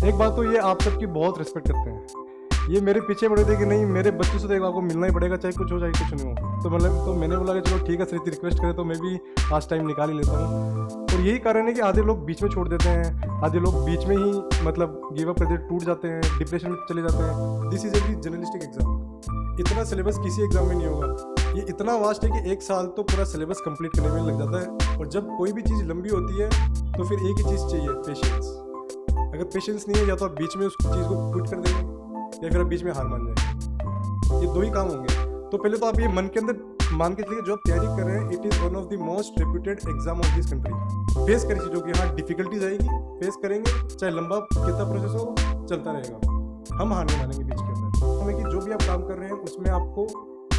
एक बात तो ये आप सबकी बहुत रिस्पेक्ट करते हैं। ये मेरे पीछे पड़े थे कि नहीं मेरे बच्चों से तो एक बार को मिलना ही पड़ेगा, चाहे कुछ हो चाहे कुछ नहीं हो। तो मतलब तो मैंने बोला कि चलो ठीक है सर, रिक्वेस्ट करे तो मैं भी आज टाइम निकाल ही लेता हूँ। और यही कारण है कि आधे लोग बीच में छोड़ देते हैं, आधे लोग बीच में ही मतलब गिव अप कर देते, टूट जाते हैं, डिप्रेशन में चले जाते हैं। This is a journalistic exam. इतना सिलेबस किसी एग्जाम में नहीं होगा। ये इतना वास्ट है कि एक साल तो पूरा सिलेबस कंप्लीट करने में लग जाता है। और जब कोई भी चीज़ लंबी होती है तो फिर एक ही चीज़ चाहिए, पेशेंस। अगर पेशेंस नहीं है, या तो आप बीच में उस चीज़ को क्विट कर देंगे या फिर आप बीच में हार मान जाएंगे। ये दो ही काम होंगे। तो पहले तो आप ये मन के अंदर मान के चलिए, जो आप तैयारी कर रहे हैं, it is one of the most reputed exam of this country. Face करिए चीज़ों की, हाँ डिफिकल्टीज आएगी, फेस करेंगे, चाहे लंबा कितना प्रोसेस हो चलता रहेगा। हम हार नहीं मानेंगे बीच के अंदर। हमें कि जो भी आप काम कर रहे हैं उसमें आपको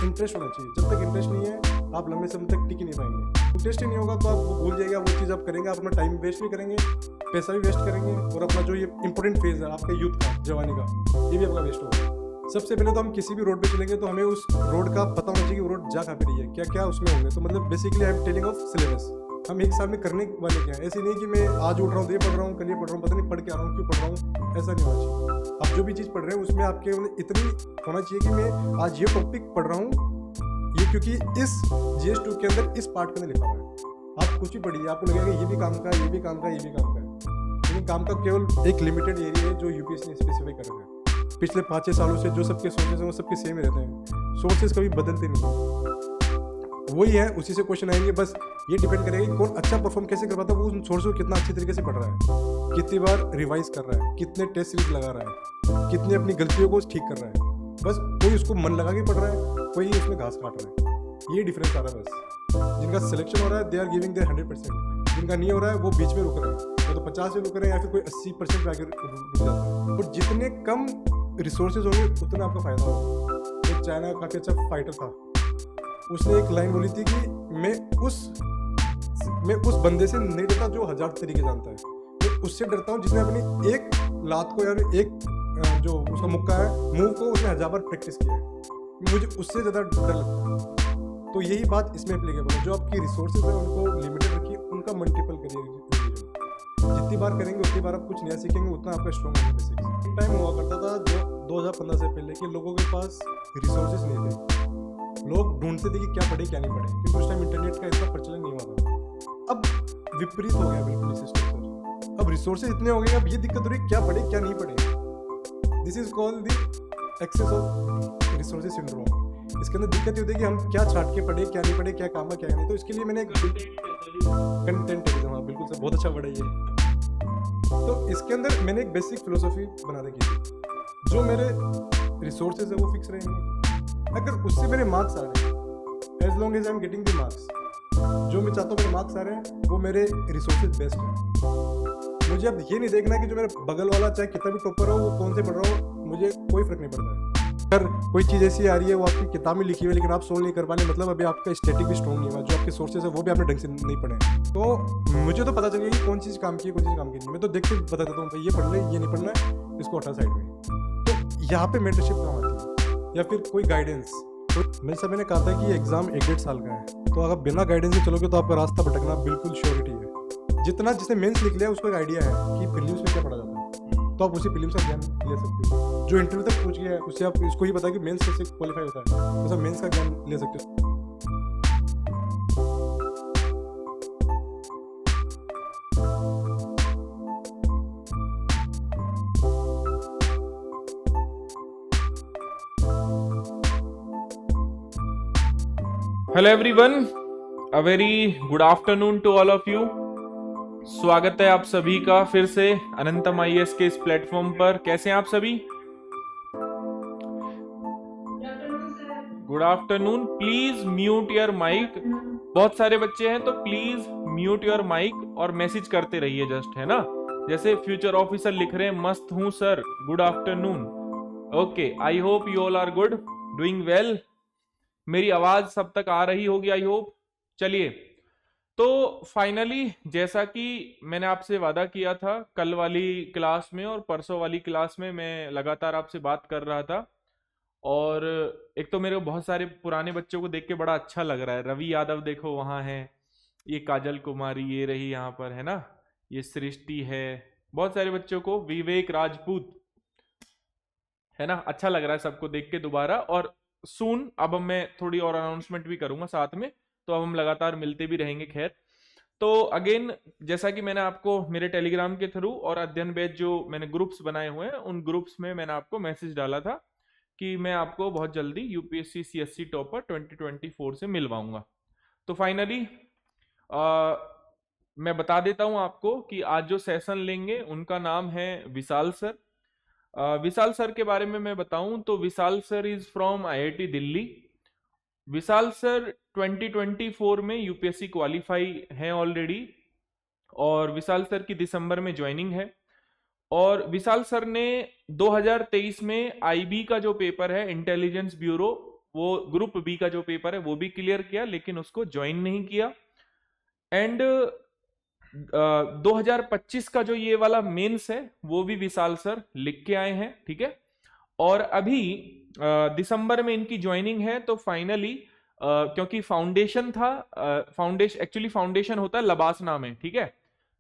इंटरेस्ट होना चाहिए। जब तक इंटरेस्ट नहीं है आप लंबे समय तक टिक ही नहीं पाएंगे। इंटरेस्ट ही नहीं होगा तो आप भूल जाइएगा वो चीज़ आप करेंगे, आप अपना टाइम वेस्ट भी करेंगे, पैसा भी वेस्ट करेंगे, और अपना जो ये इंपॉर्टेंट फेज है आपका यूथ का, जवानी का, ये भी आपका वेस्ट होगा। सबसे पहले तो हम किसी भी रोड पे चलेंगे तो हमें उस रोड का पता होना चाहिए कि वो रोड जा कहाँ पे रही है, क्या क्या उसमें होंगे। तो मतलब basically I am telling of syllabus. हम एक साल में करने वाले क्या है। ऐसे नहीं कि मैं आज उठ रहा हूँ तो ये पढ़ रहा हूँ, कल ये पढ़ रहा हूँ, पता नहीं पढ़ के आ रहा हूँ, क्यों पढ़ रहा हूँ, ऐसा नहीं होना चाहिए। आप जो भी चीज़ पढ़ रहे हैं उसमें आपके इतनी होना चाहिए कि मैं आज ये टॉपिक पढ़ रहा हूँ, ये क्योंकि इस GS2 के अंदर इस पार्ट के अंदर लिखा हुआ है। आप कुछ भी पढ़िए, आपको लगेगा ये भी काम का, ये भी काम का, ये भी काम का है, लेकिन काम का केवल एक लिमिटेड एरिया है जो UPSC ने स्पेसिफाई कर रखा है। पिछले 5-6 सालों से जो सबके सोर्सेज हैं वो सबके सेम ही रहते हैं। सोर्सेज कभी बदलते नहीं हैं, वही है, उसी से क्वेश्चन आएंगे। बस ये डिपेंड करेगा कि कौन अच्छा परफॉर्म कैसे कर पाता है, वो उन सोर्स को कितना अच्छे तरीके से पढ़ रहा है, कितनी बार रिवाइज कर रहा है, कितने टेस्ट सीरीज लगा रहा है, कितनी अपनी गलतियों को ठीक कर रहा है। बस कोई उसको मन लगा के पढ़ रहा है, कोई उसमें घास काट रहा है। ये डिफरेंस आ रहा है बस। जिनका सिलेक्शन हो रहा है दे आर गिविंग देयर 100%, जिनका नहीं हो रहा है वो बीच में रुक रहे हैं, या तो 50 में रुक रहे हैं या फिर कोई 80% पे आगे रुक जाता है। और जितने कम रिसोर्सेज होंगे उतना आपका फायदा होगा। एक चाइना का काफ़ी अच्छा फाइटर था, उसने एक लाइन बोली थी कि मैं उस बंदे से नहीं डरता जो 1000 तरीके जानता है, मैं उससे डरता हूँ जिसने अपनी एक लात को या एक जो उसका मुक्का है मूव को उसने 1000 बार प्रैक्टिस किया है। मुझे उससे ज़्यादा डर लगता है। तो यही बात इसमें एप्लीकेबल है। जो आपकी रिसोर्सेज है उनको लिमिटेड रखिए, उनका मल्टीपल करिए। जितनी बार करेंगे उतनी बार आप कुछ नया सीखेंगे, उतना आपका स्ट्रॉन्ग होगा। बेसिक्स एक टाइम हुआ करता था जो 2015 से पहले कि लोगों के पास रिसोर्सेज नहीं थे, लोग ढूंढते थे कि क्या पढ़े क्या नहीं पढ़े, क्योंकि उस टाइम इंटरनेट का इतना प्रचलन नहीं हुआ था। अब विपरीत हो गया बिल्कुल सिस्टम सर। अब रिसोर्सेज इतने हो गए, अब ये दिक्कत हो रही है क्या पढ़े क्या नहीं पढ़े। This is called the excess of resources syndrome. इसके अंदर दिक्कत ये होती है कि हम क्या छाट के पढ़े क्या नहीं पढ़े, क्या काम है क्या नहीं। तो इसके लिए मैंने एक कंटेंट, हाँ बिल्कुल सर, बहुत अच्छा पढ़ा ये। तो इसके अंदर मैंने एक बेसिक फिलोसफी बना रखी थी, जो मेरे रिसोर्सेज है वो फिक्स रहेंगे। अगर उससे मेरे मार्क्स आ रहे हैं, as long as I am getting the marks, जो मैं चाहता हूँ मेरे मार्क्स आ रहे हैं, वो मेरे रिसोर्सेज बेस्ट है। मुझे अब ये नहीं देखना कि जो मेरा बगल वाला चाहे कितना भी टॉपर हो, वो कौन से पढ़ रहा हो, मुझे कोई फर्क नहीं पड़ता है। अगर कोई चीज़ ऐसी आ रही है वो आपकी किताब में लिखी हुई है लेकिन आप सोल्व नहीं कर पा रहे, मतलब अभी आपका स्टैटिक भी स्ट्रॉन्ग नहीं हुआ, जो आपके सोर्सेज है वो भी आपने ढंग से नहीं पढ़े। तो मुझे तो पता चलिए कि कौन चीज़ काम की है कौन चीज़ काम की नहीं। मैं तो देख के बता देता हूँ भाई ये पढ़ ले, ये नहीं पढ़ना है, इसको हटा साइड में। तो यहाँ पे मेंटरशिप काम आती है, या फिर कोई गाइडेंस। तो मेरे सब ने कहा था कि एग्जाम 1-1.5 साल का है, तो अगर बिना गाइडेंस के चलोगे तो आपका रास्ता भटकना बिल्कुल श्योरिटी है। जितना जिसने मेंस लिख लिया उसको एक आइडिया है कि प्रीलिम्स में क्या पढ़ा जाता है, तो आप उसी प्रीलिम्स का ज्ञान ले सकते हो। जो इंटरव्यू तक पूछ गया है उससे आप इसको ही पता कि मेंस कैसे क्वालिफाई होता है, तो सब मेंस का ज्ञान ले सकते हो। Hello everyone, a very good afternoon to all of you. स्वागत है आप सभी का फिर से अनंतम IAS के इस प्लेटफॉर्म पर। कैसे हैं आप सभी? Good afternoon. Please mute your mic. बहुत सारे बच्चे हैं तो प्लीज म्यूट योर माइक और मैसेज करते रहिए, जस्ट, है ना। जैसे फ्यूचर ऑफिसर लिख रहे हैं, मस्त हूं sir, good afternoon. Okay, I hope you all are good, doing well. मेरी आवाज सब तक आ रही होगी, आई होप। चलिए, तो फाइनली जैसा कि मैंने आपसे वादा किया था, कल वाली क्लास में और परसों वाली क्लास में मैं लगातार आपसे बात कर रहा था, और एक तो मेरे को बहुत सारे पुराने बच्चों को देख के बड़ा अच्छा लग रहा है। रवि यादव देखो वहां है, ये काजल कुमारी ये रही यहाँ पर, है ना, ये सृष्टि है, बहुत सारे बच्चों को विवेक राजपूत, है ना, अच्छा लग रहा है सबको देख के दोबारा। और सून अब मैं थोड़ी और अनाउंसमेंट भी करूंगा साथ में, तो अब हम लगातार मिलते भी रहेंगे। खैर, तो अगेन जैसा कि मैंने आपको मेरे टेलीग्राम के थ्रू और अध्ययन बैच जो मैंने ग्रुप्स बनाए हुए हैं उन ग्रुप्स में मैंने आपको मैसेज डाला था कि मैं आपको बहुत जल्दी यूपीएससी सीएससी टॉपर 2024 से मिलवाऊंगा। तो फाइनली मैं बता देता हूं आपको कि आज जो सेशन लेंगे उनका नाम है विशाल सर। विशाल सर के बारे में मैं बताऊं तो Vishal sir is from IIT Delhi. Vishal sir 2024 में यूपीएससी क्वालिफाई हैं ऑलरेडी, और विशाल सर की दिसंबर में ज्वाइनिंग है। और विशाल सर ने 2023 में आईबी का जो पेपर है, इंटेलिजेंस ब्यूरो, वो ग्रुप बी का जो पेपर है वो भी क्लियर किया, लेकिन उसको ज्वाइन नहीं किया। एंड 2025 का जो ये वाला मेंस है वो भी विशाल सर लिख के आए हैं, ठीक है। और अभी दिसंबर में इनकी ज्वाइनिंग है। तो फाइनली क्योंकि फाउंडेशन था, फाउंडेशन एक्चुअली फाउंडेशन होता है लबासना में, ठीक है,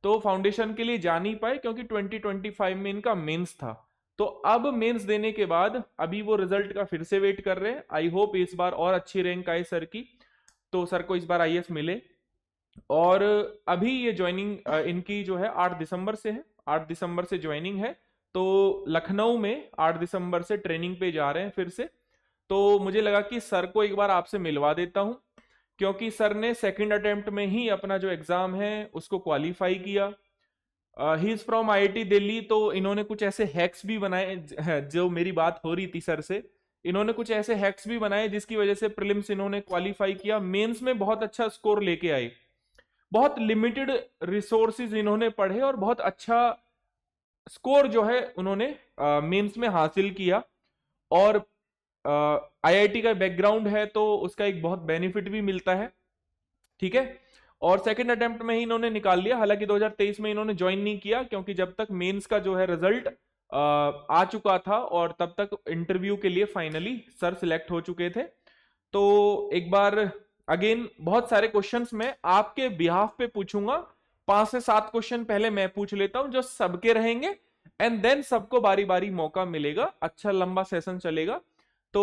तो फाउंडेशन के लिए जा नहीं पाए क्योंकि 2025 में इनका मेंस था। तो अब मेंस देने के बाद अभी वो रिजल्ट का फिर से वेट कर रहे हैं। आई होप इस बार और अच्छी रैंक आए सर की, तो सर को इस बार आईएएस मिले। और अभी ये ज्वाइनिंग इनकी जो है 8 दिसंबर से है, 8 दिसंबर से ज्वाइनिंग है। तो लखनऊ में 8 दिसंबर से ट्रेनिंग पे जा रहे हैं फिर से। तो मुझे लगा कि सर को एक बार आपसे मिलवा देता हूं, क्योंकि सर ने सेकंड अटेम्प्ट में ही अपना जो एग्जाम है उसको क्वालिफाई किया। He is from IIT Delhi. तो इन्होंने कुछ ऐसे हैक्स भी बनाए, जो मेरी बात हो रही थी सर से, इन्होंने कुछ ऐसे हैक्स भी बनाए जिसकी वजह से प्रीलिम्स इन्होंने क्वालिफाई किया, मेंस में बहुत अच्छा स्कोर लेके आए। बहुत लिमिटेड रिसोर्सेज इन्होंने पढ़े और बहुत अच्छा स्कोर जो है उन्होंने मेंस में हासिल किया। और आईआईटी का बैकग्राउंड है तो उसका एक बहुत बेनिफिट भी मिलता है, ठीक है। और सेकंड अटेम्प्ट में ही इन्होंने निकाल लिया। हालांकि 2023 में इन्होंने ज्वाइन नहीं किया क्योंकि जब तक मेंस का जो है रिजल्ट आ चुका था और तब तक इंटरव्यू के लिए फाइनली सर सिलेक्ट हो चुके थे। तो एक बार अगेन बहुत सारे क्वेश्चंस मैं आपके बिहाफ पे पूछूंगा। 5 से 7 क्वेश्चन पहले मैं पूछ लेता हूं जो सबके रहेंगे, एंड देन सबको बारी बारी मौका मिलेगा। अच्छा लंबा सेशन चलेगा, तो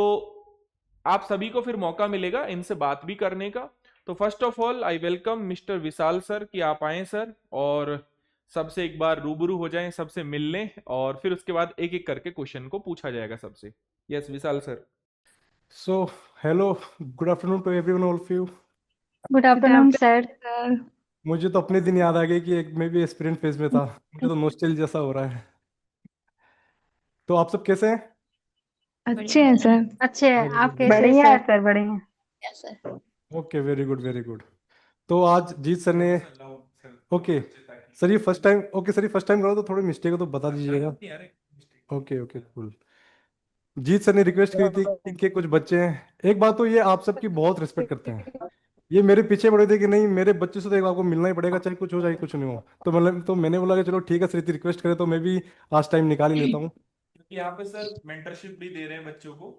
आप सभी को फिर मौका मिलेगा इनसे बात भी करने का। तो first of all I welcome mister Vishal sir कि आप आए सर, और सबसे एक बार रूबरू हो जाएं, सबसे मिल लें, और फिर उसके बाद एक एक करके क्वेश्चन को पूछा जाएगा सबसे। Yes Vishal sir. So, hello, good afternoon to everyone, all of you. Good afternoon sir. मुझे तो अपने दिन याद आ गए कि एक मैं भी एस्पिरेंट फेज में था। मुझे तो नॉस्टैल्जिया जैसा हो रहा है। तो आप सब कैसे हैं? अच्छे हैं सर। अच्छे हैं, वेरी आप गुड, कैसे बढ़िया है सर? सर, बढ़िया। Yes sir. Okay, very good very good. तो आज जीत सर ने, ओके सर ये फर्स्ट टाइम, ओके सर ये फर्स्ट टाइम करो तो थोड़ी मिस्टेक हो तो बता दीजिएगा। Okay okay cool. Jeet sir ने रिक्वेस्ट करी थी कि कुछ बच्चे हैं, एक बात तो ये आप सबकी बहुत रिस्पेक्ट करते हैं। ये मेरे पीछे पड़े थे कि नहीं मेरे बच्चे से तो एक बार को मिलना ही पड़ेगा, चाहे कुछ हो चाहे कुछ नहीं हो। तो मतलब तो मैंने बोला कि चलो ठीक है सर रिक्वेस्ट करे तो मैं भी आज टाइम निकाल ही लेता हूँ। क्योंकि यहाँ पे सर मेंटरशिप भी दे रहे हैं बच्चों को,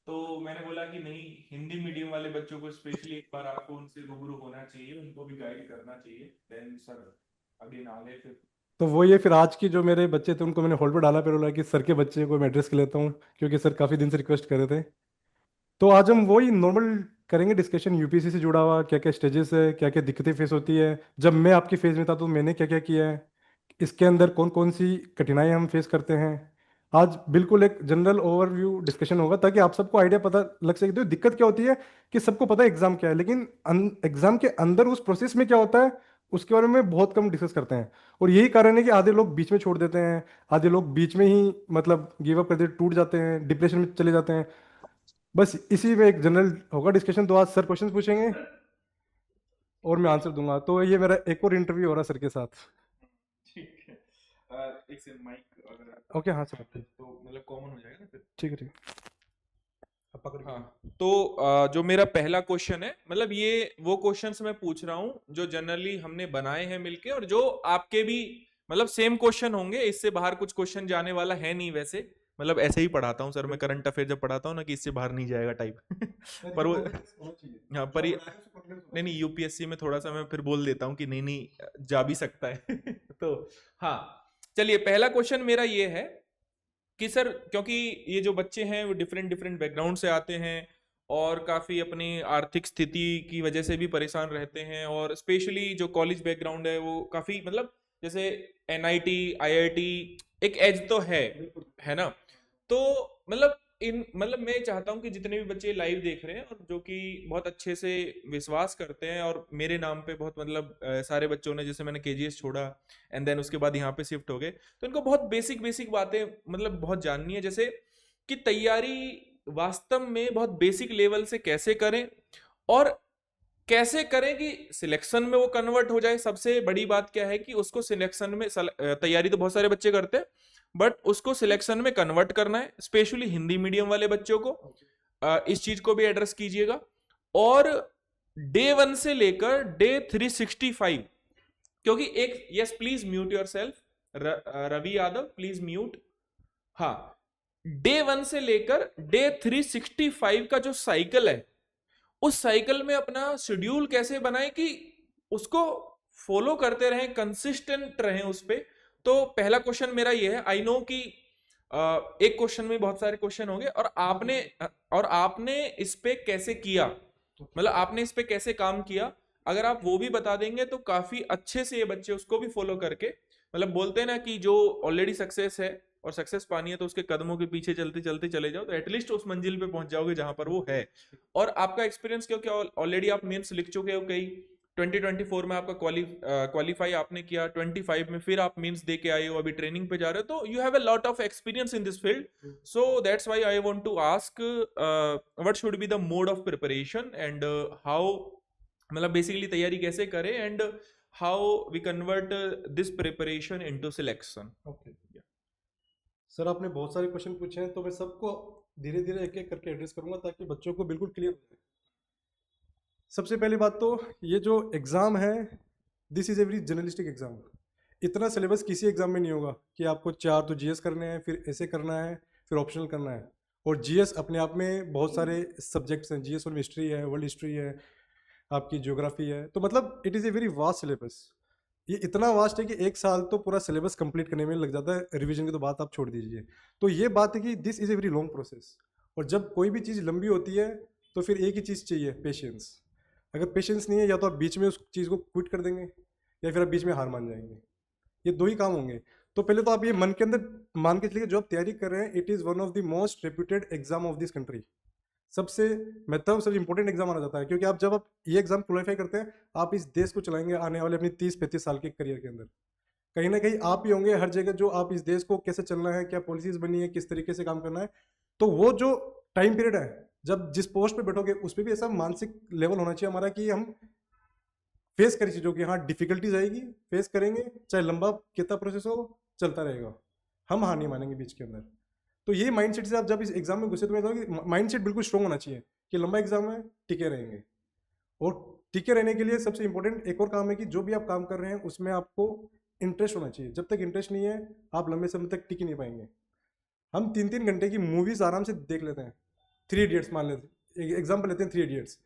तो मैंने बोला कि नहीं, हिंदी मीडियम वाले बच्चों को स्पेशली एक बार आपको उनसे रूबरू होना चाहिए, उनको भी गाइड करना चाहिए। देन सर अगेन आगे फिर तो वो ये फिर आज की जो मेरे बच्चे थे उनको मैंने होल्ड पे डाला, फिर बोला कि सर के बच्चे को मैं एड्रेस कर लेता हूँ क्योंकि सर काफ़ी दिन से रिक्वेस्ट कर रहे थे। तो आज हम वही नॉर्मल करेंगे डिस्कशन, यूपीएससी से जुड़ा हुआ क्या क्या स्टेजेस है, क्या क्या दिक्कतें फेस होती है, जब मैं आपकी फेज में था तो मैंने क्या क्या किया है, इसके अंदर कौन कौन सी कठिनाई हम फेस करते हैं। आज बिल्कुल एक जनरल ओवरव्यू डिस्कशन होगा ताकि आप सबको आइडिया पता लग सके। तो दिक्कत क्या होती है कि सबको पता है एग्जाम क्या है, लेकिन एग्जाम के अंदर उस प्रोसेस में क्या होता है उसके बारे में बहुत कम डिस्कस करते हैं। और यही कारण है कि आधे लोग बीच में छोड़ देते हैं, आधे लोग बीच में ही मतलब गिव अप कर देते, टूट जाते हैं, डिप्रेशन में चले जाते हैं। बस इसी में एक जनरल होगा डिस्कशन। तो आज सर क्वेश्चन पूछेंगे और मैं आंसर दूंगा। तो ये मेरा एक और इंटरव्यू हो रहा है सर के साथ। ठीक है। एक से माइक अगर ओके हाँ सर, तो मतलब कॉमन हो जाएगा ना फिर। ठीक है ठीक है। अब पकड़ हाँ, तो जो मेरा पहला क्वेश्चन है, मतलब ये वो क्वेश्चंस मैं पूछ रहा हूँ जो जनरली हमने बनाए हैं मिलके, और जो आपके भी मतलब सेम क्वेश्चन होंगे, इससे बाहर कुछ क्वेश्चन जाने वाला है नहीं वैसे। मतलब ऐसे ही पढ़ाता हूँ सर मैं, करंट अफेयर जब पढ़ाता हूँ ना कि इससे बाहर नहीं जाएगा टाइप। पर वो हाँ पर नहीं यूपीएससी में थोड़ा सा मैं फिर बोल देता हूँ कि नहीं नहीं जा भी सकता है। तो हाँ, चलिए पहला क्वेश्चन मेरा ये है कि सर, क्योंकि ये जो बच्चे हैं वो डिफरेंट डिफरेंट बैकग्राउंड से आते हैं और काफी अपनी आर्थिक स्थिति की वजह से भी परेशान रहते हैं, और स्पेशली जो कॉलेज बैकग्राउंड है वो काफी मतलब जैसे एनआईटी आईआईटी एक एज तो है ना। तो मतलब मैं चाहता हूं कि जितने भी बच्चे लाइव देख रहे हैं और जो कि बहुत अच्छे से विश्वास करते हैं और मेरे नाम पे बहुत मतलब सारे बच्चों ने, जैसे मैंने केजीएस छोड़ा एंड देन उसके बाद यहाँ पे शिफ्ट हो गए, तो इनको बहुत बेसिक बेसिक बातें मतलब बहुत जाननी है, जैसे कि तैयारी वास्तव में बहुत बेसिक लेवल से कैसे करें और कैसे करें कि सिलेक्शन में वो कन्वर्ट हो जाए। सबसे बड़ी बात क्या है कि उसको सिलेक्शन में तैयारी तो बहुत सारे बच्चे करते हैं, बट उसको सिलेक्शन में कन्वर्ट करना है, स्पेशली हिंदी मीडियम वाले बच्चों को। इस चीज को भी एड्रेस कीजिएगा। और डे 1 से लेकर डे 365, क्योंकि एक, yes please mute yourself, Ravi Yadav please mute. हाँ, डे 1 से लेकर डे 365 का जो साइकिल है, उस साइकिल में अपना शेड्यूल कैसे बनाए कि उसको फॉलो करते रहें, कंसिस्टेंट रहें उस पे। तो पहला क्वेश्चन मेरा ये है, आई नो कि एक क्वेश्चन में बहुत सारे क्वेश्चन होंगे, और आपने इस पे कैसे किया, मतलब आपने इस पे कैसे काम किया, अगर आप वो भी बता देंगे तो काफी अच्छे से ये बच्चे उसको भी फॉलो करके, मतलब बोलते हैं ना कि जो ऑलरेडी सक्सेस है और सक्सेस पानी है तो उसके कदमों के पीछे चलते चलते चले जाओ, तो एटलीस्ट उस मंजिल पे पहुंच जाओगे जहां पर वो है। और आपका एक्सपीरियंस, क्योंकि ऑलरेडी आप मेंस लिख चुके हो कई, 2024 में आपका क्वालिफाई आपने किया, 25 में फिर आप मेंस दे के आए हो, अभी ट्रेनिंग पे जा रहे हो, तो you have a lot of experience in this field. So that's why I want to ask what should be the mode of preparation and how, मतलब बेसिकली तैयारी कैसे करें and how we convert this preparation into selection. Okay sir, आपने बहुत सारे question पूछे हैं, तो मैं सबको धीरे धीरे एक एक करके एड्रेस करूंगा ताकि बच्चों को बिल्कुल क्लियर हो जाए। सबसे पहली बात तो ये जो एग्ज़ाम है, this is a very journalistic exam. इतना सिलेबस किसी एग्ज़ाम में नहीं होगा कि आपको 4 तो जीएस करने हैं, फिर ऐसे करना है, फिर ऑप्शनल करना है। और जीएस अपने आप में बहुत सारे सब्जेक्ट्स हैं, जीएस और हिस्ट्री है, वर्ल्ड हिस्ट्री है, आपकी ज्योग्राफी है, तो मतलब it is a very vast syllabus. ये इतना वास्ट है कि 1 साल तो पूरा सिलेबस कंप्लीट करने में लग जाता है, रिवीजन की तो बात आप छोड़ दीजिए। तो ये बात है कि this is a very long process, और जब कोई भी चीज़ लंबी होती है तो फिर एक ही चीज़ चाहिए, पेशेंस। अगर पेशेंस नहीं है, या तो आप बीच में उस चीज़ को क्विट कर देंगे या फिर आप बीच में हार मान जाएंगे, ये 2 ही काम होंगे। तो पहले तो आप ये मन के अंदर मान के चलिए, जो आप तैयारी कर रहे हैं, it is one of the most reputed exam of this country. सबसे सबसे इंपॉर्टेंट एग्जाम माना जाता है, क्योंकि जब आप ये एग्जाम क्वालिफाई करते हैं, आप इस देश को चलाएंगे आने वाले अपनी 30-35 साल के करियर के अंदर। कहीं ना कहीं आप ही होंगे हर जगह, जो आप इस देश को कैसे चलना है, क्या पॉलिसीज बनी है, किस तरीके से काम करना है। तो वो जो टाइम पीरियड है, जब जिस पोस्ट पे बैठोगे, उस पर भी ऐसा मानसिक लेवल होना चाहिए हमारा कि हम फेस करें चीज़ों की। हाँ, डिफिकल्टीज आएगी, फेस करेंगे, चाहे लंबा कितना प्रोसेस हो, चलता रहेगा, हम हार नहीं मानेंगे बीच के अंदर। तो ये माइंडसेट से आप जब इस एग्जाम में घुसे, तो मैं कहूँगा कि माइंडसेट बिल्कुल स्ट्रॉन्ग होना चाहिए कि लंबा एग्जाम है, टिके रहेंगे। और टिके रहने के लिए सबसे इंपॉर्टेंट एक और काम है कि जो भी आप काम कर रहे हैं उसमें आपको इंटरेस्ट होना चाहिए। जब तक इंटरेस्ट नहीं है, आप लंबे समय तक टिक ही नहीं पाएंगे। हम 3-3 घंटे की मूवीज आराम से देख लेते हैं। 3 इडियट्स मान लेते, एग्जाम्पल लेते हैं 3 इडियट्स,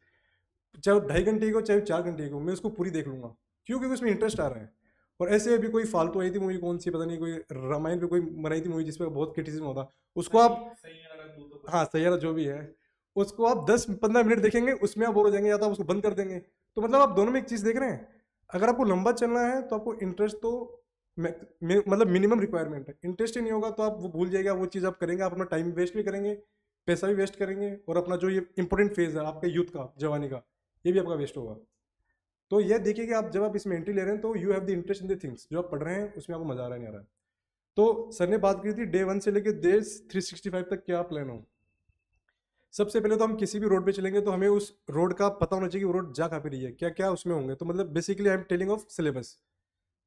चाहे 2.5 घंटे की हो चाहे 4 घंटे की हो, मैं उसको पूरी देख लूंगा। क्यों? क्योंकि उसमें इंटरेस्ट आ रहा है। और ऐसे अभी कोई फालतू आई थी मूवी, कौन सी पता नहीं, कोई रामायण पे कोई बनाई थी मूवी जिसपे बहुत क्रिटिसिज्म होता, उसको आप, हाँ सैयारा जो भी है, उसको आप 10-15 मिनट देखेंगे, उसमें आप बोर हो जाएंगे, या तो आप उसको बंद कर देंगे। तो मतलब आप दोनों में एक चीज़ देख रहे हैं। अगर आपको लंबा चलना है तो आपको इंटरेस्ट तो मतलब मिनिमम रिक्वायरमेंट है। इंटरेस्ट ही नहीं होगा तो आप वो भूल जाएगा, वो चीज़ आप करेंगे, आप अपना टाइम वेस्ट भी करेंगे, पैसा भी वेस्ट करेंगे, और अपना जो ये इंपॉर्टेंट फेज है आपके यूथ का, जवानी का, ये भी आपका वेस्ट होगा। तो ये देखिए कि आप जब आप इसमें एंट्री ले रहे हैं, तो you have the interest in the things जो आप पढ़ रहे हैं, उसमें आपको मजा आ रहा है नहीं आ रहा है। तो सर ने बात की थी डे 1 से लेकर डे 365 तक क्या प्लान हो। सबसे पहले तो हम किसी भी रोड पे चलेंगे तो हमें उस रोड का पता होना चाहिए कि वो रोड जा कहाँ पे रही है, क्या क्या उसमें होंगे। तो मतलब basically I am telling of syllabus.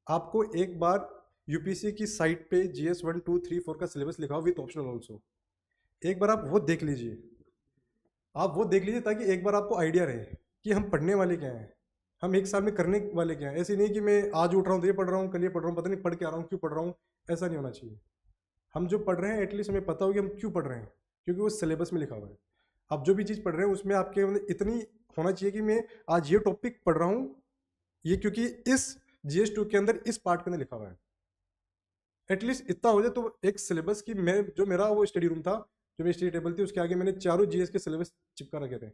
आपको एक बार यूपीसी की साइट पे GS 1, 2, 3, 4 का सिलेबस लिखा हो विथ ऑप्शनल ऑल्सो, एक बार आप वो देख लीजिए। आप वो देख लीजिए ताकि एक बार आपको आइडिया रहे कि हम पढ़ने वाले क्या हैं, हम एक साल में करने वाले क्या हैं। ऐसे नहीं कि मैं आज उठ रहा हूँ तो ये पढ़ रहा हूँ, कल ये पढ़ रहा हूँ, पता नहीं पढ़ के आ रहा हूँ, क्यों पढ़ रहा हूँ, ऐसा नहीं होना चाहिए। हम जो पढ़ रहे हैं एटलीस्ट हमें पता हो कि हम क्यों पढ़ रहे हैं, क्योंकि वो सिलेबस में लिखा हुआ है। आप जो भी चीज़ पढ़ रहे हैं उसमें आपके मतलब इतनी होना चाहिए कि मैं आज ये टॉपिक पढ़ रहा हूँ, ये क्योंकि इस GS2 के अंदर इस पार्ट के अंदर लिखा हुआ है। एटलीस्ट इतना हो जाए तो एक सिलेबस की, मैं जो मेरा वो स्टडी रूम था, जो मेरी स्टडी टेबल थी, उसके आगे मैंने चारों जीएस के सिलेबस चिपका रखे थे।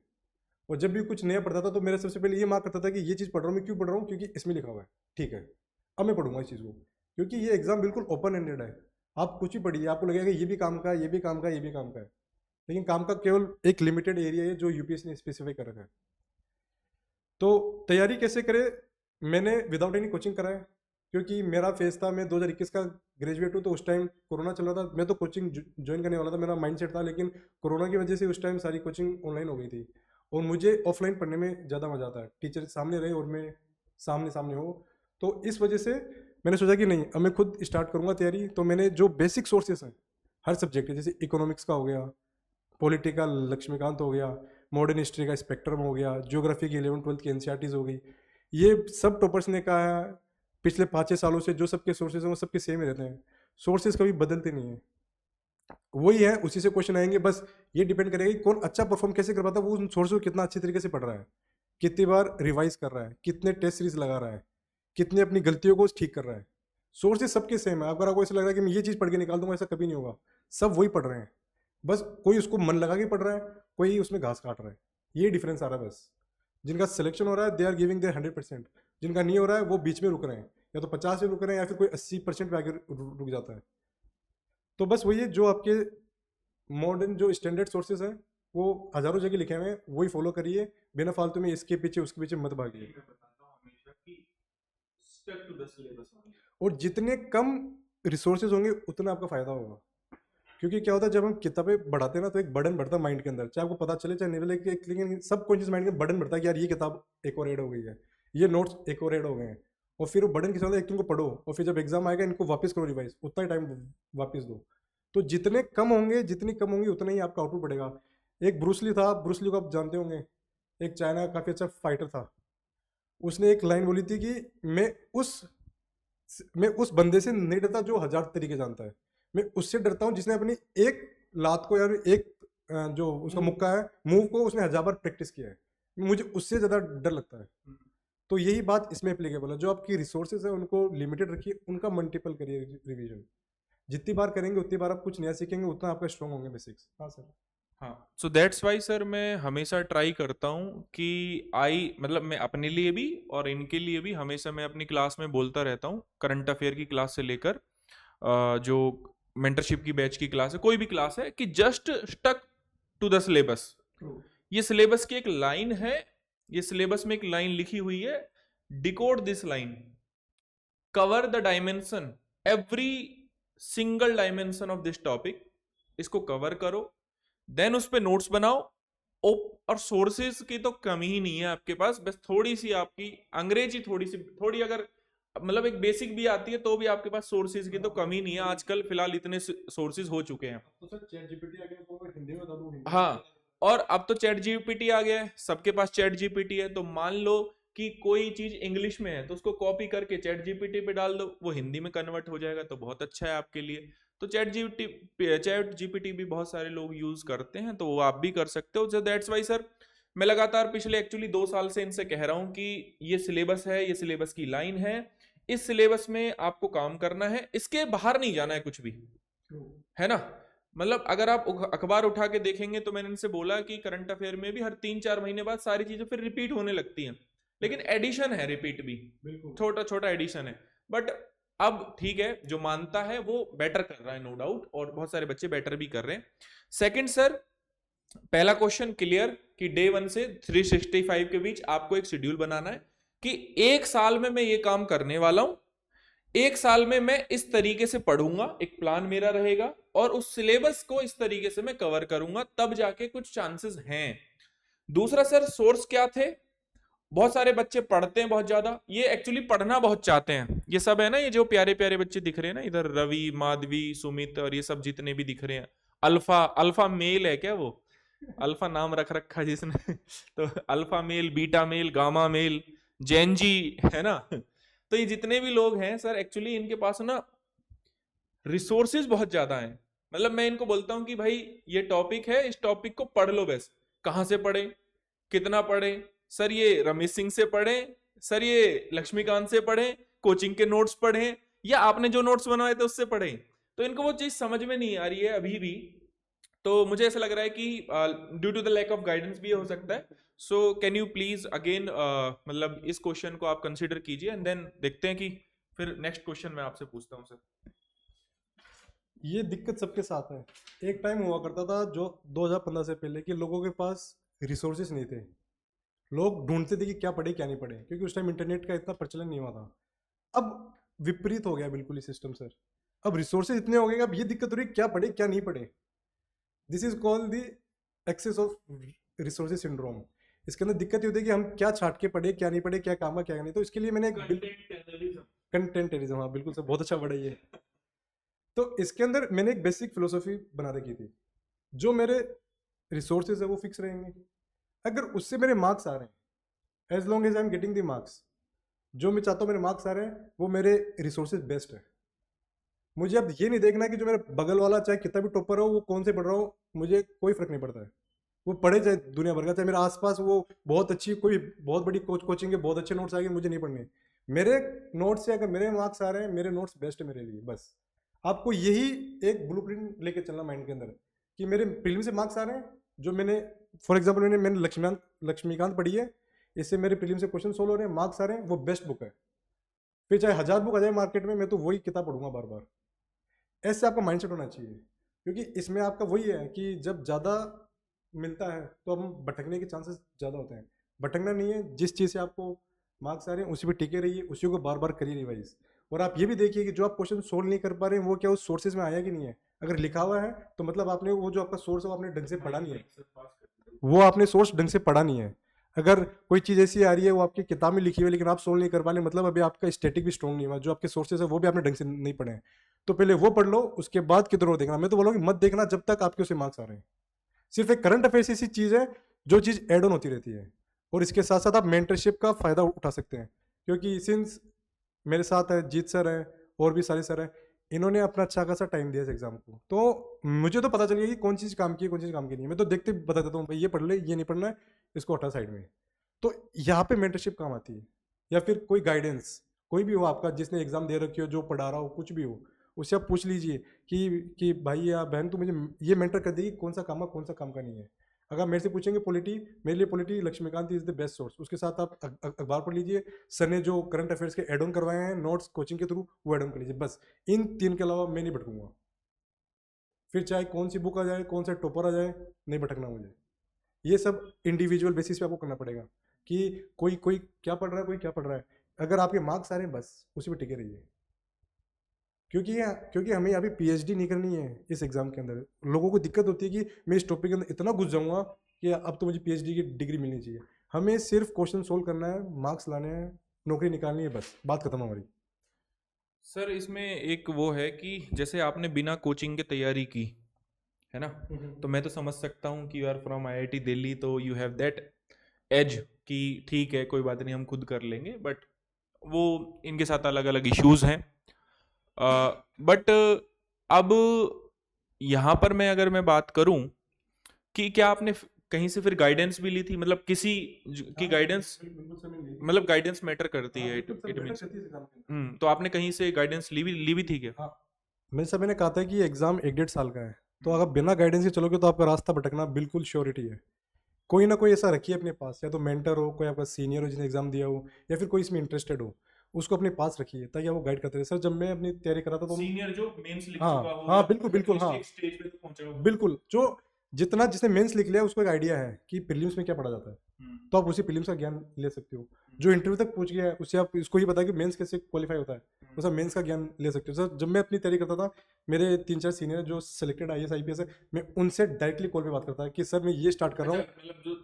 और जब भी कुछ नया पढ़ता था तो मेरा सबसे पहले ये मार्क करता था कि ये चीज़ पढ़ रहा हूँ मैं, क्यों पढ़ रहा हूँ, क्योंकि इसमें लिखा हुआ है, ठीक है अब मैं पढ़ूंगा इस चीज़ को। क्योंकि ये एग्जाम बिल्कुल ओपन एंडेड है, आप कुछ भी पढ़िए, आपको लगेगा कि ये भी काम का है, ये भी काम का है, ये भी काम का है, लेकिन काम का केवल एक लिमिटेड एरिया है जो यूपीएससी ने स्पेसिफाई कर रखा है। तो तैयारी कैसे करें, मैंने विदाउट एनी कोचिंग करा है, क्योंकि मेरा फेज था, मैं 2021 का ग्रेजुएट हूँ, तो उस टाइम कोरोना चल रहा था, मैं तो कोचिंग ज्वाइन करने वाला था, मेरा माइंडसेट था, लेकिन कोरोना की वजह से उस टाइम सारी कोचिंग ऑनलाइन हो गई थी, और मुझे ऑफलाइन पढ़ने में ज़्यादा मज़ा आता है, टीचर सामने रहे और मैं सामने सामने हो। तो इस वजह से मैंने सोचा कि नहीं, अब मैं खुद स्टार्ट करूँगा तैयारी। तो मैंने जो बेसिक सोर्सेस हैं हर सब्जेक्ट के, जैसे इकोनॉमिक्स का हो गया, पॉलिटिकल लक्ष्मीकांत हो गया, मॉडर्न हिस्ट्री का स्पेक्ट्रम हो गया, ज्योग्राफी की 11th-12th की एनसीईआरटीज हो गई, ये सब टॉपर्स ने कहा है पिछले 5-6 सालों से, जो सबके सोर्सेज हैं वो सबके सेम ही रहते हैं, सोर्सेज कभी बदलते नहीं हैं, वही है, उसी से क्वेश्चन आएंगे। बस ये डिपेंड करेगा कि कौन अच्छा परफॉर्म कैसे कर पाता है, वो उन सोर्स को कितना अच्छी तरीके से पढ़ रहा है, कितनी बार रिवाइज कर रहा है, कितने टेस्ट सीरीज लगा रहा है, कितने अपनी गलतियों को ठीक कर रहा है। सोर्सेज सबके सेम है, अगर आपको ऐसा लग रहा है कि मैं ये चीज़ पढ़ के निकाल दूंगा, ऐसा कभी नहीं होगा, सब वही पढ़ रहे हैं, बस कोई उसको मन लगा के पढ़ रहा है, कोई उसमें घास काट रहा है, ये डिफरेंस आ रहा है बस। जिनका सिलेक्शन हो रहा है दे आर गिविंग देयर 100%, जिनका नहीं हो रहा है वो बीच में रुक रहे हैं, या तो 50 पे रुक रहे हैं, या फिर कोई 80% पे आगे रुक जाता है। तो बस वही है, जो आपके मॉडर्न जो स्टैंडर्ड सोर्सेज हैं वो हज़ारों जगह लिखे हुए हैं, वही फॉलो करिए, बिना फालतू में इसके पीछे उसके पीछे मत भागिए। और जितने कम रिसोर्सेज होंगे उतना आपका फ़ायदा होगा, क्योंकि क्या होता है जब हम किताबें बढ़ाते हैं ना, तो एक बर्डन बढ़ता है माइंड के अंदर, चाहे आपको पता चले चाहे नहीं चले, लेकिन सब कॉन्शियस माइंड में बर्डन बढ़ता है कि यार ये किताब एक और ऐड हो गई है, ये नोट्स एक और ऐड हो गए हैं, और फिर वो बर्डन के साथ एक तुमको पढ़ो, और फिर जब एग्जाम आएगा इनको वापस करो रिवाइज, उतना ही टाइम वापस दो। तो जितने कम होंगे, जितनी कम होंगी, उतना ही आपका आउटपुट बढ़ेगा। एक ब्रूसली था, ब्रूसली को आप जानते होंगे, एक चाइना का काफ़ी अच्छा फाइटर था, उसने एक लाइन बोली थी कि मैं उस बंदे से नहीं डरता जो 1000 तरीके जानता है, मैं उससे डरता हूँ जिसने अपनी एक लात को, यार एक जो उसका मुक्का है, मूव को उसने 1000 बार प्रैक्टिस किया है, मुझे उससे ज़्यादा डर लगता है। तो यही बात इसमें एप्लीकेबल है, जो आपकी रिसोर्सेज है उनको लिमिटेड रखिए, उनका मल्टीपल करिए रिवीजन, जितनी बार करेंगे उतनी बार आप कुछ नया सीखेंगे, उतना आपका स्ट्रॉन्ग होंगे बेसिक्स। हाँ सर। हाँ, सो दैट्स वाई सर मैं हमेशा ट्राई करता हूँ कि मतलब मैं अपने लिए भी और इनके लिए भी हमेशा मैं अपनी क्लास में बोलता रहता हूँ, करंट अफेयर की क्लास से लेकर जो मेंटरशिप की बैच की क्लास है, कोई भी क्लास है, कि just stuck to the syllabus. ये सिलेबस की एक लाइन है, ये सिलेबस में एक लाइन लिखी हुई है, decode this line, cover the dimension, every single dimension of this topic, इसको कवर करो, देन उस पे नोट्स बनाओ। और सोर्सेज की तो कमी ही नहीं है आपके पास, बस थोड़ी सी आपकी अंग्रेजी थोड़ी अगर मतलब एक बेसिक भी आती है तो भी आपके पास सोर्सेज की तो कमी नहीं है, आजकल फिलहाल इतने सोर्सेज हो चुके हैं। तो सर चैट जीपीटी आ गया, तो हिंदी में बता दूं? हाँ, और अब तो चैट जीपीटी आ गया है, सबके पास चैट जीपीटी है, तो मान लो कि कोई चीज इंग्लिश में है तो उसको कॉपी करके चैट जीपीटी पे डाल दो, वो हिंदी में कन्वर्ट हो जाएगा, तो बहुत अच्छा है आपके लिए। तो चैट जीपीटी भी बहुत सारे लोग यूज करते हैं, तो वो आप भी कर सकते हो। दैट्स वाई सर मैं लगातार पिछले एक्चुअली 2 साल से इनसे कह रहा हूं कि ये सिलेबस है, ये सिलेबस की लाइन है, इस सिलेबस में आपको काम करना है, इसके बाहर नहीं जाना है कुछ भी, है ना। मतलब अगर आप अखबार उठा के देखेंगे तो मैंने इनसे बोला कि करंट अफेयर में भी हर 3-4 महीने बाद सारी चीजें फिर रिपीट होने लगती हैं, लेकिन एडिशन है, रिपीट भी छोटा छोटा एडिशन है। बट अब ठीक है, जो मानता है वो बेटर कर रहा है, नो डाउट, और बहुत सारे बच्चे बेटर भी कर रहे हैं। सेकंड सर, पहला क्वेश्चन क्लियर कि डे 1 से 365 के बीच आपको एक शेड्यूल बनाना है कि 1 साल में मैं ये काम करने वाला हूं, 1 साल में मैं इस तरीके से पढ़ूंगा, एक प्लान मेरा रहेगा, और उस सिलेबस को इस तरीके से मैं कवर करूंगा, तब जाके कुछ चांसेस हैं। दूसरा सर, सोर्स क्या थे। बहुत सारे बच्चे पढ़ते हैं बहुत ज्यादा, ये एक्चुअली पढ़ना बहुत चाहते हैं, ये सब है ना, ये जो प्यारे प्यारे बच्चे दिख रहे हैं ना इधर, रवि, माधवी, सुमित और ये सब जितने भी दिख रहे हैं, अल्फा मेल है क्या वो, अल्फा नाम रख रखा जिसने तो alpha male, beta male, gamma male, Gen Z, है ना। तो ये जितने भी लोग हैं सर, एक्चुअली इनके पास ना रिसोर्सेज बहुत ज्यादा हैं। मतलब मैं इनको बोलता हूं कि भाई ये टॉपिक है, इस टॉपिक को पढ़ लो, बस कहां से पढ़े, कितना पढ़े, सर ये रमेश सिंह से पढ़े, सर ये लक्ष्मीकांत से पढ़े, कोचिंग के नोट्स पढ़े, या आपने जो नोट्स बनवाए थे उससे पढ़े, तो इनको वो चीज समझ में नहीं आ रही है अभी भी। तो मुझे ऐसा लग रहा है कि due to the lack of guidance भी ये हो सकता है। So can you please again मतलब इस क्वेश्चन को आप कंसिडर कीजिए, एंड देन देखते हैं कि फिर नेक्स्ट क्वेश्चन मैं आपसे पूछता हूँ सर। ये दिक्कत सबके साथ है। एक टाइम हुआ करता था जो 2015 से पहले कि लोगों के पास रिसोर्सेज नहीं थे, लोग ढूंढते थे कि क्या पढ़े क्या नहीं पढ़े, क्योंकि उस टाइम इंटरनेट का इतना प्रचलन नहीं हुआ था। अब विपरीत हो गया बिल्कुल ही सिस्टम सर। अब रिसोर्सेज इतने हो गए कि अब ये दिक्कत हो रही है क्या पढ़े क्या नहीं पढ़े। This is called the excess of resources syndrome. इसके अंदर दिक्कत ये होती है कि हम क्या छाट के पढ़े क्या नहीं पढ़े, क्या काम का क्या नहीं। तो इसके लिए मैंने कंटेंटरिज्म, हाँ बिल्कुल सर, बहुत अच्छा वर्ड है ये। तो इसके अंदर मैंने एक बेसिक फिलोसफी बना रखी थी, जो मेरे रिसोर्सेज है वो फिक्स रहेंगे। अगर उससे मेरे मार्क्स आ रहे हैं, as long as I am getting the marks, जो मैं चाहता हूँ मेरे मार्क्स आ रहे हैं, वो मेरे रिसोर्सेज बेस्ट है। मुझे अब ये नहीं देखना कि जो मेरा बगल वाला चाहे कितना भी टॉपर हो, वो कौन से पढ़ रहा हो, मुझे कोई फर्क नहीं पड़ता है। वो पढ़े चाहे दुनिया भर का, चाहे मेरे आसपास वो बहुत अच्छी कोई बहुत बड़ी कोचिंग है, बहुत अच्छे नोट्स आएंगे, मुझे नहीं पढ़ने। मेरे नोट्स से अगर मेरे मार्क्स आ रहे हैं, मेरे नोट्स बेस्ट है मेरे लिए। बस आपको यही एक ब्लूप्रिंट लेके चलना माइंड के अंदर, कि मेरे प्रीलिम से मार्क्स आ रहे हैं, जो मैंने फॉर एग्जांपल मैंने लक्ष्मीकांत पढ़ी है, इससे मेरे प्रीलिम से क्वेश्चन सोल्व हो रहे हैं, मार्क्स आ रहे हैं, वो बेस्ट बुक है। फिर चाहे 1000 बुक आ जाए मार्केट में, मैं तो वही किताब पढ़ूंगा बार बार। ऐसे आपका माइंडसेट होना चाहिए, क्योंकि इसमें आपका वही है कि जब ज़्यादा मिलता है तो हम भटकने के चांसेस ज़्यादा होते हैं। भटकना नहीं है, जिस चीज़ से आपको मार्क्स आ रहे हैं उसी पे टिके रहिए, उसी को बार बार करिए रिवाइज। और आप ये भी देखिए कि जो आप क्वेश्चन सोल्व नहीं कर पा रहे हैं वो क्या उस सोर्सेज में आया कि नहीं है। अगर लिखा हुआ है तो मतलब आपने वो जो आपका सोर्स है वो आपने ढंग से पढ़ा नहीं है, वो आपने सोर्स ढंग से पढ़ा नहीं है। अगर कोई चीज़ ऐसी आ रही है वो आपकी किताब में लिखी हुई है लेकिन आप सोल्व नहीं कर पा रहे, मतलब अभी आपका स्टैटिक भी स्ट्रॉन्ग नहीं हुआ, जो आपके सोर्सेज है वो भी आपने ढंग से नहीं पढ़े हैं। तो पहले वो पढ़ लो, उसके बाद किधर और देखना। मैं तो बोलूँगा मत देखना जब तक आपके उसे मार्क्स आ रहे हैं। सिर्फ एक करंट अफेयर्स ऐसी चीज़ है जो चीज़ एड ऑन होती रहती है, और इसके साथ साथ आप मेंटरशिप का फ़ायदा उठा सकते हैं। क्योंकि सिंस मेरे साथ है जीत सर है और भी सारे सर हैं, इन्होंने अपना अच्छा खासा टाइम दिया इस एग्जाम को, तो मुझे तो पता चल गया कि कौन चीज़ काम की है कौन चीज़ काम की नहीं है। मैं तो देखते बता देता हूँ भाई ये पढ़ ले, ये नहीं पढ़ना है, इसको हटा साइड में। तो यहाँ पे मेंटरशिप काम आती है, या फिर कोई गाइडेंस कोई भी हो आपका जिसने एग्जाम दे रखी हो, जो पढ़ा रहा हो, कुछ भी हो, उससे आप पूछ लीजिए कि भाई या बहन तू मुझे ये मेंटर कर देगी कौन सा काम है कौन सा काम का नहीं है। अगर मेरे से पूछेंगे पॉलिटी, मेरे लिए polity Laxmikanth is the best source. उसके साथ आप अखबार पढ़ लीजिए, सर ने जो करंट अफेयर्स के एड ऑन करवाए हैं नोट्स कोचिंग के थ्रू, वो एड ऑन कर लीजिए। बस इन 3 के अलावा मैं नहीं भटकूंगा। फिर चाहे कौन सी बुक आ जाए, कौन सा टॉपर आ जाए, नहीं भटकना मुझे। ये सब इंडिविजुअल बेसिस पे आपको करना पड़ेगा कि कोई क्या पढ़ रहा है, कोई क्या पढ़ रहा है। अगर आपके मार्क्स आ रहे हैं बस उसी पे टिके रहिए। क्योंकि हमें अभी पीएचडी नहीं करनी है इस एग्जाम के अंदर। लोगों को दिक्कत होती है कि मैं इस टॉपिक के अंदर इतना घुस जाऊंगा कि अब तो मुझे पीएचडी की डिग्री मिलनी चाहिए। हमें सिर्फ क्वेश्चन सोल्व करना है, मार्क्स लाने हैं, नौकरी निकालनी है, बस बात खत्म हमारी। सर इसमें एक वो है कि जैसे आपने बिना कोचिंग के तैयारी की है ना, तो मैं तो समझ सकता हूँ कि you are from IIT Delhi, तो यू हैव दैट एज कि ठीक है कोई बात नहीं हम खुद कर लेंगे। बट वो इनके साथ अलग अलग इश्यूज हैं। बट अब यहाँ पर अगर मैं बात करूं कि क्या आपने कहीं से फिर गाइडेंस भी ली थी, मतलब किसी की गाइडेंस, मतलब गाइडेंस मैटर करती है, इट मींस। तो आपने कहीं से गाइडेंस ली भी थी क्या? हाँ, मेरे सभी ने कहा था कि एग्जाम 1-1.5 साल का है, तो अगर बिना गाइडेंस के चलोगे तो आपका रास्ता भटकना बिल्कुल श्योरिटी है। कोई ना कोई ऐसा रखिए अपने पास, या तो मेंटर हो, कोई आपका सीनियर हो जिसने एग्जाम दिया हो, या फिर कोई इसमें इंटरेस्टेड हो, उसको अपने पास रखिए ताकि वो गाइड करते रहे। सर जब मैं अपनी तैयारी कर रहा था तो सीनियर जो मेंस लिख हाँ चुका हो, हाँ बिल्कुल बिल्कुल, हाँ एक स्टेज पे तो पहुंचा हो, बिल्कुल, जो जिसने मेंस लिख लिया उसको एक आइडिया है कि प्रीलिम्स में क्या पढ़ा जाता है, तो आप उसी प्रीलिम्स का ज्ञान ले सकते हो। जो इंटरव्यू तक पहुंच गया है उससे आप इसको ही पता कि मेंस कैसे क्वालिफाई होता है, तो सर मेंस का ज्ञान ले सकते हो। सर जब मैं अपनी तैयारी करता था, मेरे 3-4 सीनियर जो सिलेक्टेड आईएएस आईपीएस है, मैं उनसे डायरेक्टली कॉल पे बात करता कि सर मैं ये स्टार्ट कर रहा हूँ। मतलब जो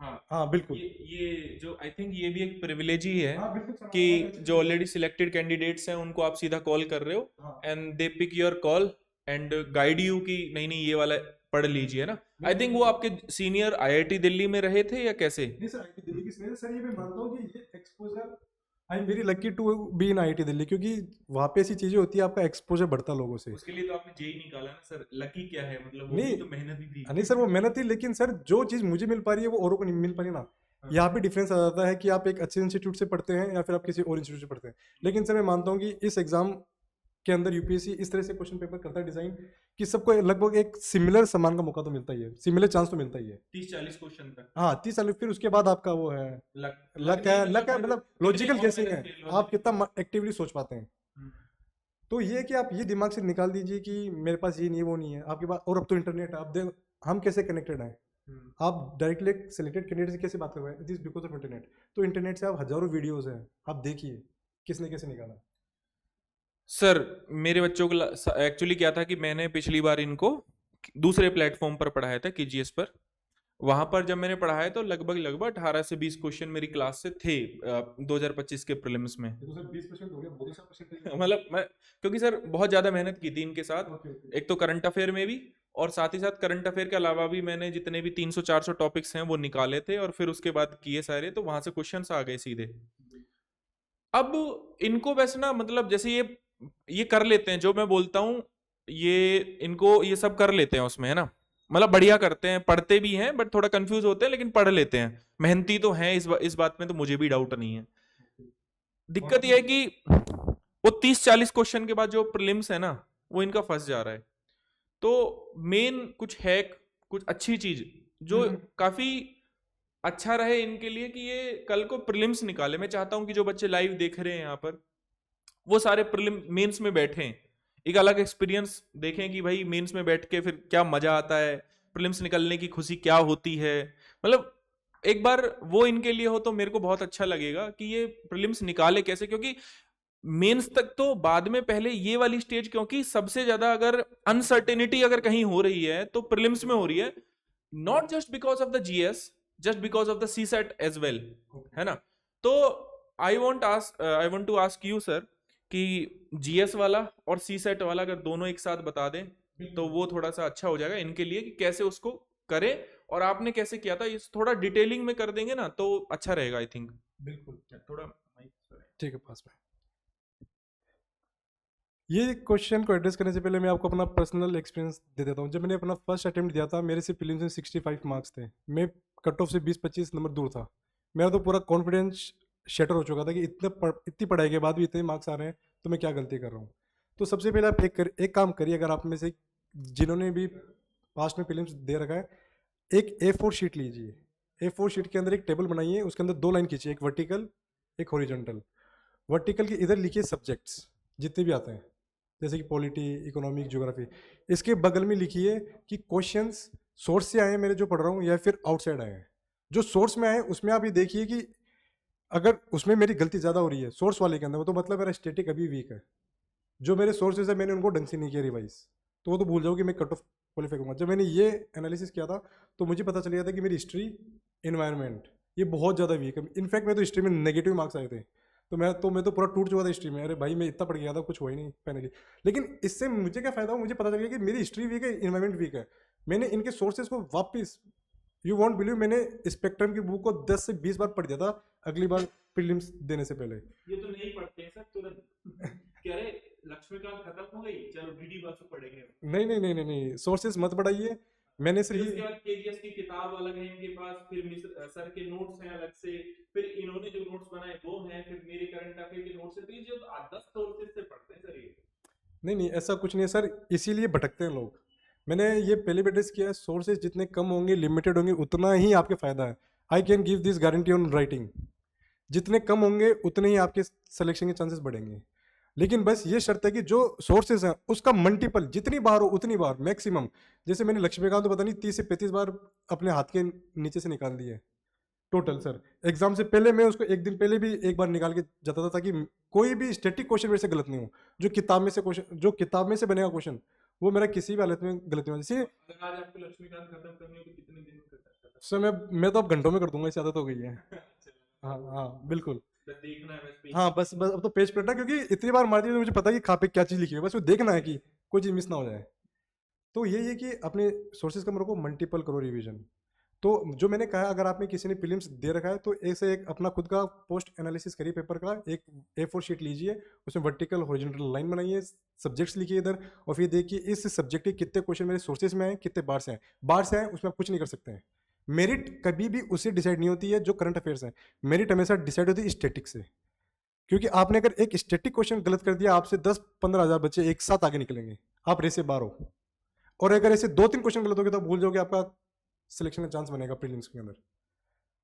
हाँ बिल्कुल, ये जो आई थिंक ये भी एक प्रिविलेज ही है हाँ बिल्कुल सर, कि जो ऑलरेडी सिलेक्टेड कैंडिडेट्स हैं उनको आप सीधा कॉल कर रहे हो, हाँ and they pick your call and guide you कि नहीं नहीं ये वाला पढ़ लीजिए ना। आई थिंक वो आपके सीनियर आईआईटी दिल्ली में रहे थे या कैसे? नहीं सर, आईआईटी दिल्ली की स्नेह सर, ये मैं मानता हूँ कि ये exposure, I am very lucky to be in IIT Delhi, क्योंकि वहाँ पे ऐसी चीजें होती है, आपका एक्सपोजर बढ़ता लोगों से। उसके लिए तो आपने जेई निकाला ना सर, लकी क्या है, मतलब वो नहीं, भी तो मेहनत ही थी। नहीं सर वो मेहनत थी, लेकिन सर जो चीज़ मुझे मिल पा रही है वो औरों को नहीं मिल पा रही ना। यहाँ पे डिफरेंस आ जाता है कि आप एक अच्छे इंस्टीट्यूट से पढ़ते हैं या फिर आप किसी और इंस्टीट्यूट से पढ़ते हैं। लेकिन सर मैं मानता हूँ कि इस एग्जाम के अंदर यूपीएससी इस तरह से क्वेश्चन पेपर करता है डिजाइन कि सबको लगभग एक सिमिलर समान का मौका तो मिलता ही है, सिमिलर चांस तो मिलता ही है। 30-40 क्वेश्चन तक हाँ 30 साल फिर उसके बाद आपका वो है लक है, लक है मतलब लॉजिकल गेसिंग है, आप कितना एक्टिवली सोच पाते हैं। तो ये कि आप ये दिमाग से निकाल दीजिए कि मेरे पास ये नहीं वो नहीं है आपके पास। और अब तो इंटरनेट है, आप देख हम कैसे कनेक्टेड हैं, आप डायरेक्टली एक सिलेक्टेड कैंडिडेट से कैसे बात कर रहे हैं, दिस बिकॉज ऑफ इंटरनेट। तो इंटरनेट से आप हजारों वीडियोस हैं, आप देखिए किसने कैसे निकाला। सर मेरे बच्चों को एक्चुअली क्या था कि मैंने पिछली बार इनको दूसरे प्लेटफॉर्म पर पढ़ाया था केजीएस पर। वहां पर जब मैंने पढ़ाया तो लगभग 18 से 20 क्वेश्चन मेरी क्लास से थे 2025 के प्रीलिम्स में। तो सर 20% हो गया, बहुत अच्छा परसेंटेज। मतलब मैं क्योंकि सर बहुत ज्यादा मेहनत की थी इनके साथ, एक तो करंट अफेयर में भी और साथ ही साथ करंट अफेयर के अलावा भी मैंने जितने भी 300-400 टॉपिक्स हैं वो निकाले थे और फिर उसके बाद किए सारे, तो वहां से क्वेश्चंस आ गए सीधे। अब इनको वैसे ना मतलब जैसे ये कर लेते हैं जो मैं बोलता हूँ, ये इनको ये सब कर लेते हैं उसमें, है ना, मतलब बढ़िया करते हैं, पढ़ते भी हैं बट थोड़ा कंफ्यूज होते हैं लेकिन पढ़ लेते हैं, मेहनती तो हैं इस बात में तो मुझे भी डाउट नहीं है। दिक्कत यह है कि वो 30-40 क्वेश्चन के बाद जो प्रीलिम्स है ना वो इनका फंस जा रहा है। तो मेन कुछ है, कुछ अच्छी चीज जो काफी अच्छा रहे इनके लिए कि ये कल को प्रीलिम्स निकाले। मैं चाहता हूं कि जो बच्चे लाइव देख रहे हैं यहाँ पर वो सारे प्रीलिम मेंस में बैठे हैं, एक अलग एक्सपीरियंस देखें कि भाई मेंस में बैठ के फिर क्या मजा आता है, प्रीलिम्स निकलने की खुशी क्या होती है। मतलब एक बार वो इनके लिए हो तो मेरे को बहुत अच्छा लगेगा कि ये प्रीलिम्स निकाले कैसे, क्योंकि मेंस तक तो बाद में, पहले ये वाली स्टेज, क्योंकि सबसे ज्यादा अगर अनसर्टेनिटी अगर कहीं हो रही है तो प्रीलिम्स में हो रही है, not just because of the GS, just because of the CSAT as well, है ना। तो I want to ask you sir कि जीएस वाला और सीसेट वाला अगर दोनों एक साथ बता दें तो वो थोड़ा सा अच्छा हो जाएगा इनके लिए कि कैसे उसको करें, और आपने कैसे किया था, ये थोड़ा डिटेलिंग में कर देंगे ना तो अच्छा रहेगा आई थिंक। बिल्कुल, थोड़ा ठीक है पास में। ये क्वेश्चन को एड्रेस करने से पहले मैं आपको अपना पर्सनल एक्सपीरियंस दे देता हूँ। जब मैंने अपना फर्स्ट अटेम्प्ट दिया था मेरे से प्रीलिम्स में 65 मार्क्स थे, मैं कट ऑफ से 20-25 नंबर दूर था। मेरा तो पूरा कॉन्फिडेंस शटर हो चुका था कि इतनी पढ़ाई के बाद भी इतने मार्क्स आ रहे हैं तो मैं क्या गलती कर रहा हूँ। तो सबसे पहले आप एक काम करिए, अगर आप में से जिन्होंने भी पास्ट में प्रीलिम्स दे रखा है, एक A4 शीट लीजिए, A4 शीट के अंदर एक टेबल बनाइए, उसके अंदर 2 लाइन खींचिए, एक वर्टिकल एक हॉरिजॉन्टल। वर्टिकल के इधर लिखिए सब्जेक्ट्स जितने भी आते हैं, जैसे कि पॉलिटी, इकोनॉमिक, ज्योग्राफी। इसके बगल में लिखिए कि क्वेश्चंस सोर्स से आए हैं मेरे जो पढ़ रहा हूँ या फिर आउटसाइड आए हैं। जो सोर्स में आए उसमें आप ये देखिए कि अगर उसमें मेरी गलती ज़्यादा हो रही है सोर्स वाले के अंदर, वो तो मतलब मेरा स्टेटिक अभी वीक है। जो मेरे सोर्सेज है मैंने उनको ढंग से नहीं किया रिवाइज, तो वो तो भूल जाओ कि मैं कट ऑफ क्वालिफाई करूँगा। जब मैंने ये एनालिसिस किया था तो मुझे पता चल गया था कि मेरी हिस्ट्री, इन्वायरमेंट ये बहुत ज़्यादा वीक है। इनफैक्ट मैं तो हिस्ट्री में नेगेटिव मार्क्स आए थे, तो मैं तो पूरा टूट चुका था हिस्ट्री में। अरे भाई मैं इतना पढ़ गया था, कुछ हुआ ही नहीं फाइनली। लेकिन इससे मुझे क्या फ़ायदा हुआ, मुझे पता चल गया कि मेरी हिस्ट्री वीक है, इन्वायरमेंट वीक है। मैंने इनके सोर्सेज को वापस, यू वॉन्ट बिलीव, मैंने स्पेक्ट्रम की बुक को 10 से 20 बार पढ़ दिया था अगली बार प्रीलिम्स देने से पहले। ये तो नहीं पढ़ते हैं सर तुरंत कह रहे लक्ष्मीकांत खत्म हो गई, चलो डीडी बासु पढ़ेंगे। नहीं, सोर्सेज मत बढ़ाइए। मैंने सिर्फ उसके बाद केजीएस की किताब अलग है इनके पास, फिर मिस्र सर के नोट्स हैं अलग से, फिर इन्होंने जो नोट्स बनाए वो हैं, फिर मेरे करंट अफेयर के नोट्स हैं, तो ये जो 10 सोर्सेज से पढ़ते हैं सर ये। नहीं ऐसा कुछ नहीं है सर, इसीलिए भटकते हैं लोग। मैंने ये पहले भी एड्रेस किया है, सोर्सेज जितने कम होंगे, लिमिटेड होंगे, उतना ही आपके फायदा है। I can give this guarantee on writing. जितने कम होंगे उतने ही आपके सिलेक्शन के चांसेस बढ़ेंगे। लेकिन बस ये शर्त है कि जो सोर्सेज हैं उसका मल्टीपल जितनी बार हो उतनी बार मैक्सिमम। जैसे मैंने लक्ष्मीकांत तो पता नहीं 30 से 35 बार अपने हाथ के नीचे से निकाल दिए टोटल सर। एग्जाम से पहले मैं उसको एक दिन पहले भी एक बार निकाल के जाता था ताकि कोई भी स्टैटिक क्वेश्चन मेरे से गलत नहीं हो। जो किताब में से क्वेश्चन, जो किताब में से बनेगा क्वेश्चन, वो मेरा किसी भी हालत में गलत नहीं हो। जैसे अगर आज आपको लक्ष्मीकांत खत्म करनी हो तो कितने दिन में कर सकता था? सर मैं तो अब घंटों में कर दूंगा, इससे आदत हो गई है। हाँ बिल्कुल। देखना है बस हाँ बस अब तो पेज पलटना, क्योंकि इतनी बार मार दी तो मुझे पता है कि कहाँ पे क्या चीज़ लिखी है, बस वो देखना है कि कोई चीज़ मिस ना हो जाए। तो यही है कि अपने सोर्सेज कम रखो, मल्टीपल करो रिवीजन। तो जो मैंने कहा, अगर आपने किसी ने प्रीलिम्स दे रखा है तो ऐसे एक अपना खुद का पोस्ट एनालिसिस करिए पेपर का, एक A4 शीट लीजिए, उसमें वर्टिकल हॉरिजॉन्टल लाइन बनाइए, सब्जेक्ट्स लिखिए इधर, और फिर देखिए इस सब्जेक्ट के कितने क्वेश्चन मेरे सोर्सेज में आए, कितने बार से आए। बार से आए उसमें आप कुछ नहीं कर सकते हैं। मेरिट कभी भी उससे डिसाइड नहीं होती है जो करंट अफेयर्स है, मेरिट हमेशा डिसाइड होती है स्टेटिक से। क्योंकि आपने अगर एक स्टैटिक क्वेश्चन गलत कर दिया, आपसे 10-15 हज़ार बच्चे एक साथ आगे निकलेंगे, आप रेस से बाहर हो। और अगर ऐसे 2-3 क्वेश्चन गलत हो गए तो भूल जाओगे आपका सिलेक्शन का चांस बनेगा प्रीलिम्स के अंदर।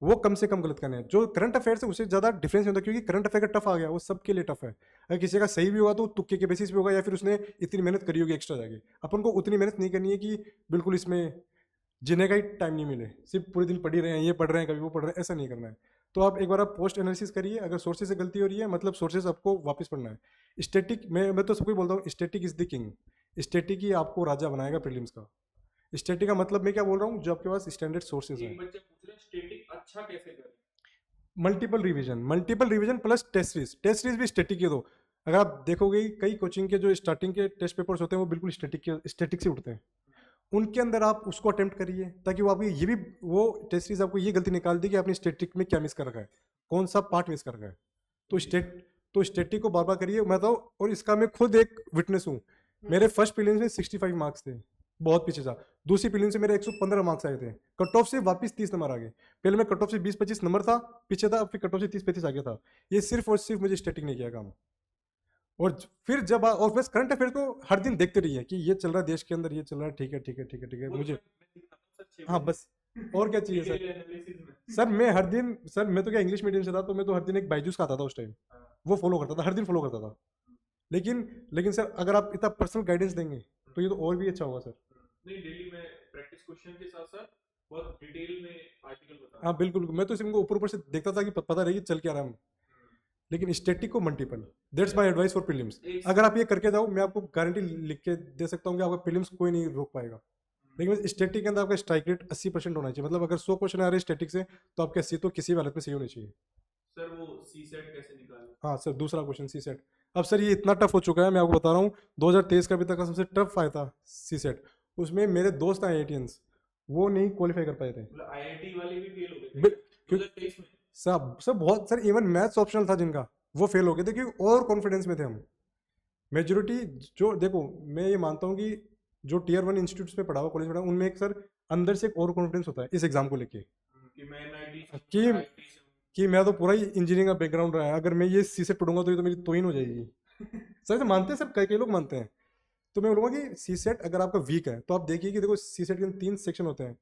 वो कम से कम गलत करने हैं। जो करंट अफेयर से उससे ज़्यादा डिफरेंस नहीं होता, क्योंकि करंट अफेयर का टफ आ गया, वो सबके लिए टफ है। अगर किसी का सही भी होगा तो तुक्के के बेसिस पे होगा, या फिर उसने इतनी मेहनत करी होगी एक्स्ट्रा जाके। अपन को उतनी मेहनत नहीं करनी है कि बिल्कुल इसमें जीने का ही टाइम नहीं मिले, सिर्फ पूरे दिन पढ़ ही रहे हैं, ये पढ़ रहे हैं, कभी वो पढ़ रहे हैं, ऐसा नहीं करना है। तो आप एक बार आप पोस्ट एनालिसिस करिए, अगर सोर्सेज से गलती हो रही है मतलब सोर्सेज आपको वापस पढ़ना है। स्टैटिक मैं तो सबको बोलता हूँ, static is the king. Static ही आपको राजा बनाएगा प्रीलिम्स का। स्टैटिक का मतलब मैं क्या बोल रहा हूँ, जो आपके पास स्टैंडर्ड सोर्सेज हैं। एक बच्चे पूछ रहे हैं स्टैटिक अच्छा कैसे करें। Multiple revision plus test series भी स्टैटिक के दो। अगर आप देखोगे कई कोचिंग के जो स्टार्टिंग के टेस्ट पेपर्स होते हैं वो बिल्कुल स्टैटिक से उठते हैं। उनके अंदर आप उसको अटेम्प्ट करिए, ताकि वो आपकी ये भी वो टेस्ट सीरीज आपको ये गलती निकाल दी कि आपने स्टैटिक में क्या मिस कर रखा है, कौन सा पार्ट मिस कर रखा है। तो स्टैटिक को बार बार करिए। मैं तो, और इसका मैं खुद एक विटनेस हूँ। मेरे फर्स्ट प्रीलिम्स में 65 मार्क्स थे, बहुत पीछे था। दूसरी प्रीलिम्स से मेरे 115 मार्क्स आए थे, कट ऑफ से वापस 30 नंबर आ गए। पहले मैं कट ऑफ से 20-25 नंबर था, पीछे था, फिर कट ऑफ से 30-35 आ गया था। ये सिर्फ और सिर्फ मुझे स्टैटिक नहीं किया काम। और फिर जब और बस करंट अफेयर को हर दिन देखते रहिए कि ये चल रहा है देश के अंदर, ये चल रहा है, ठीक है ठीक है ठीक है ठीक है मुझे, हाँ बस, और क्या चाहिए सर। सर मैं हर दिन, सर मैं तो क्या इंग्लिश मीडियम से था, तो मैं तो हर दिन एक बायजूस का आता था उस टाइम, वो फॉलो करता था, हर दिन फॉलो करता था। लेकिन सर अगर आप इतना पर्सनल गाइडेंस देंगे तो ये तो और भी अच्छा होगा सर। नहीं, डेली में प्रैक्टिस क्वेश्चन के साथ साथ बहुत डिटेल में आर्टिकल बता। हाँ बिल्कुल, मैं तो सिर्फ इनको ऊपर ऊपर से देखता था कि पता रहे कि चल क्या रहा है। लेकिन स्टैटिक को multiple, that's my advice for prelims. अगर आप ये करके जाओ, मैं आपको गारंटी लिख के दे सकता हूँ कि आपका प्रीलिम्स कोई नहीं रोक पाएगा। लेकिन स्टैटिक के अंदर आपका स्ट्राइक रेट 80% होना चाहिए। मतलब अगर 100 क्वेश्चन आ रहे हैं स्टैटिक से, तो आपके 80 तो किसी भी हालत में सही होने चाहिए। सर वो सी सेट कैसे निकालें? हाँ सर, दूसरा क्वेश्चन सी सेट। अब सर ये इतना टफ हो चुका है, मैं आपको बता रहा हूँ, 2023 का अभी तक का सबसे टफ आया था सी सेट। उसमें मेरे दोस्त हैं IITians, वो नहीं क्वालिफाई कर पाए थे। मतलब आईआईटी वाले भी फेल हो गए थे 2023 में। सब बहुत सर, इवन मैथ्स ऑप्शनल था जिनका, वो फेल हो गए थे, क्योंकि और कॉन्फिडेंस में थे हम। मेजोरिटी जो देखो, मैं ये मानता हूँ कि जो Tier 1 इंस्टीट्यूट्स में पढ़ा हुआ, कॉलेज में पढ़ा हुआ, उनमें एक सर अंदर से एक और कॉन्फिडेंस होता है इस एग्जाम को लेके, कि मैं एनआईटी कि कि मेरा तो पूरा ही इंजीनियरिंग का बैकग्राउंड रहा है, अगर मैं ये सी सेट पढ़ूंगा तो ये तो मेरी तोहिन हो जाएगी। सर तो मानते हैं, सब कई लोग मानते हैं। तो मैं बोलूँगा कि सी सेट अगर आपका वीक है, तो आप देखिए कि देखो सी सेट के 3 सेक्शन होते हैं।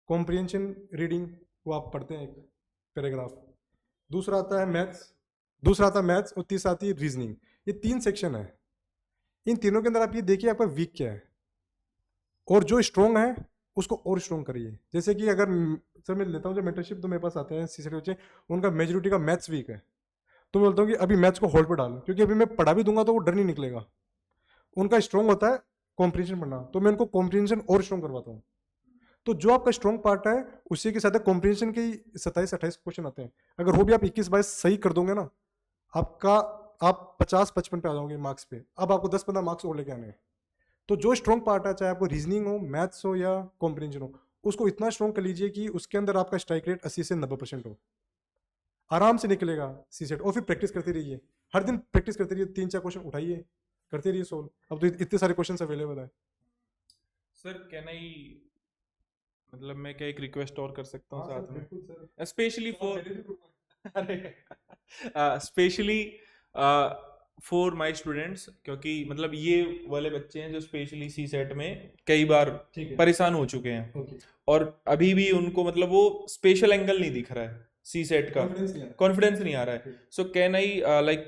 कॉम्प्रिहेंशन रीडिंग, वो आप पढ़ते हैं एक पैराग्राफ, दूसरा आता है मैथ्स, और तीसरा आती है रीजनिंग। ये 3 सेक्शन है। इन तीनों के अंदर आप ये देखिए आपका वीक क्या है, और जो स्ट्रॉन्ग है उसको और स्ट्रॉन्ग करिए। जैसे कि अगर सर मैं लेता हूँ जो मेंटरशिप तो मेरे पास आते हैं सी सेट बच्चे, उनका मेजोरिटी का मैथ्स वीक है, तो मैं बोलता हूँ कि अभी मैथ्स को होल्ड पर डाल, क्योंकि अभी मैं पढ़ा भी दूंगा तो वो डर नहीं निकलेगा। उनका स्ट्रॉन्ग होता है कॉम्प्रिहेंशन पढ़ना, तो मैं उनको कॉम्प्रिहेंशन और स्ट्रॉन्ग करवाता हूँ। तो जो आपका स्ट्रॉन्ग पार्ट है उसी के साथ कॉम्प्रिहेंशन के 27-28 क्वेश्चन आते हैं। अगर वो भी आप 21-22 सही कर दोगे ना, आप 50-55 पे आ जाओगे मार्क्स पे। अब आपको 10-15 मार्क्स और लेके आने हैं। तो जो स्ट्रॉन्ग पार्ट है, चाहे आपको रीजनिंग हो, मैथ्स हो या कॉम्प्रिहेंशन हो, उसको इतना स्ट्रॉन्ग कर लीजिए कि उसके अंदर आपका स्ट्राइक रेट 80 से 90% हो। आराम से निकलेगा सी सेट। और फिर प्रैक्टिस करते रहिए, हर दिन प्रैक्टिस करते रहिए, 3-4 क्वेश्चन उठाइए, करते रहिए सोल्व। अब तो इतने सारे क्वेश्चन अवेलेबल है। सर कैन आई, मतलब मैं क्या एक रिक्वेस्ट और कर सकता हूँ हाँ साथ सर, में, बिल्कुल सर। स्पेशली फॉर अरे स्पेशली फॉर माय स्टूडेंट्स, क्योंकि मतलब ये वाले बच्चे हैं जो स्पेशली सी सेट में कई बार ठीक है, परेशान हो चुके हैं, ओके। और अभी भी उनको मतलब वो स्पेशल एंगल नहीं दिख रहा है सी सेट का, कॉन्फिडेंस नहीं आ रहा है। सो कैन आई लाइक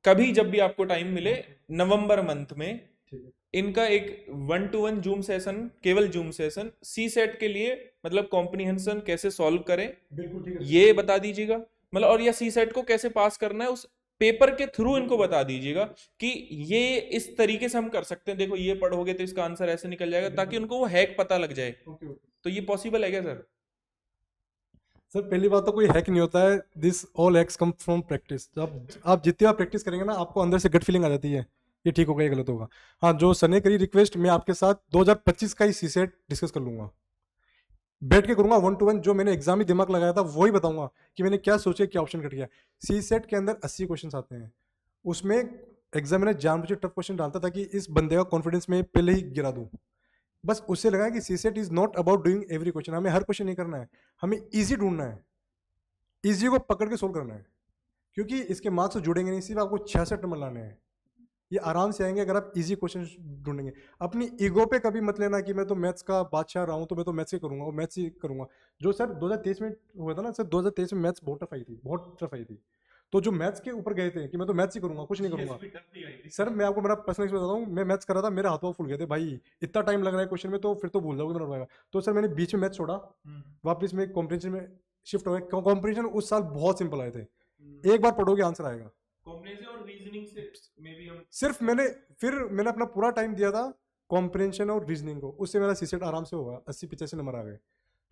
कभी जब भी आपको टाइम मिले नवंबर मंथ में ठीक है। इनका एक 1-to-1 जूम सेशन, केवल जूम सेशन सी सेट के लिए, मतलब कॉम्प्रिहेंशन कैसे सॉल्व करें बिल्कुल ठीक है। ये बता दीजिएगा, मतलब और या सी सेट को कैसे पास करना है उस पेपर के थ्रू इनको बता दीजिएगा कि ये इस तरीके से हम कर सकते हैं, देखो ये पढ़ोगे तो इसका आंसर ऐसे निकल जाएगा, ताकि उनको वो हैक पता लग जाए। ओके। तो ये पॉसिबल है क्या सर? सर पहली बात तो कोई हैक नहीं होता है, this all hacks come from practice. जब आप जितनी बार प्रैक्टिस करेंगे ना, आपको अंदर से गट फीलिंग आ जाती है ये ठीक होगा ये गलत होगा। हाँ, जो सर ने करी रिक्वेस्ट, मैं आपके साथ 2025 का ही सी सेट डिस्कस कर लूंगा, बैठ के करूंगा 1-to-1। जो मैंने एग्जाम ही दिमाग लगाया था वही बताऊंगा कि मैंने क्या सोचा, क्या ऑप्शन कट गया। सी सेट के अंदर 80 क्वेश्चन आते हैं, उसमें एग्जामिनर जानबूझ टफ क्वेश्चन डालता था कि इस बंदे का कॉन्फिडेंस में पहले ही गिरा दूं। बस उससे लगा कि CSAT is not about doing every question. हमें हर क्वेश्चन नहीं करना है, हमें ईजी ढूंढना है, ईजी को पकड़ के सोल्व करना है। क्योंकि इसके मार्क्स तो जुड़ेंगे नहीं, सिर्फ आपको 66 नंबर लाने हैं। ये आराम से आएंगे अगर आप इजी क्वेश्चन ढूंढेंगे। अपनी ईगो पे कभी मत लेना कि मैं तो मैथ्स का बादशाह रहा हूँ तो मैं तो मैथ्स ही करूंगा और मैथ्स ही करूंगा। जो सर 2023 में हुआ था ना सर, 2023 में मैथ्स बहुत टफ आई थी। तो जो मैथ्स के ऊपर गए थे कि मैं तो मैथ्स ही करूंगा, कुछ नहीं करूंगा। सर मैं आपको मेरा पर्सनल एक्सपीरियंस बताता हूँ, मैं मैथ्स कर रहा था, मेरे हाथों फूल गए थे भाई, इतना टाइम लग रहा है क्वेश्चन में तो फिर तो भूल जाओगे मेरा रहेगा। तो सर मैंने बीच में मैथ्स छोड़ा, वापस में कॉम्प्रिहेंशन में शिफ्ट हो गया। कॉम्प्रिहेंशन उस साल बहुत सिंपल आए थे, एक बार पढ़ोगे आंसर आएगा। कॉम्प्रिहेंशन और रीजनिंग से मे बी हम सिर्फ मैंने अपना पूरा टाइम दिया था कॉम्प्रिहेंशन और रीजनिंग को, उससे मेरा सीसेट आराम से होगा, 80-85 नंबर आ गए।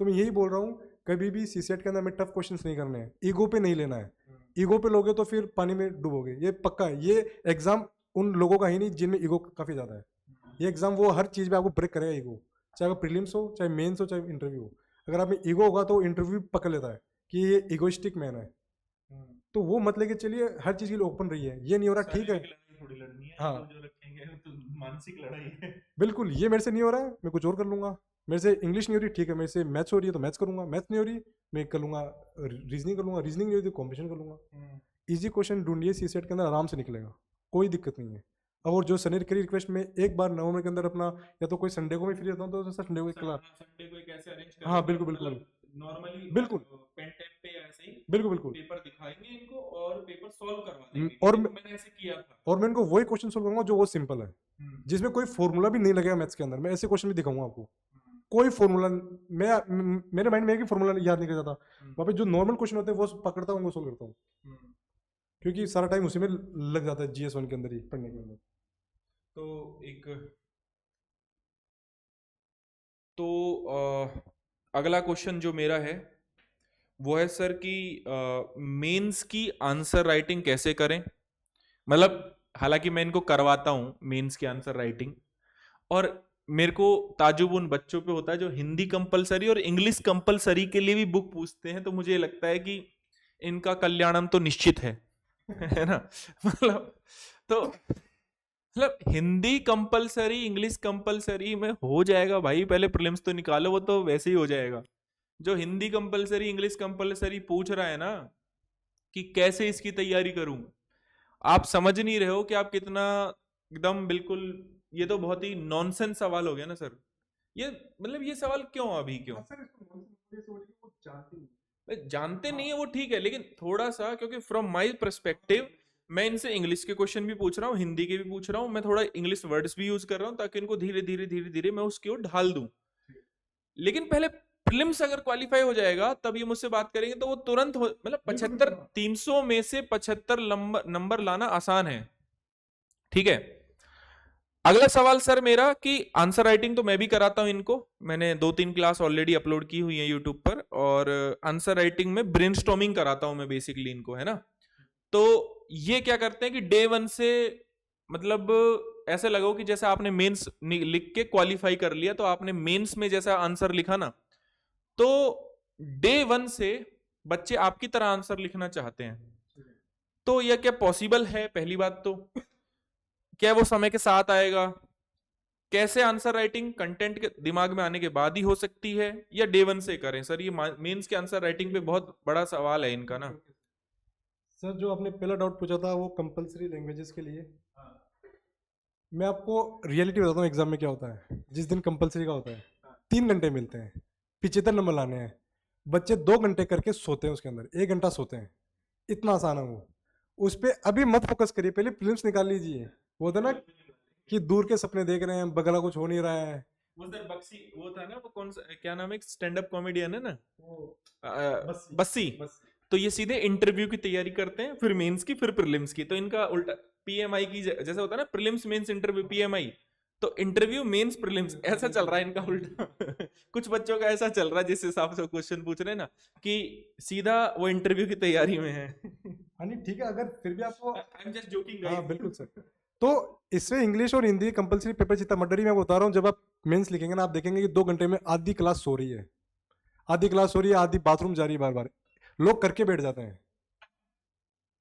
तो मैं यही बोल रहा हूँ, कभी भी सीसेट के अंदर में टफ क्वेश्चंस नहीं करने हैं, ईगो पे नहीं लेना है। ईगो पे लोगे तो फिर पानी में डूबोगे, ये पक्का है। ये एग्जाम उन लोगों का ही नहीं जिनमें ईगो काफी ज्यादा है। ये एग्जाम वो हर चीज में आपको ब्रेक करेगा ईगो, चाहे वो प्रीलिम्स हो, चाहे मेंस हो, चाहे इंटरव्यू हो। अगर आप में ईगो होगा तो इंटरव्यू पकड़ लेता है कि ये ईगोइस्टिक मैन है। तो वो मत लेके चलिए, हर चीज के लिए ओपन रही है। ये नहीं हो रहा, ठीक है, थोड़ी लड़नी है, हाँ। जो रखेंगे तो मानसिक लड़ाई है। बिल्कुल, ये मेरे से नहीं हो रहा है, मैं कुछ और कर लूंगा। मेरे से इंग्लिश नहीं हो रही, ठीक है, मेरे से मैथ्स हो रही है तो मैथ्स करूंगा, मैथ्स नहीं हो रही मैं कर लूंगा रीजनिंग कर लूंगा, रीजनिंग नहीं हो रही तो कॉम्पिटिशन कर लूंगा। इजी क्वेश्चन ढूंढिए, सीसेट के अंदर आराम से निकलेगा, कोई दिक्कत नहीं है। और जो सनी की रिक्वेस्ट में एक बार नवंबर के अंदर अपना, या तो कोई संडे को मैं फ्री रहता हूँ तो संडे को क्लास, संडे को एक ऐसे अरेंज हाँ बिल्कुल बिल्कुल नॉर्मली बिल्कुल पेन टैप पे ऐसे ही बिल्कुल बिल्कुल। पेपर दिखाएंगे इनको और पेपर सॉल्व करवा देंगे। और मैंने ऐसे किया था। और मैं इनको वही क्वेश्चन सोल्व करूंगा जो वो सिंपल है, जिसमें कोई फॉर्मूला भी नहीं लगेगा मैथ्स के अंदर। मैं ऐसे क्वेश्चन भी दिखाऊंगा आपको, कोई फॉर्मूला मेरे माइंड में है कि फॉर्मूला याद नहीं कर जाता, वहाँ पे जो नॉर्मल क्वेश्चन होते हैं वो पकड़ता हूँ, वो सोल्व करता हूँ, क्योंकि सारा टाइम उसी में लग जाता है GS 1 के अंदर ही पढ़ने के अंदर। अगला क्वेश्चन जो मेरा है वो है सर कि मेंस की आंसर राइटिंग कैसे करें। मतलब हालांकि मैं इनको करवाता हूँ मेंस की आंसर राइटिंग, और मेरे को ताजुब उन बच्चों पे होता है जो हिंदी कंपलसरी और इंग्लिश कंपलसरी के लिए भी बुक पूछते हैं। तो मुझे लगता है कि इनका कल्याणम तो निश्चित है है ना। मतलब हिंदी कंपलसरी इंग्लिश कंपलसरी में हो जाएगा भाई, पहले प्रीलिम्स तो निकालो, वो तो वैसे ही हो जाएगा। जो हिंदी कंपलसरी इंग्लिश कंपलसरी पूछ रहा है ना कि कैसे इसकी तैयारी करूं, आप समझ नहीं रहे हो कि आप कितना एकदम बिल्कुल, ये तो बहुत ही नॉनसेंस सवाल हो गया ना सर। ये मतलब ये सवाल क्यों, अभी क्यों जानते नहीं है वो ठीक है, लेकिन थोड़ा सा, क्योंकि फ्रॉम माय पर्सपेक्टिव मैं इनसे इंग्लिश के क्वेश्चन भी पूछ रहा हूँ, हिंदी के भी पूछ रहा हूँ, मैं थोड़ा इंग्लिश वर्ड्स भी यूज कर रहा हूँ ताकि इनको धीरे धीरे धीरे धीरे मैं उसकी ओर ढाल दूं। लेकिन पहले प्रीलिम्स अगर क्वालिफाई हो जाएगा तब ये मुझसे बात करेंगे तो वो तुरंत मतलब 75 300 में से 75 नंबर लाना आसान है, ठीक है। अगला सवाल सर मेरा कि आंसर राइटिंग तो मैं भी कराता हूं इनको, मैंने 2-3 क्लास ऑलरेडी अपलोड की हुई है यूट्यूब पर, और आंसर राइटिंग में ब्रेनस्टॉर्मिंग कराता हूं मैं बेसिकली इनको, है ना। तो ये क्या करते हैं कि डे 1 से, मतलब ऐसे लगो कि जैसे आपने मेंस लिख के क्वालिफाई कर लिया, तो आपने मेंस में जैसा आंसर लिखा ना, तो डे 1 से बच्चे आपकी तरह आंसर लिखना चाहते हैं। तो यह क्या पॉसिबल है? पहली बात तो क्या वो समय के साथ आएगा? कैसे आंसर राइटिंग कंटेंट के दिमाग में आने के बाद ही हो सकती है, या डे 1 से करें? सर ये मेंस के आंसर राइटिंग पे बहुत बड़ा सवाल है इनका ना। सर जो आपने पहला डाउट पूछा था वो कंपलसरी लैंग्वेजेस के लिए, मैं आपको रियलिटी बताता हूँ एग्जाम में क्या होता है। जिस दिन कंपलसरी का होता है 3 घंटे मिलते हैं, 75 नंबर लाने हैं, बच्चे 2 घंटे करके सोते हैं, उसके अंदर 1 घंटा सोते हैं, इतना आसान है वो। उस पर अभी मत फोकस करिए, पहले प्रीलिम्स निकाल लीजिए। वो था ना कि दूर के सपने देख रहे हैं, बगला कुछ हो नहीं रहा है। वो सर बक्सी, वो था ना, वो कौन सा, क्या नाम है, स्टैंड अप कॉमेडियन है ना, बस्सी। तो ये सीधे इंटरव्यू की तैयारी करते हैं, फिर मेंस की, फिर प्रीलिम्स की। तो इनका उल्टा PMI की जैसा होता है ना, प्रीलिम्स मेंस इंटरव्यू PMI, तो इंटरव्यू मेंस प्रीलिम्स ऐसा चल रहा है इनका उल्टा। कुछ बच्चों का ऐसा चल रहा है जिस हिसाब से क्वेश्चन पूछ रहे हैं ना, कि सीधा वो इंटरव्यू की तैयारी में है। हाँ नहीं ठीक है, अगर फिर भी आपको, आई एम जस्ट जोकिंग। हाँ बिल्कुल सर। तो इससे इंग्लिश और हिंदी कंपलसरी पेपर जितना मत डरिए, मैं बता रहा हूँ। जब आप मेंस लिखेंगे ना, आप देखेंगे कि 2 घंटे में आधी क्लास सो रही है, आधी क्लास सो रही है, आधी बाथरूम जा रही है, बार बार लोग करके बैठ जाते हैं।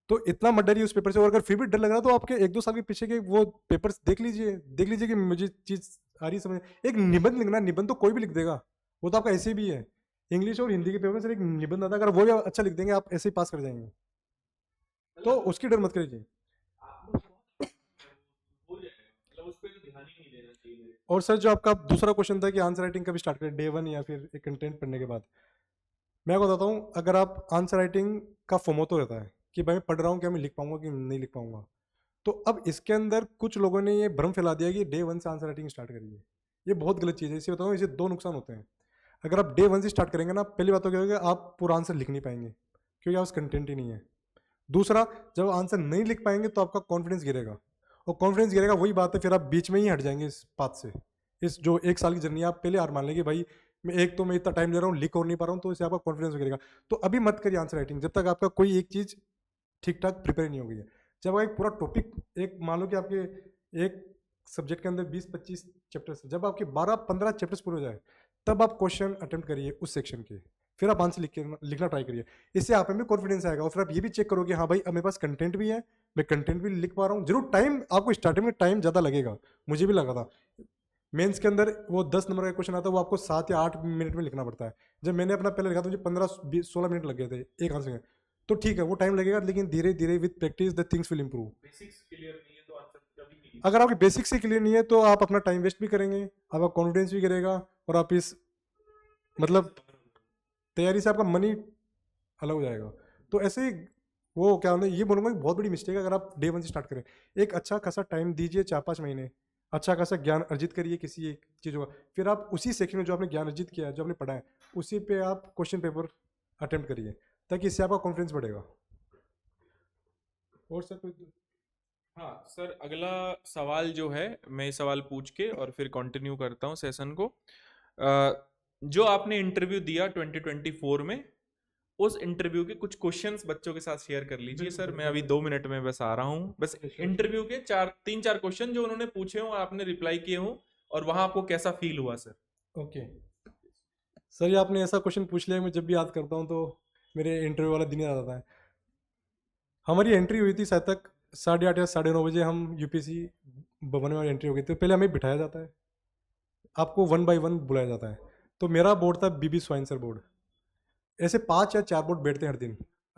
तो इतना मत डरिए उस पेपर से। और अगर फिर भी डर लग रहा तो आपके 1-2 साल के पीछे के वो पेपर्स देख लीजिए कि मुझे चीज आ रही समझ। एक निबंध लिखना, निबंध तो कोई भी लिख देगा, वो तो आपका ऐसे भी है। इंग्लिश और हिंदी के पेपर में सर एक निबंध आता है, अगर वो भी अच्छा लिख देंगे आप ऐसे ही पास कर जाएंगे। तो उसकी डर मत करिए। और सर जो आपका दूसरा क्वेश्चन था कि आंसर राइटिंग कभी स्टार्ट करें, डे 1 या फिर एक कंटेंट पढ़ने के बाद, मैं आपको बताता हूँ, अगर आप आंसर राइटिंग का फोमो तो रहता है कि भाई मैं पढ़ रहा हूँ, क्या मैं लिख पाऊंगा कि नहीं लिख पाऊंगा, तो अब इसके अंदर कुछ लोगों ने ये भ्रम फैला दिया कि डे 1 से आंसर राइटिंग स्टार्ट करिए। ये बहुत गलत चीज़ है। इसे बताऊँ, इससे 2 नुकसान होते हैं। अगर आप डे 1 से स्टार्ट करेंगे ना, पहली बात तो क्या होगा, आप पूरा आंसर लिख नहीं पाएंगे क्योंकि आप कंटेंट ही नहीं है। दूसरा, जब आंसर नहीं लिख पाएंगे तो आपका कॉन्फिडेंस गिरेगा, और कॉन्फिडेंस गिरेगा वही बात है, फिर आप बीच में ही हट जाएंगे इस पाथ से। इस जो 1 साल की जर्नी, आप पहले हार मान लेंगे भाई मैं इतना टाइम ले रहा हूँ, लिख और नहीं पा रहा हूँ, तो इससे आपका कॉन्फिडेंस गिरेगा। तो अभी मत करिए आंसर राइटिंग जब तक आपका कोई एक चीज़ ठीक ठाक प्रिपेयर नहीं हो गई है। जब आप एक पूरा टॉपिक, एक मान लो कि आपके एक सब्जेक्ट के अंदर 20-25 चैप्टर्स, जब आपके 12-15 चैप्टर्स पूरे हो जाए, तब आप क्वेश्चन अटेम्प्ट करिए उस सेक्शन के, फिर आप आंसर लिखना ट्राई करिए। इससे आप में कॉन्फिडेंस आएगा, और फिर आप ये भी चेक करोगे हाँ भाई अब मेरे पास कंटेंट भी है, मैं कंटेंट भी लिख पा रहा हूँ। जरूर टाइम आपको स्टार्टिंग में टाइम ज़्यादा लगेगा, मुझे भी लगा था। मेंस के अंदर वो 10 नंबर का क्वेश्चन आता है, वो आपको 7 या 8 मिनट में लिखना पड़ता है। जब मैंने अपना पहले लिखा था, मुझे 15-16 मिनट लग गए थे एक आंसर में। तो ठीक है, वो टाइम लगेगा, लेकिन धीरे धीरे with practice the things will improve. अगर आपके बेसिक्स ही क्लियर नहीं है तो आप अपना टाइम वेस्ट भी करेंगे, आपका कॉन्फिडेंस भी गिरेगा, और आप इस मतलब तैयारी से आपका मनी अलग हो जाएगा। तो ऐसे ही वो क्या होता है, ये बोलूँगा कि बहुत बड़ी मिस्टेक है अगर आप डे 1 से स्टार्ट करें। एक अच्छा खासा टाइम दीजिए, 4-5 महीने, अच्छा खासा ज्ञान अर्जित करिए किसी एक चीज़ों का, फिर आप उसी सेक्शन में जो आपने ज्ञान अर्जित किया है, जो आपने पढ़ा है, उसी पे आप क्वेश्चन पेपर अटेम्प्ट करिए, ताकि इससे आपका कॉन्फिडेंस बढ़ेगा। और सर कोई? हाँ सर, अगला सवाल जो है, मैं ये सवाल पूछ के और फिर कंटिन्यू करता हूँ सेशन को। जो आपने इंटरव्यू दिया 2024 में, उस इंटरव्यू के कुछ क्वेश्चंस बच्चों के साथ शेयर कर लीजिए सर। मैं अभी 2 मिनट में बस आ रहा हूँ। बस इंटरव्यू के 3-4 क्वेश्चन जो उन्होंने पूछे हों, आपने रिप्लाई किए हों, और वहां आपको कैसा फील हुआ सर। ओके सर, ये आपने ऐसा क्वेश्चन पूछ लिया, मैं जब भी याद करता हूँ तो मेरे इंटरव्यू वाला दिन याद आता है। हमारी एंट्री हुई थी शायद तक 8:30 या 9:30 बजे, हम यूपीसी भवन में एंट्री हो गई थी। पहले हमें बिठाया जाता है, आपको 1 बाय 1 बुलाया जाता है। तो मेरा बोर्ड था बीबी स्वाइन सर बोर्ड। ऐसे 5 या 4 बोर्ड बैठते हैं हर दिन,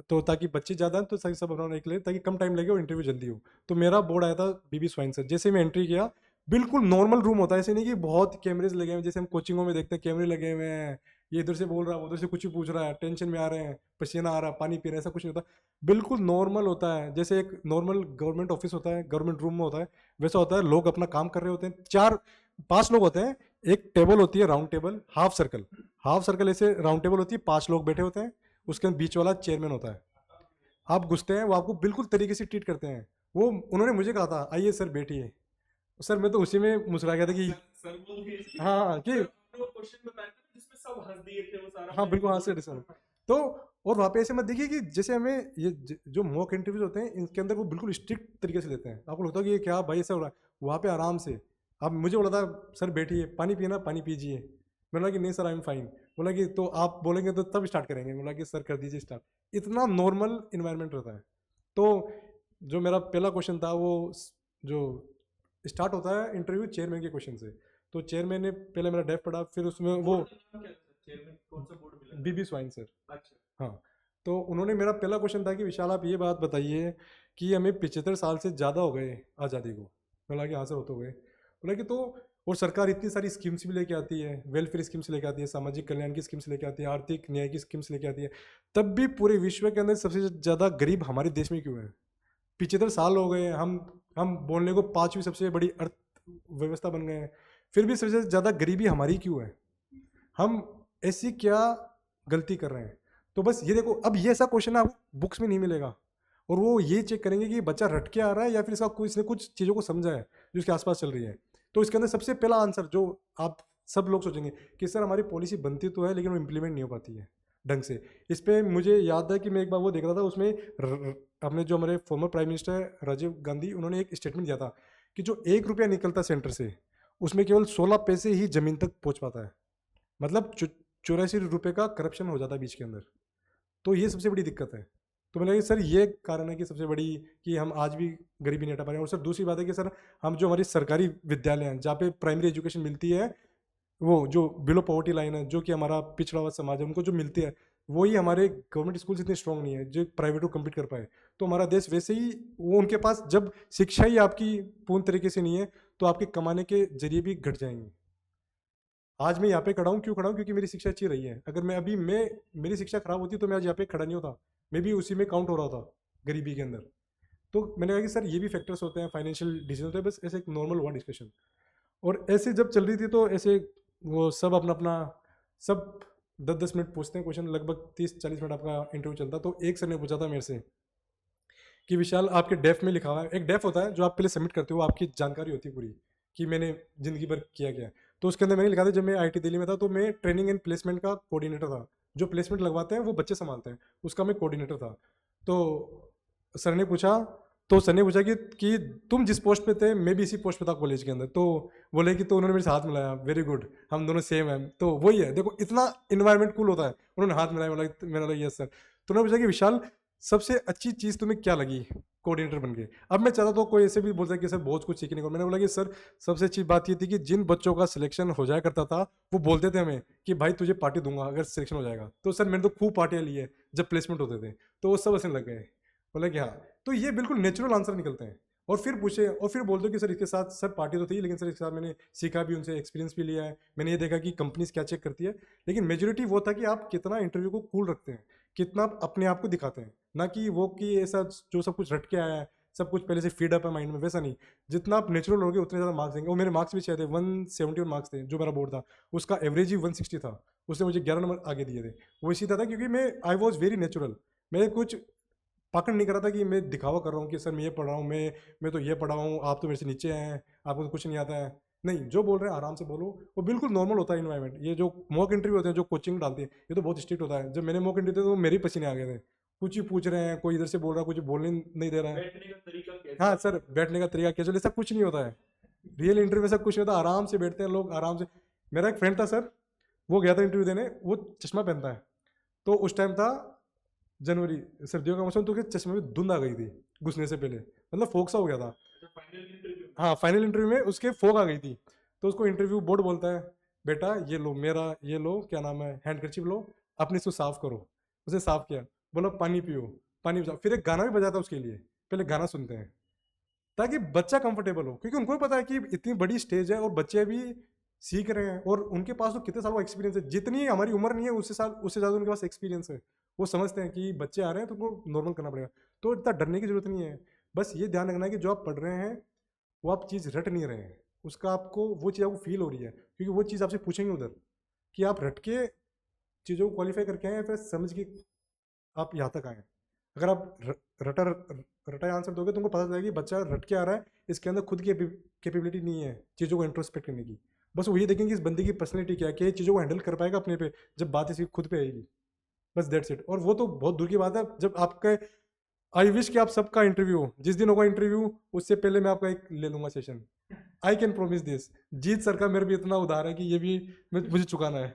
तो ताकि बच्चे ज़्यादा हैं तो सही सब अपना निकले, ताकि कम टाइम लगे और इंटरव्यू जल्दी हो। तो मेरा बोर्ड आया था बीबी स्वाइन सर। जैसे मैं एंट्री किया, बिल्कुल नॉर्मल रूम होता है, ऐसे नहीं कि बहुत कैमरेज लगे हुए, जैसे हम कोचिंगों में देखते हैं कैमरे लगे हुए हैं, ये इधर से बोल रहा है, उधर से कुछ भी पूछ रहा है, टेंशन में आ रहे हैं, पसीना आ रहा है, पानी पी रहे हैं, ऐसा कुछ नहीं होता। बिल्कुल नॉर्मल होता है, जैसे एक नॉर्मल गवर्नमेंट ऑफिस होता है, गवर्नमेंट रूम में होता है, वैसा होता है। लोग अपना काम कर रहे होते हैं, 4-5 लोग होते हैं, एक टेबल होती है राउंड टेबल, हाफ सर्कल ऐसे राउंड टेबल होती है, 5 लोग बैठे होते हैं, उसके बीच वाला चेयरमैन होता है। आप घुसते हैं, वो आपको बिल्कुल तरीके से ट्रीट करते हैं। वो उन्होंने मुझे कहा था आइए सर बैठिए, सर मैं तो उसी में मुस्कुरा गया था कि सर बोल दिए हाँ कि वो क्वेश्चन बताया था जिसमें सब हंस दिए थे, वो सारा हाँ बिल्कुल, हाँ सर सर। तो और वहाँ पे ऐसे मत देखिए कि जैसे हमें ये जो मॉक इंटरव्यूज होते हैं, इनके अंदर वो बिल्कुल स्ट्रिक्ट तरीके से लेते हैं, आपको लगता है कि ये क्या भाई ऐसा हो रहा है। वहाँ पे आराम से आप, मुझे बोला था सर बैठिए, पानी पिए ना, पानी पीजिए। मैंने बोला कि नहीं सर आई एम फाइन। बोला कि तो आप बोलेंगे तो तब स्टार्ट करेंगे। बोला कि सर कर दीजिए स्टार्ट। इतना नॉर्मल इन्वायरमेंट रहता है। तो जो मेरा पहला क्वेश्चन था, वो जो स्टार्ट होता है इंटरव्यू चेयरमैन के क्वेश्चन से। तो चेयरमैन ने पहले मेरा डेफ पढ़ा, फिर उसमें वो बीबी स्वाइन सर। अच्छा। हाँ, तो उन्होंने, मेरा पहला क्वेश्चन था कि विशाल आप ये बात बताइए कि हमें 75 साल से ज़्यादा हो गए आज़ादी को। बोला कि हाँ सर हो तो गए। बोला कि तो और सरकार इतनी सारी स्कीम्स भी लेके आती है, वेलफेयर स्कीम्स लेके आती है, सामाजिक कल्याण की स्कीम्स लेके आती है, आर्थिक न्याय की स्कीम्स लेके आती है, तब भी पूरे विश्व के अंदर सबसे ज़्यादा गरीब हमारे देश में क्यों है? 75 साल हो गए, हम बोलने को 5वीं सबसे बड़ी अर्थव्यवस्था बन गए हैं, फिर भी सबसे ज़्यादा गरीबी हमारी क्यों है? हम ऐसी क्या गलती कर रहे हैं? तो बस ये देखो, अब ये ऐसा क्वेश्चन आपको बुक्स में नहीं मिलेगा, और वो ये चेक करेंगे कि बच्चा रट के आ रहा है या फिर इसने कुछ चीज़ों को समझा है जो उसके आसपास चल रही है। तो इसके अंदर सबसे पहला आंसर जो आप सब लोग सोचेंगे कि सर हमारी पॉलिसी बनती तो है लेकिन वो इम्प्लीमेंट नहीं हो पाती है ढंग से। इस पर मुझे याद है कि मैं एक बार वो देख रहा था, उसमें अपने जो हमारे former prime minister Rajiv Gandhi, उन्होंने एक स्टेटमेंट दिया था कि जो 1 रुपया निकलता सेंटर से, उसमें केवल 16 पैसे ही ज़मीन तक पहुँच पाता है। मतलब 84 रुपये का करप्शन हो जाता है बीच के अंदर। तो ये सबसे बड़ी दिक्कत है। तो मैंने कहा सर ये कारण है कि सबसे बड़ी कि हम आज भी गरीबी नहीं हटा पा रहे हैं। और सर दूसरी बात है कि सर हम जो हमारी सरकारी विद्यालय हैं जहाँ पे प्राइमरी एजुकेशन मिलती है, वो जो बिलो पॉवर्टी लाइन है, जो कि हमारा पिछड़ा हुआ समाज है, उनको जो मिलती है, वही हमारे गवर्नमेंट स्कूल इतने स्ट्रांग नहीं है जो प्राइवेट को कम्पीट कर पाए। तो हमारा देश वैसे ही, वो उनके पास जब शिक्षा ही आपकी पूर्ण तरीके से नहीं है तो आपके कमाने के जरिए भी घट जाएंगे। आज मैं यहाँ पे खड़ा हूँ, क्यों खड़ा हूँ? क्योंकि मेरी शिक्षा अच्छी रही है। अगर मैं मेरी शिक्षा खराब होती तो मैं आज यहाँ पे खड़ा नहीं होता, मैं भी उसी में काउंट हो रहा था, गरीबी के अंदर। तो मैंने कहा कि सर ये भी फैक्टर्स होते हैं, फाइनेंशियल डिसीजन होते हैं, बस ऐसे एक नॉर्मल हुआ डिस्कशन। और ऐसे जब चल रही थी तो ऐसे वो सब अपना अपना सब 10-10 मिनट पूछते हैं क्वेश्चन, लगभग 30-40 मिनट आपका इंटरव्यू चलता। तो एक सर ने पूछा था मेरे से कि विशाल आपके डेफ में लिखा हुआ है, एक डेफ होता है जो आप पहले सबमिट करते हो, आपकी जानकारी होती है पूरी कि मैंने ज़िंदगी भर किया क्या है। तो उसके अंदर मैंने लिखा था, जब मैं आईटी दिल्ली में था तो मैं ट्रेनिंग एंड प्लेसमेंट का कोऑर्डिनेटर था। जो प्लेसमेंट लगवाते हैं वो बच्चे संभालते हैं, उसका मैं कोऑर्डिनेटर था। तो सर ने पूछा कि तुम जिस पोस्ट पे थे मैं भी इसी पोस्ट पे था कॉलेज के अंदर। तो बोले कि, तो उन्होंने मेरे से हाथ मिलाया, वेरी गुड, हम दोनों सेम हैं। तो वही है, देखो इतना इन्वायरमेंट कूल होता है। उन्होंने हाथ मिलाया, बोला मेरा लगा यस सर। तो उन्होंने पूछा कि विशाल सबसे अच्छी चीज़ तुम्हें क्या लगी कोऑर्डिनेटर बन के? अब मैं चाहता तो कोई ऐसे भी बोलता है कि सर बहुत कुछ सीखने को। मैंने बोला कि सर सबसे अच्छी बात ये थी कि जिन बच्चों का सिलेक्शन हो जाया करता था वो बोलते थे हमें कि भाई तुझे पार्टी दूंगा अगर सिलेक्शन हो जाएगा। तो सर मैंने तो खूब पार्टियां ली है जब प्लेसमेंट होते थे, तो वो सब हंसने लग गए। बोले कि हाँ, तो ये बिल्कुल नेचुरल आंसर निकलते हैं। और फिर पूछे और फिर बोलते हो कि सर इसके साथ सर पार्टी तो थी, लेकिन सर इसके साथ मैंने सीखा भी, उनसे एक्सपीरियंस भी लिया है, मैंने ये देखा कि कंपनीज क्या चेक करती है। लेकिन मेजोरिटी वो था कि आप कितना इंटरव्यू को कूल रखते हैं, कितना आप अपने आप को दिखाते हैं, ना कि वो कि ऐसा जो सब कुछ रट के आया है, सब कुछ पहले से फीड अप है माइंड में, वैसा नहीं। जितना आप नेचुरल होगे उतने ज़्यादा मार्क्स देंगे। और मेरे मार्क्स भी चाहिए थे, 171 मार्क्स थे जो मेरा बोर्ड था, उसका एवरेज ही 160 था, उसने मुझे 11 नंबर आगे दिए थे। वो इसी तरह था क्योंकि मैं आई वॉज वेरी नेचुरल। मैं कुछ पाखंड नहीं कर रहा था कि मैं दिखावा कर रहा हूँ कि सर मैं ये पढ़ रहा हूँ, मैं तो ये पढ़ा हूँ, आप तो मेरे से नीचे हैं, आपको तो कुछ नहीं आता है। नहीं, जो बोल रहे हैं आराम से बोलो, वो बिल्कुल नॉर्मल होता है इन्वायरमेंट। ये जो मॉक इंटरव्यू होते हैं, जो कोचिंग डालती है, ये तो बहुत स्ट्रिक्ट होता है। जब मैंने मॉक इंटरव्यू दिया तो मेरे ही पसीने आ गए थे। कुछ ही पूछ रहे हैं, कोई इधर से बोल रहा है, कुछ बोलने नहीं दे रहा है। बैठने का तरीका कैसे? हाँ सर, बैठने का तरीका कैजुअल, ऐसा कुछ नहीं होता है। रियल इंटरव्यू ऐसा कुछ नहीं होता, आराम से बैठते हैं लोग, आराम से। मेरा एक फ्रेंड था सर, वो गया था इंटरव्यू देने, वो चश्मा पहनता है। तो उस टाइम था जनवरी, सर्दियों का मौसम, तो उसके चश्मे में धुंध आ गई थी घुसने से पहले, मतलब फोक सा हो गया था। Final interview? हाँ, फाइनल इंटरव्यू में उसके फोक आ गई थी। तो उसको इंटरव्यू बोर्ड बोलता है, बेटा ये लो मेरा, ये लो क्या नाम है, हैंडकरचिप लो, अपने इसको साफ करो। उसे साफ किया, बोला पानी पियो, पानी पियो। फिर एक गाना भी बजाता उसके लिए, पहले गाना सुनते हैं ताकि बच्चा कंफर्टेबल हो, क्योंकि उनको भी पता है कि इतनी बड़ी स्टेज है और बच्चे भी सीख रहे हैं, और उनके पास तो कितने साल का एक्सपीरियंस है, जितनी हमारी उम्र नहीं है उससे ज़्यादा उनके पास एक्सपीरियंस है। वो समझते हैं कि बच्चे आ रहे हैं तो उनको नॉर्मल करना पड़ेगा। तो इतना डरने की जरूरत नहीं है। बस ये ध्यान रखना है कि जो आप पढ़ रहे हैं वो आप चीज़ रट नहीं रहे हैं, उसका आपको वो चीज़ आपको फील हो रही है, क्योंकि वो चीज़ आपसे पूछेंगे उधर कि आप रट के चीज़ों को क्वालिफाई करके आए हैं, फिर समझ के आप यहाँ तक आए हैं। अगर आप रटा रटा आंसर दोगे, तुमको पता चलेगा कि बच्चा रट के आ रहा है, इसके अंदर खुद की कैपेबिलिटी नहीं है चीज़ों को इंट्रोस्पेक्ट करने की। बस वो ये देखेंगे कि इस बंदे की पर्सनैलिटी क्या है, कि ये चीज़ों को हैंडल कर पाएगा अपने पे जब बात इसकी खुद पे आएगी। बस दैट्स इट। और वो तो बहुत दूर की बात है। जब आपका, आई विश कि आप सबका इंटरव्यू हो, जिस दिन होगा इंटरव्यू उससे पहले मैं आपका एक ले लूंगा session. I can promise this. Jeet sir का मेरे भी इतना उधार है कि ये भी मुझे चुकाना है।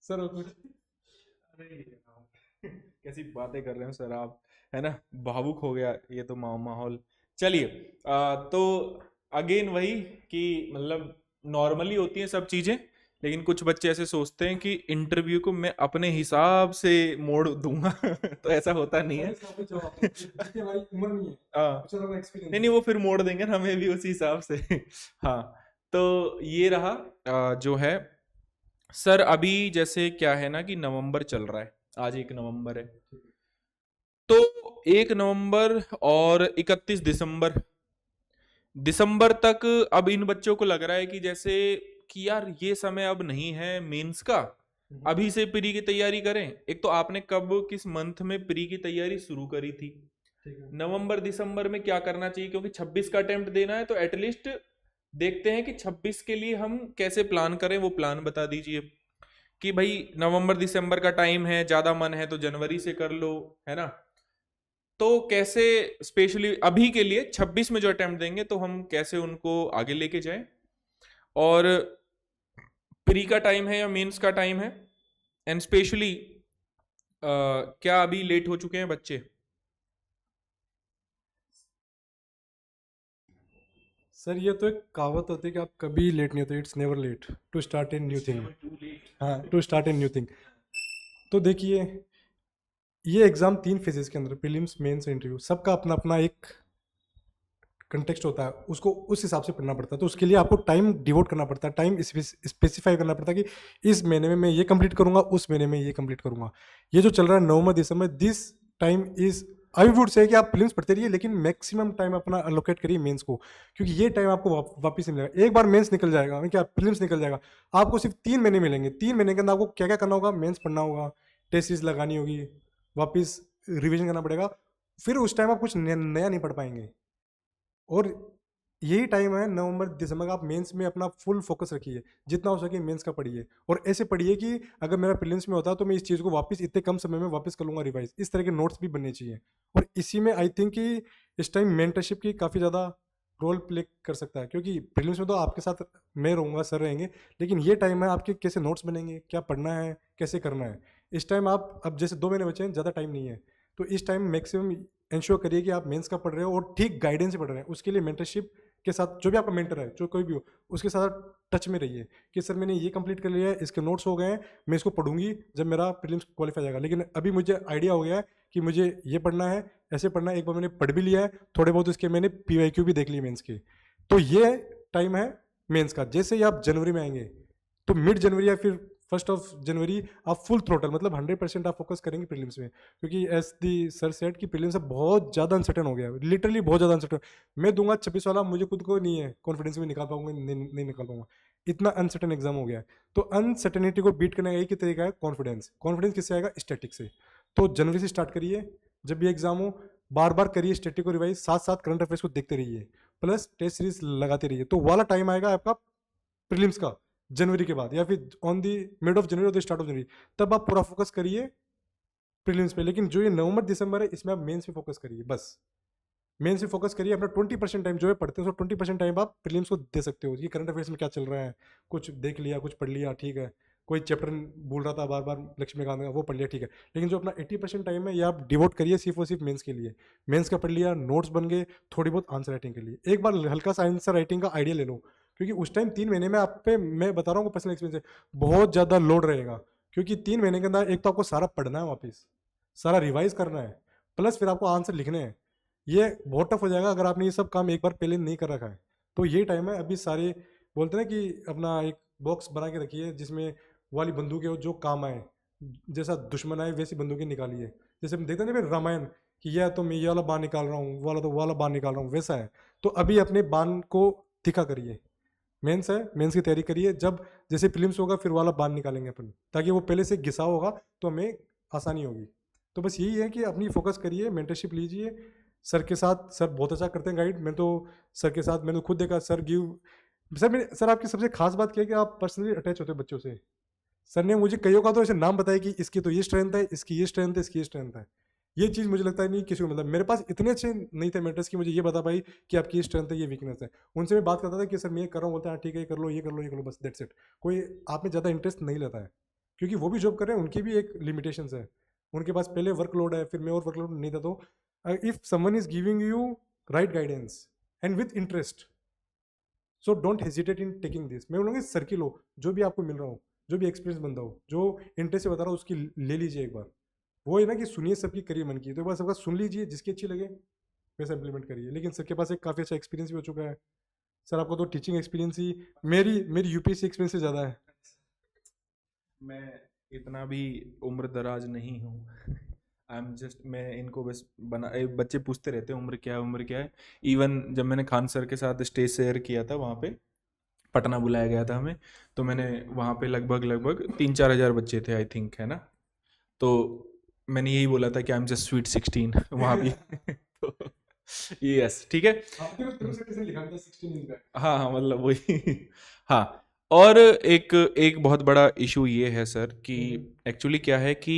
सर और कुछ? अरे यार, कैसी बातें कर रहे हो सर आप, है ना, भावुक हो गया ये तो माहौल। चलिए, तो अगेन वही कि मतलब नॉर्मली होती हैं सब चीजें, लेकिन कुछ बच्चे ऐसे सोचते हैं कि इंटरव्यू को मैं अपने हिसाब से मोड़ दूंगा। तो ऐसा होता नहीं है। हमारी उम्र नहीं है, हाँ, अच्छा हमारा एक्सपीरियंस नहीं नहीं, वो फिर मोड़ देंगे ना हमें भी उसी हिसाब से। हाँ, तो ये रहा जो है सर। अभी जैसे क्या है ना कि नवंबर चल रहा है, आज 1 नवंबर है, तो 1 नवंबर और 31 दिसंबर दिसंबर तक अब इन बच्चों को लग रहा है कि जैसे कि यार ये समय अब नहीं है मेंस का, अभी से प्री की तैयारी करें। एक तो आपने कब किस मंथ में प्री की तैयारी शुरू करी थी? नवंबर दिसंबर में क्या करना चाहिए, क्योंकि 26 का अटेम्प्ट देना है, तो एटलीस्ट देखते हैं कि 26 के लिए हम कैसे प्लान करें, वो प्लान बता दीजिए। कि भाई नवंबर दिसंबर का टाइम है, ज्यादा मन है तो जनवरी से कर लो, है ना। तो कैसे स्पेशली अभी के लिए 26 में जो अटेम्प्ट देंगे तो हम कैसे उनको आगे लेके जाएं, और प्री का टाइम है या मेंस का टाइम है, एंड स्पेशली क्या अभी लेट हो चुके हैं बच्चे? सर ये तो एक कहावत होती है कि आप कभी लेट नहीं होते, it's never late to start a new thing. हाँ, to start a new thing. तो देखिए, ये एग्ज़ाम 3 फेजेस के अंदर, प्रीलिम्स, मेंस, इंटरव्यू, सबका अपना अपना एक कंटेक्स्ट होता है, उसको उस हिसाब से पढ़ना पड़ता है। तो उसके लिए आपको टाइम डिवोट करना पड़ता है, टाइम स्पेसिफाई करना पड़ता है कि इस महीने में मैं ये कंप्लीट करूंगा, उस महीने में ये कंप्लीट करूंगा। ये जो चल रहा है नवंबर दिसंबर, this time is, I would say कि आप प्रीलिम्स पढ़ते रहिए, लेकिन मैक्सिमम टाइम अपना अलोकेट करिए मेंस को, क्योंकि ये टाइम आपको वापस नहीं मिलेगा। एक बार मेंस निकल जाएगा, क्या प्रीलिम्स निकल जाएगा, आपको सिर्फ 3 महीने मिलेंगे। 3 महीने के अंदर आपको क्या क्या करना होगा, मेंस पढ़ना होगा, टेस्ट सीरीज लगानी होगी, वापस रिविजन करना पड़ेगा, फिर उस टाइम आप कुछ नया नहीं पढ़ पाएंगे। और यही टाइम है नवंबर दिसंबर का, आप मेंस में अपना फुल फोकस रखिए, जितना हो सके मेंस का पढ़िए, और ऐसे पढ़िए कि अगर मेरा प्रीलिम्स में होता है तो मैं इस चीज़ को वापस इतने कम समय में वापस कर लूँगा रिवाइज। इस तरह के नोट्स भी बनने चाहिए। और इसी में आई थिंक कि इस टाइम मेंटरशिप की काफ़ी ज़्यादा रोल प्ले कर सकता है, क्योंकि प्रीलिम्स में तो आपके साथ मैं रहूँगा, सर रहेंगे, लेकिन ये टाइम है आपके कैसे नोट्स बनेंगे, क्या पढ़ना है, कैसे करना है। इस टाइम आप, अब जैसे 2 महीने बचे हैं, ज़्यादा टाइम नहीं है, तो इस टाइम मैक्सिमम इंश्योर करिए कि आप मेंस का पढ़ रहे हो और ठीक गाइडेंस से पढ़ रहे हैं। उसके लिए मेंटरशिप के साथ, जो भी आपका मेंटर है, जो कोई भी हो, उसके साथ टच में रहिए कि सर मैंने ये कंप्लीट कर लिया है, इसके नोट्स हो गए हैं, मैं इसको पढ़ूंगी जब मेरा प्रीलिम्स क्वालिफाई जाएगा, लेकिन अभी मुझे आइडिया हो गया है कि मुझे ये पढ़ना है, ऐसे पढ़ना है। एक बार मैंने पढ़ भी लिया है, थोड़े बहुत इसके मैंने PYQ भी देख लिए मेंस के। तो ये टाइम है मेंस का। जैसे ही आप जनवरी में आएंगे, तो मिड जनवरी या फिर 1 आप फुल थ्रोटल, मतलब 100% आप फोकस करेंगे प्रीलिम्स में, क्योंकि एज दी सर सेट की प्रीलिम्स अब बहुत ज़्यादा अनसर्टन हो गया है, लिटरली बहुत ज़्यादा अनसर्टन। मैं दूंगा 26 वाला, मुझे खुद को नहीं है कॉन्फिडेंस में निकाल पाऊंगा, नहीं निकाल पाऊंगा, इतना अनसर्टन एग्जाम हो गया है। तो अनसर्टेनिटी को बीट करने का एक ही तरीका है, कॉन्फिडेंस। कॉन्फिडेंस किससे आएगा, स्टैटिक से। तो जनवरी से स्टार्ट करिए, जब भी एग्जाम हो बार बार करिए स्टैटिक को रिवाइज, साथ साथ करंट अफेयर्स को देखते रहिए, प्लस टेस्ट सीरीज लगाते रहिए। तो वाला टाइम आएगा आपका प्रीलिम्स का जनवरी के बाद, या फिर on the mid of January और द स्टार्ट ऑफ जनवरी, तब आप पूरा फोकस करिए प्रीलिम्स पे। लेकिन जो ये नवंबर दिसंबर है, इसमें आप मेंस पे फोकस करिए, बस मेंस पे फोकस करिए। अपना 20% टाइम जो है पढ़ते हैं, 20% टाइम आप प्रीलिम्स को दे सकते हो कि करंट अफेयर्स में क्या चल रहा है, कुछ देख लिया, कुछ पढ़ लिया, ठीक है। कोई चैप्टर भूल रहा था बार बार लक्ष्मीकांत का, वो पढ़ लिया, ठीक है। लेकिन जो अपना 80% टाइम है, ये आप डिवोट करिए सिर्फ और सिर्फ मेंस के लिए। मेंस का पढ़ लिया, नोट्स बन गए, थोड़ी बहुत आंसर राइटिंग के लिए एक बार हल्का सा आंसर राइटिंग का आइडिया ले लो, क्योंकि उस टाइम 3 महीने में आप पे, मैं बता रहा हूँ पर्सनल एक्सपीरियंस से, बहुत ज़्यादा लोड रहेगा। क्योंकि 3 महीने के अंदर एक तो आपको सारा पढ़ना है, वापस सारा रिवाइज करना है, प्लस फिर आपको आंसर लिखने हैं। ये बहुत टफ हो जाएगा अगर आपने ये सब काम एक बार पहले नहीं कर रखा है। तो ये टाइम है अभी, सारे बोलते हैं कि अपना एक बॉक्स बना के रखिए, जिसमें वाली बंदूकें हो जो काम आए, जैसा दुश्मन आए वैसी बंदूकें निकालिए। जैसे हम देखते हैं ना रामायण, कि यह तो मैं ये वाला बाण निकाल रहा हूँ, वाला तो वाला बाण निकाल रहा हूँ, वैसा है। तो अभी अपने बाण को तीखा करिए। मेंस है, मेंस की तैयारी करिए, जब जैसे फिल्म्स होगा फिर वाला बाण निकालेंगे अपन, ताकि वो पहले से घिसा होगा तो हमें आसानी होगी। तो बस यही है कि अपनी फोकस करिए, मेंटरशिप लीजिए सर के साथ। सर बहुत अच्छा करते हैं गाइड। मैं तो सर के साथ, मैंने तो खुद देखा सर सर आपकी सबसे खास बात क्या है कि आप पर्सनली अटैच होते हैं बच्चों से। सर ने मुझे कईयों का तो ऐसे नाम बताया कि इसकी तो ये स्ट्रेंथ है, इसकी ये स्ट्रेंथ है, इसकी ये स्ट्रेंथ है। ये चीज़ मुझे लगता है नहीं किसी को, मतलब मेरे पास इतने अच्छे नहीं थे मेंटर्स कि मुझे ये बता पाई कि आपकी ये स्ट्रेंथ है, ये वीकनेस है। उनसे मैं बात करता था कि सर मैं ये कर रहा हूँ, बोलते हैं हाँ ठीक है, ये कर लो, ये कर लो, ये कर लो, बस दैट्स इट। कोई आप में ज़्यादा इंटरेस्ट नहीं लेता है, क्योंकि वो भी जॉब कर रहे हैं, उनकी भी एक लिमिटेशंस है। उनके पास पहले वर्कलोड है, फिर मैं और वर्कलोड नहीं था। तो if someone is giving you right guidance and with interest, so don't hesitate in taking this. मैं बोलूँगा सर की लो, जो भी आपको मिल रहा हो, जो भी एक्सपीरियंस बंदा हो, जो इंटरेस्ट से बता रहा हो, उसकी ले लीजिए एक बार। वो है ना कि सुनिए सबकी, करिए मन की। तो एक बार सबका सुन लीजिए, जिसकी अच्छी लगे वैसा इंप्लीमेंट करिए। लेकिन सर के पास एक काफ़ी अच्छा एक्सपीरियंस भी हो चुका है। सर आपको तो टीचिंग एक्सपीरियंस ही मेरी UPSC एक्सपीरियंस से ज़्यादा है। मैं इतना भी उम्र दराज नहीं हूँ। आई एम जस्ट, मैं इनको बस बच्चे पूछते रहते हैं उम्र क्या है, उम्र क्या है। इवन जब मैंने खान सर के साथ स्टेज शेयर किया था, वहाँ पे पटना बुलाया गया था हमें, तो मैंने वहाँ पे लगभग 3-4 हज़ार बच्चे थे आई थिंक, है ना। तो मैंने यही बोला था कि आई एम जस्ट स्वीट 16 वहाँ भी। तो यस ठीक है। हाँ हाँ, मतलब वही। हाँ, और एक बहुत बड़ा इशू ये है सर कि एक्चुअली क्या है कि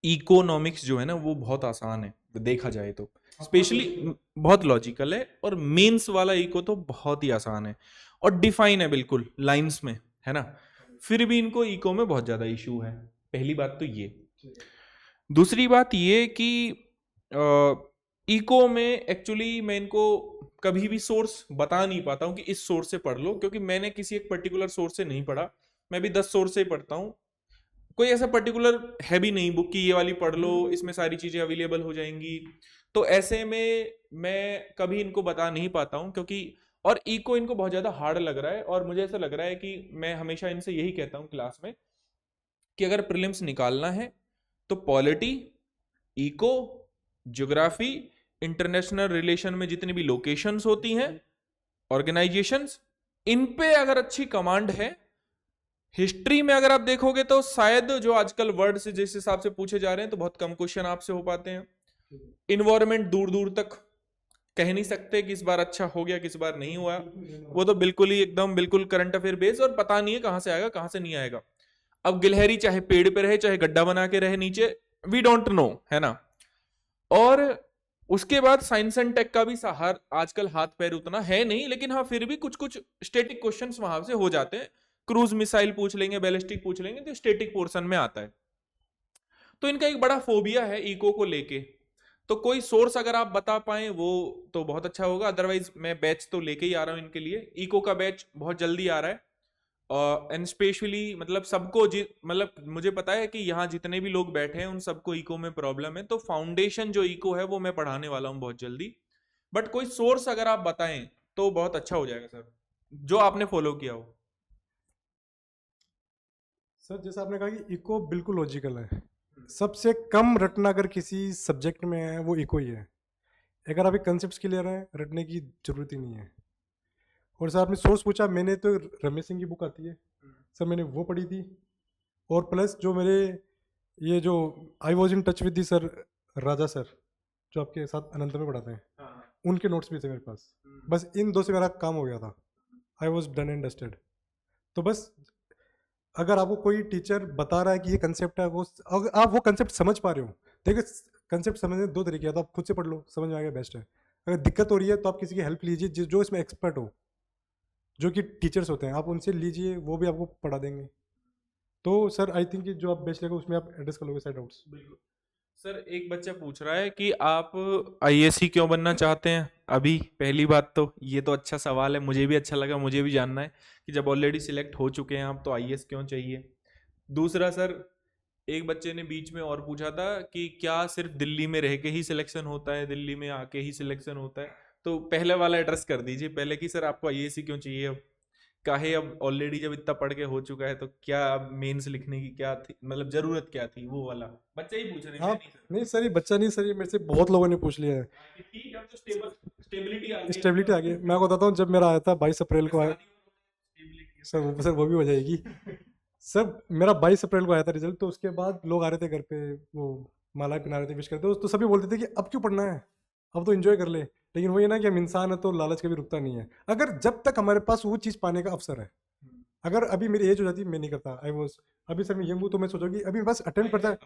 इकोनॉमिक्स जो है ना वो बहुत आसान है देखा जाए तो, स्पेशली बहुत लॉजिकल है, और मेंस वाला इको तो बहुत ही आसान है और डिफाइन है बिल्कुल लाइंस में, है ना। फिर भी इनको इको में बहुत ज्यादा इशू है। पहली बात तो ये। दूसरी बात ये कि इको में एक्चुअली मैं इनको कभी भी सोर्स बता नहीं पाता हूँ कि इस सोर्स से पढ़ लो, क्योंकि मैंने किसी एक पर्टिकुलर सोर्स से नहीं पढ़ा। मैं भी 10 सोर्स से ही पढ़ता हूँ। कोई ऐसा पर्टिकुलर है भी नहीं बुक की ये वाली पढ़ लो, इसमें सारी चीजें अवेलेबल हो जाएंगी। तो ऐसे में मैं कभी इनको बता नहीं पाता हूँ, क्योंकि और इको इनको बहुत ज्यादा हार्ड लग रहा है। और मुझे ऐसा लग रहा है कि मैं हमेशा इनसे यही कहता हूँ क्लास में कि अगर प्रीलिम्स निकालना है तो polity, eco, geography, international relation में जितनी भी लोकेशंस होती हैं, ऑर्गेनाइजेशंस, इन पे अगर अच्छी कमांड है। हिस्ट्री में अगर आप देखोगे तो शायद जो आजकल वर्ड से जिस हिसाब से पूछे जा रहे हैं तो बहुत कम क्वेश्चन आपसे हो पाते हैं। इन्वायरमेंट दूर दूर तक कह नहीं सकते कि इस बार अच्छा हो गया किस बार नहीं हुआ, वो तो बिल्कुल ही एकदम बिल्कुल करंट अफेयर बेस्ड, और पता नहीं है कहां से आएगा कहां से नहीं आएगा। अब गिलहरी चाहे पेड़ पे रहे चाहे गड्ढा बना के रहे नीचे, वी डोंट नो, है ना। और उसके बाद साइंस एंड टेक का भी सहार आजकल हाथ पैर उतना है नहीं, लेकिन हाँ फिर भी कुछ कुछ स्टैटिक क्वेश्चंस वहां से हो जाते हैं। क्रूज मिसाइल पूछ लेंगे, बैलिस्टिक पूछ लेंगे, तो स्टैटिक पोर्शन में आता है। तो इनका एक बड़ा फोबिया है इको को लेके। तो कोई सोर्स अगर आप बता पाए वो तो बहुत अच्छा होगा, अदरवाइज मैं बैच तो लेके ही आ रहा हूँ इनके लिए। इको का बैच बहुत जल्दी आ रहा है, एंड स्पेशली मतलब सबको मतलब मुझे पता है कि यहाँ जितने भी लोग बैठे हैं उन सबको इको में प्रॉब्लम है, तो फाउंडेशन जो इको है वो मैं पढ़ाने वाला हूँ बहुत जल्दी। बट कोई सोर्स अगर आप बताएं तो बहुत अच्छा हो जाएगा सर, जो आपने फॉलो किया हो। सर जैसे आपने कहा कि इको बिल्कुल लॉजिकल है, सबसे कम रटना अगर किसी सब्जेक्ट में है वो इको ही है। अगर आप एक कंसेप्ट क्लियर हैं, रटने की जरूरत ही नहीं है। और सर आपने सोर्स पूछा, मैंने तो रमेश सिंह की बुक आती है सर, मैंने वो पढ़ी थी। और प्लस जो मेरे ये जो I was in touch with the sir, Raja sir जो आपके साथ अनंत में पढ़ाते हैं, उनके नोट्स भी थे मेरे पास। बस इन दो से मेरा काम हो गया था, I was done and dusted. तो बस अगर आपको कोई टीचर बता रहा है कि ये कंसेप्ट है, वो अगर आप वो कंसेप्ट समझ पा रहे हो, देखिए कंसेप्ट समझने दो तरीके हैं, तो आप खुद से पढ़ लो, समझ में आ गया बेस्ट है। अगर दिक्कत हो रही है तो आप किसी की हेल्प लीजिए जो इसमें एक्सपर्ट हो, जो कि टीचर्स होते हैं, आप उनसे लीजिए, वो भी आपको पढ़ा देंगे। तो सर आई थिंक जो आप बेस्ट लगेगा उसमें आप एड्रेस कर लोगे सारे डाउट्स। बिल्कुल सर। एक बच्चा पूछ रहा है कि आप आईएएस क्यों बनना चाहते हैं अभी। पहली बात तो ये तो अच्छा सवाल है, मुझे भी अच्छा लगा, मुझे भी जानना है कि जब ऑलरेडी सिलेक्ट हो चुके हैं आप तो आईएएस क्यों चाहिए। दूसरा सर, एक बच्चे ने बीच में और पूछा था कि क्या सिर्फ दिल्ली में रह के ही सिलेक्शन होता है, दिल्ली में आके ही सिलेक्शन होता है। तो पहले वाला एड्रेस कर दीजिए पहले कि सर आपको आईएएस क्यों चाहिए। अब काहे, अब ऑलरेडी जब इतना पढ़ के हो चुका है तो क्या अब मेंस लिखने की क्या थी, मतलब जरूरत क्या थी, वो वाला बच्चा ही पूछ रहे हैं। हाँ नहीं सर, नहीं सर, ये बच्चा नहीं सर, ये मेरे से बहुत लोगों ने पूछ लिया है। कि ठीक है अब तो स्टेबिलिटी आ गई, स्टेबिलिटी आ गई। मैं आपको बताता हूँ, जब मेरा आया था 22 अप्रैल को आया स्टेबिलिटी। सर वो भी हो जाएगी। सर मेरा 22 अप्रैल को आया था रिजल्ट, तो उसके बाद लोग आ रहे थे घर पे, वो माला पहना रहे थे, विश करते, तो सभी बोलते थे कि अब क्यों पढ़ना है, अब तो एंजॉय कर ले। लेकिन वही ना कि हम इंसान है तो लालच कभी रुकता नहीं है। अगर जब तक हमारे पास वो चीज़ पाने का अवसर है, अगर अभी मेरी एज हो जाती मैं नहीं करता, आई वॉज अभी सर मैं यंग हूँ तो मैं सोचा कि अभी बस अटेम्प्ट करता है।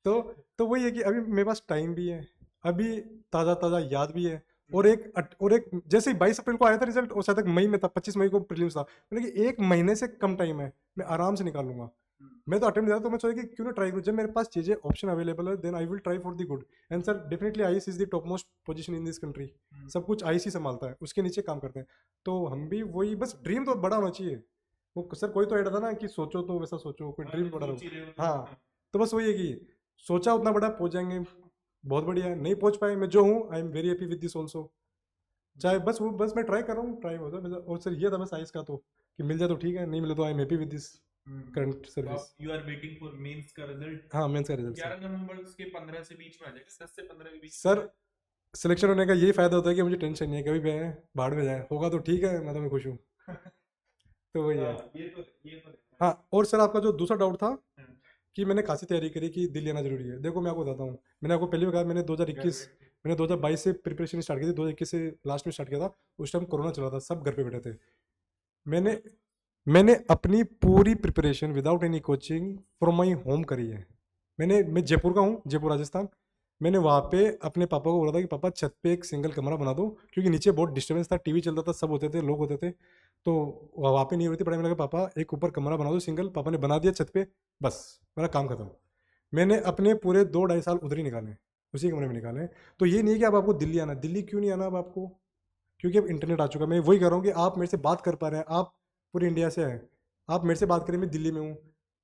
तो वही है कि अभी मेरे पास टाइम भी है, अभी ताज़ा ताज़ा याद भी है। और एक जैसे ही 22 अप्रैल को आया था रिजल्ट, और शायद तक मई में था, 25 मई को प्रीलिम्स था, मैंने कि एक महीने से कम टाइम है, मैं आराम से निकाल लूंगा। मैं तो अटेम्प्ट दिया, तो मैं सोचा कि क्यों ना ट्राई करूँ, जब मेरे पास चीज़ें ऑप्शन अवेलेबल है, then I will try for the good. And sir definitely IAS is the top most position in this country, सब कुछ आईएएस ही संभालता है, उसके नीचे काम करते हैं। तो हम भी वही, बस ड्रीम तो बड़ा होना चाहिए। वो सर कोई तो ऐड था ना कि सोचो तो वैसा सोचो, कोई ड्रीम बड़ा रहो। हाँ, तो बस वही है कि सोचा उतना बड़ा पहुंच जाएंगे, बहुत बढ़िया है। नहीं पहुंच पाए, मैं जो हूँ आई am very happy with this also. चाहे बस मैं ट्राई कर रहा हूँ, ट्राई होता है। और सर ये था बस साइंस का, तो कि मिल जाए तो ठीक है, नहीं मिले तो I am happy with this current service. You are waiting for mains का रिजल्ट। हाँ, मेंस का रिजल्ट 11 नवंबर के 15 से बीच में आ जाएगा, 10 से 15 के बीच में। सर सिलेक्शन होने का यही फायदा होता है कि मुझे टेंशन नहीं है, कभी भी आए बाहर में जाए, होगा तो ठीक है, मैं तो मैं खुश हूँ। तो वही है। ये तो हाँ, और सर आपका जो दूसरा डाउट था कि मैंने खासी तैयारी करी कि दिल्ली आना जरूरी है, देखो मैं आपको बताता हूँ। मैंने आपको पहले भी कहा, मैंने 2022 से प्रिपरेशन स्टार्ट की थी, 2021 से लास्ट में स्टार्ट किया था। उस टाइम कोरोना चला था, सब घर पे बैठे थे। मैंने अपनी पूरी preparation without any coaching from my home करी है। मैं जयपुर का हूँ, जयपुर राजस्थान। मैंने वहाँ पे अपने पापा को बोला था कि पापा छत पे एक सिंगल कमरा बना दो, क्योंकि नीचे बहुत डिस्टर्बेंस था, टीवी चलता था, सब होते थे, लोग होते थे, तो वहाँ पे नहीं हो रही थी पढ़ाई। मैंने कहा पापा एक ऊपर कमरा बना दो सिंगल, पापा ने बना दिया छत पे, बस मेरा काम खत्म। मैंने अपने पूरे 2-2.5 साल उधर ही निकाले, उसी कमरे में निकाले। तो ये नहीं है कि अब आपको दिल्ली आना, दिल्ली क्यों नहीं आना अब आपको, क्योंकि अब इंटरनेट आ चुका है। मैं वही कह रहा हूँ कि आप मेरे से बात कर पा रहे हैं, आप पूरे इंडिया से हैं, आप मेरे से बात करें, मैं दिल्ली में हूँ,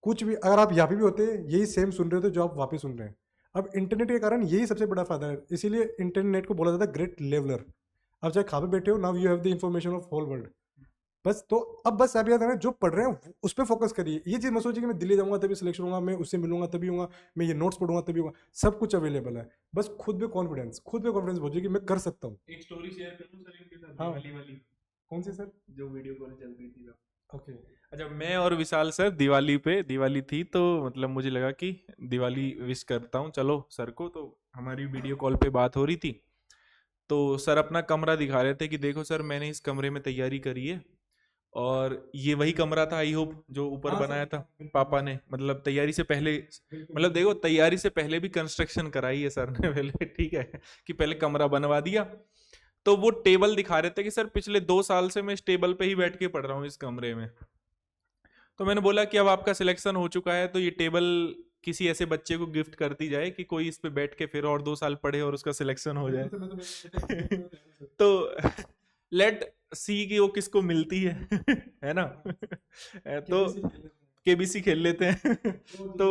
कुछ भी अगर आप यहाँ पे भी होते यही सेम सुन रहे होते जो आप वापस सुन रहे हैं। अब इंटरनेट के कारण यही सबसे बड़ा फायदा है, इसीलिए इंटरनेट को बोला जाता है ग्रेट लेवलर। अब चाहे कहाँ पे बैठे हो, now you have the information of whole world. बस तो अब बस आप याद रखना, जो पढ़ रहे हैं उस पर फोकस करिए। ये चीज़ मत सोचिए कि मैं दिल्ली जाऊंगा तभी सिलेक्शन होगा, मैं उससे मिलूंगा तभी होगा, मैं ये नोट्स पढ़ूंगा तभी होगा। सब कुछ अवेलेबल है, बस खुद पे कॉन्फिडेंस पहुंचे कि मैं कर सकता हूँ। एक स्टोरी शेयर करूं सर इनके साथ, हाँ। दिवाली वाली, कौन सी सर? जो वीडियो कॉल चल रही थी तब। ओके। अच्छा, मैं और विशाल सर दिवाली थी, तो मतलब मुझे लगा कि दिवाली विश करता हूँ चलो सर को, तो हमारी वीडियो कॉल पे बात हो रही थी। तो सर अपना कमरा दिखा रहे थे कि देखो सर मैंने इस कमरे में तैयारी करी है, और ये वही कमरा था, आई होप, जो ऊपर हाँ सर, बनाया था बिल्कुल। पापा ने, मतलब तैयारी से पहले, बिल्कुल। मतलब देखो तैयारी से पहले भी कंस्ट्रक्शन कराई है सर ने पहले, ठीक है, कि पहले कमरा बनवा दिया। तो वो टेबल दिखा रहे थे कि सर पिछले 2 साल से मैं इस टेबल पे ही बैठ के पढ़ रहा हूँ इस कमरे में। तो मैंने बोला कि अब आपका सिलेक्शन हो चुका है, तो ये टेबल किसी ऐसे बच्चे को गिफ्ट कर दी जाए कि कोई इस पे बैठ के फिर और 2 साल पढ़े और उसका सिलेक्शन हो जाए। तो लेट सी कि वो किसको मिलती है है ना। तो केबीसी खेल लेते हैं तो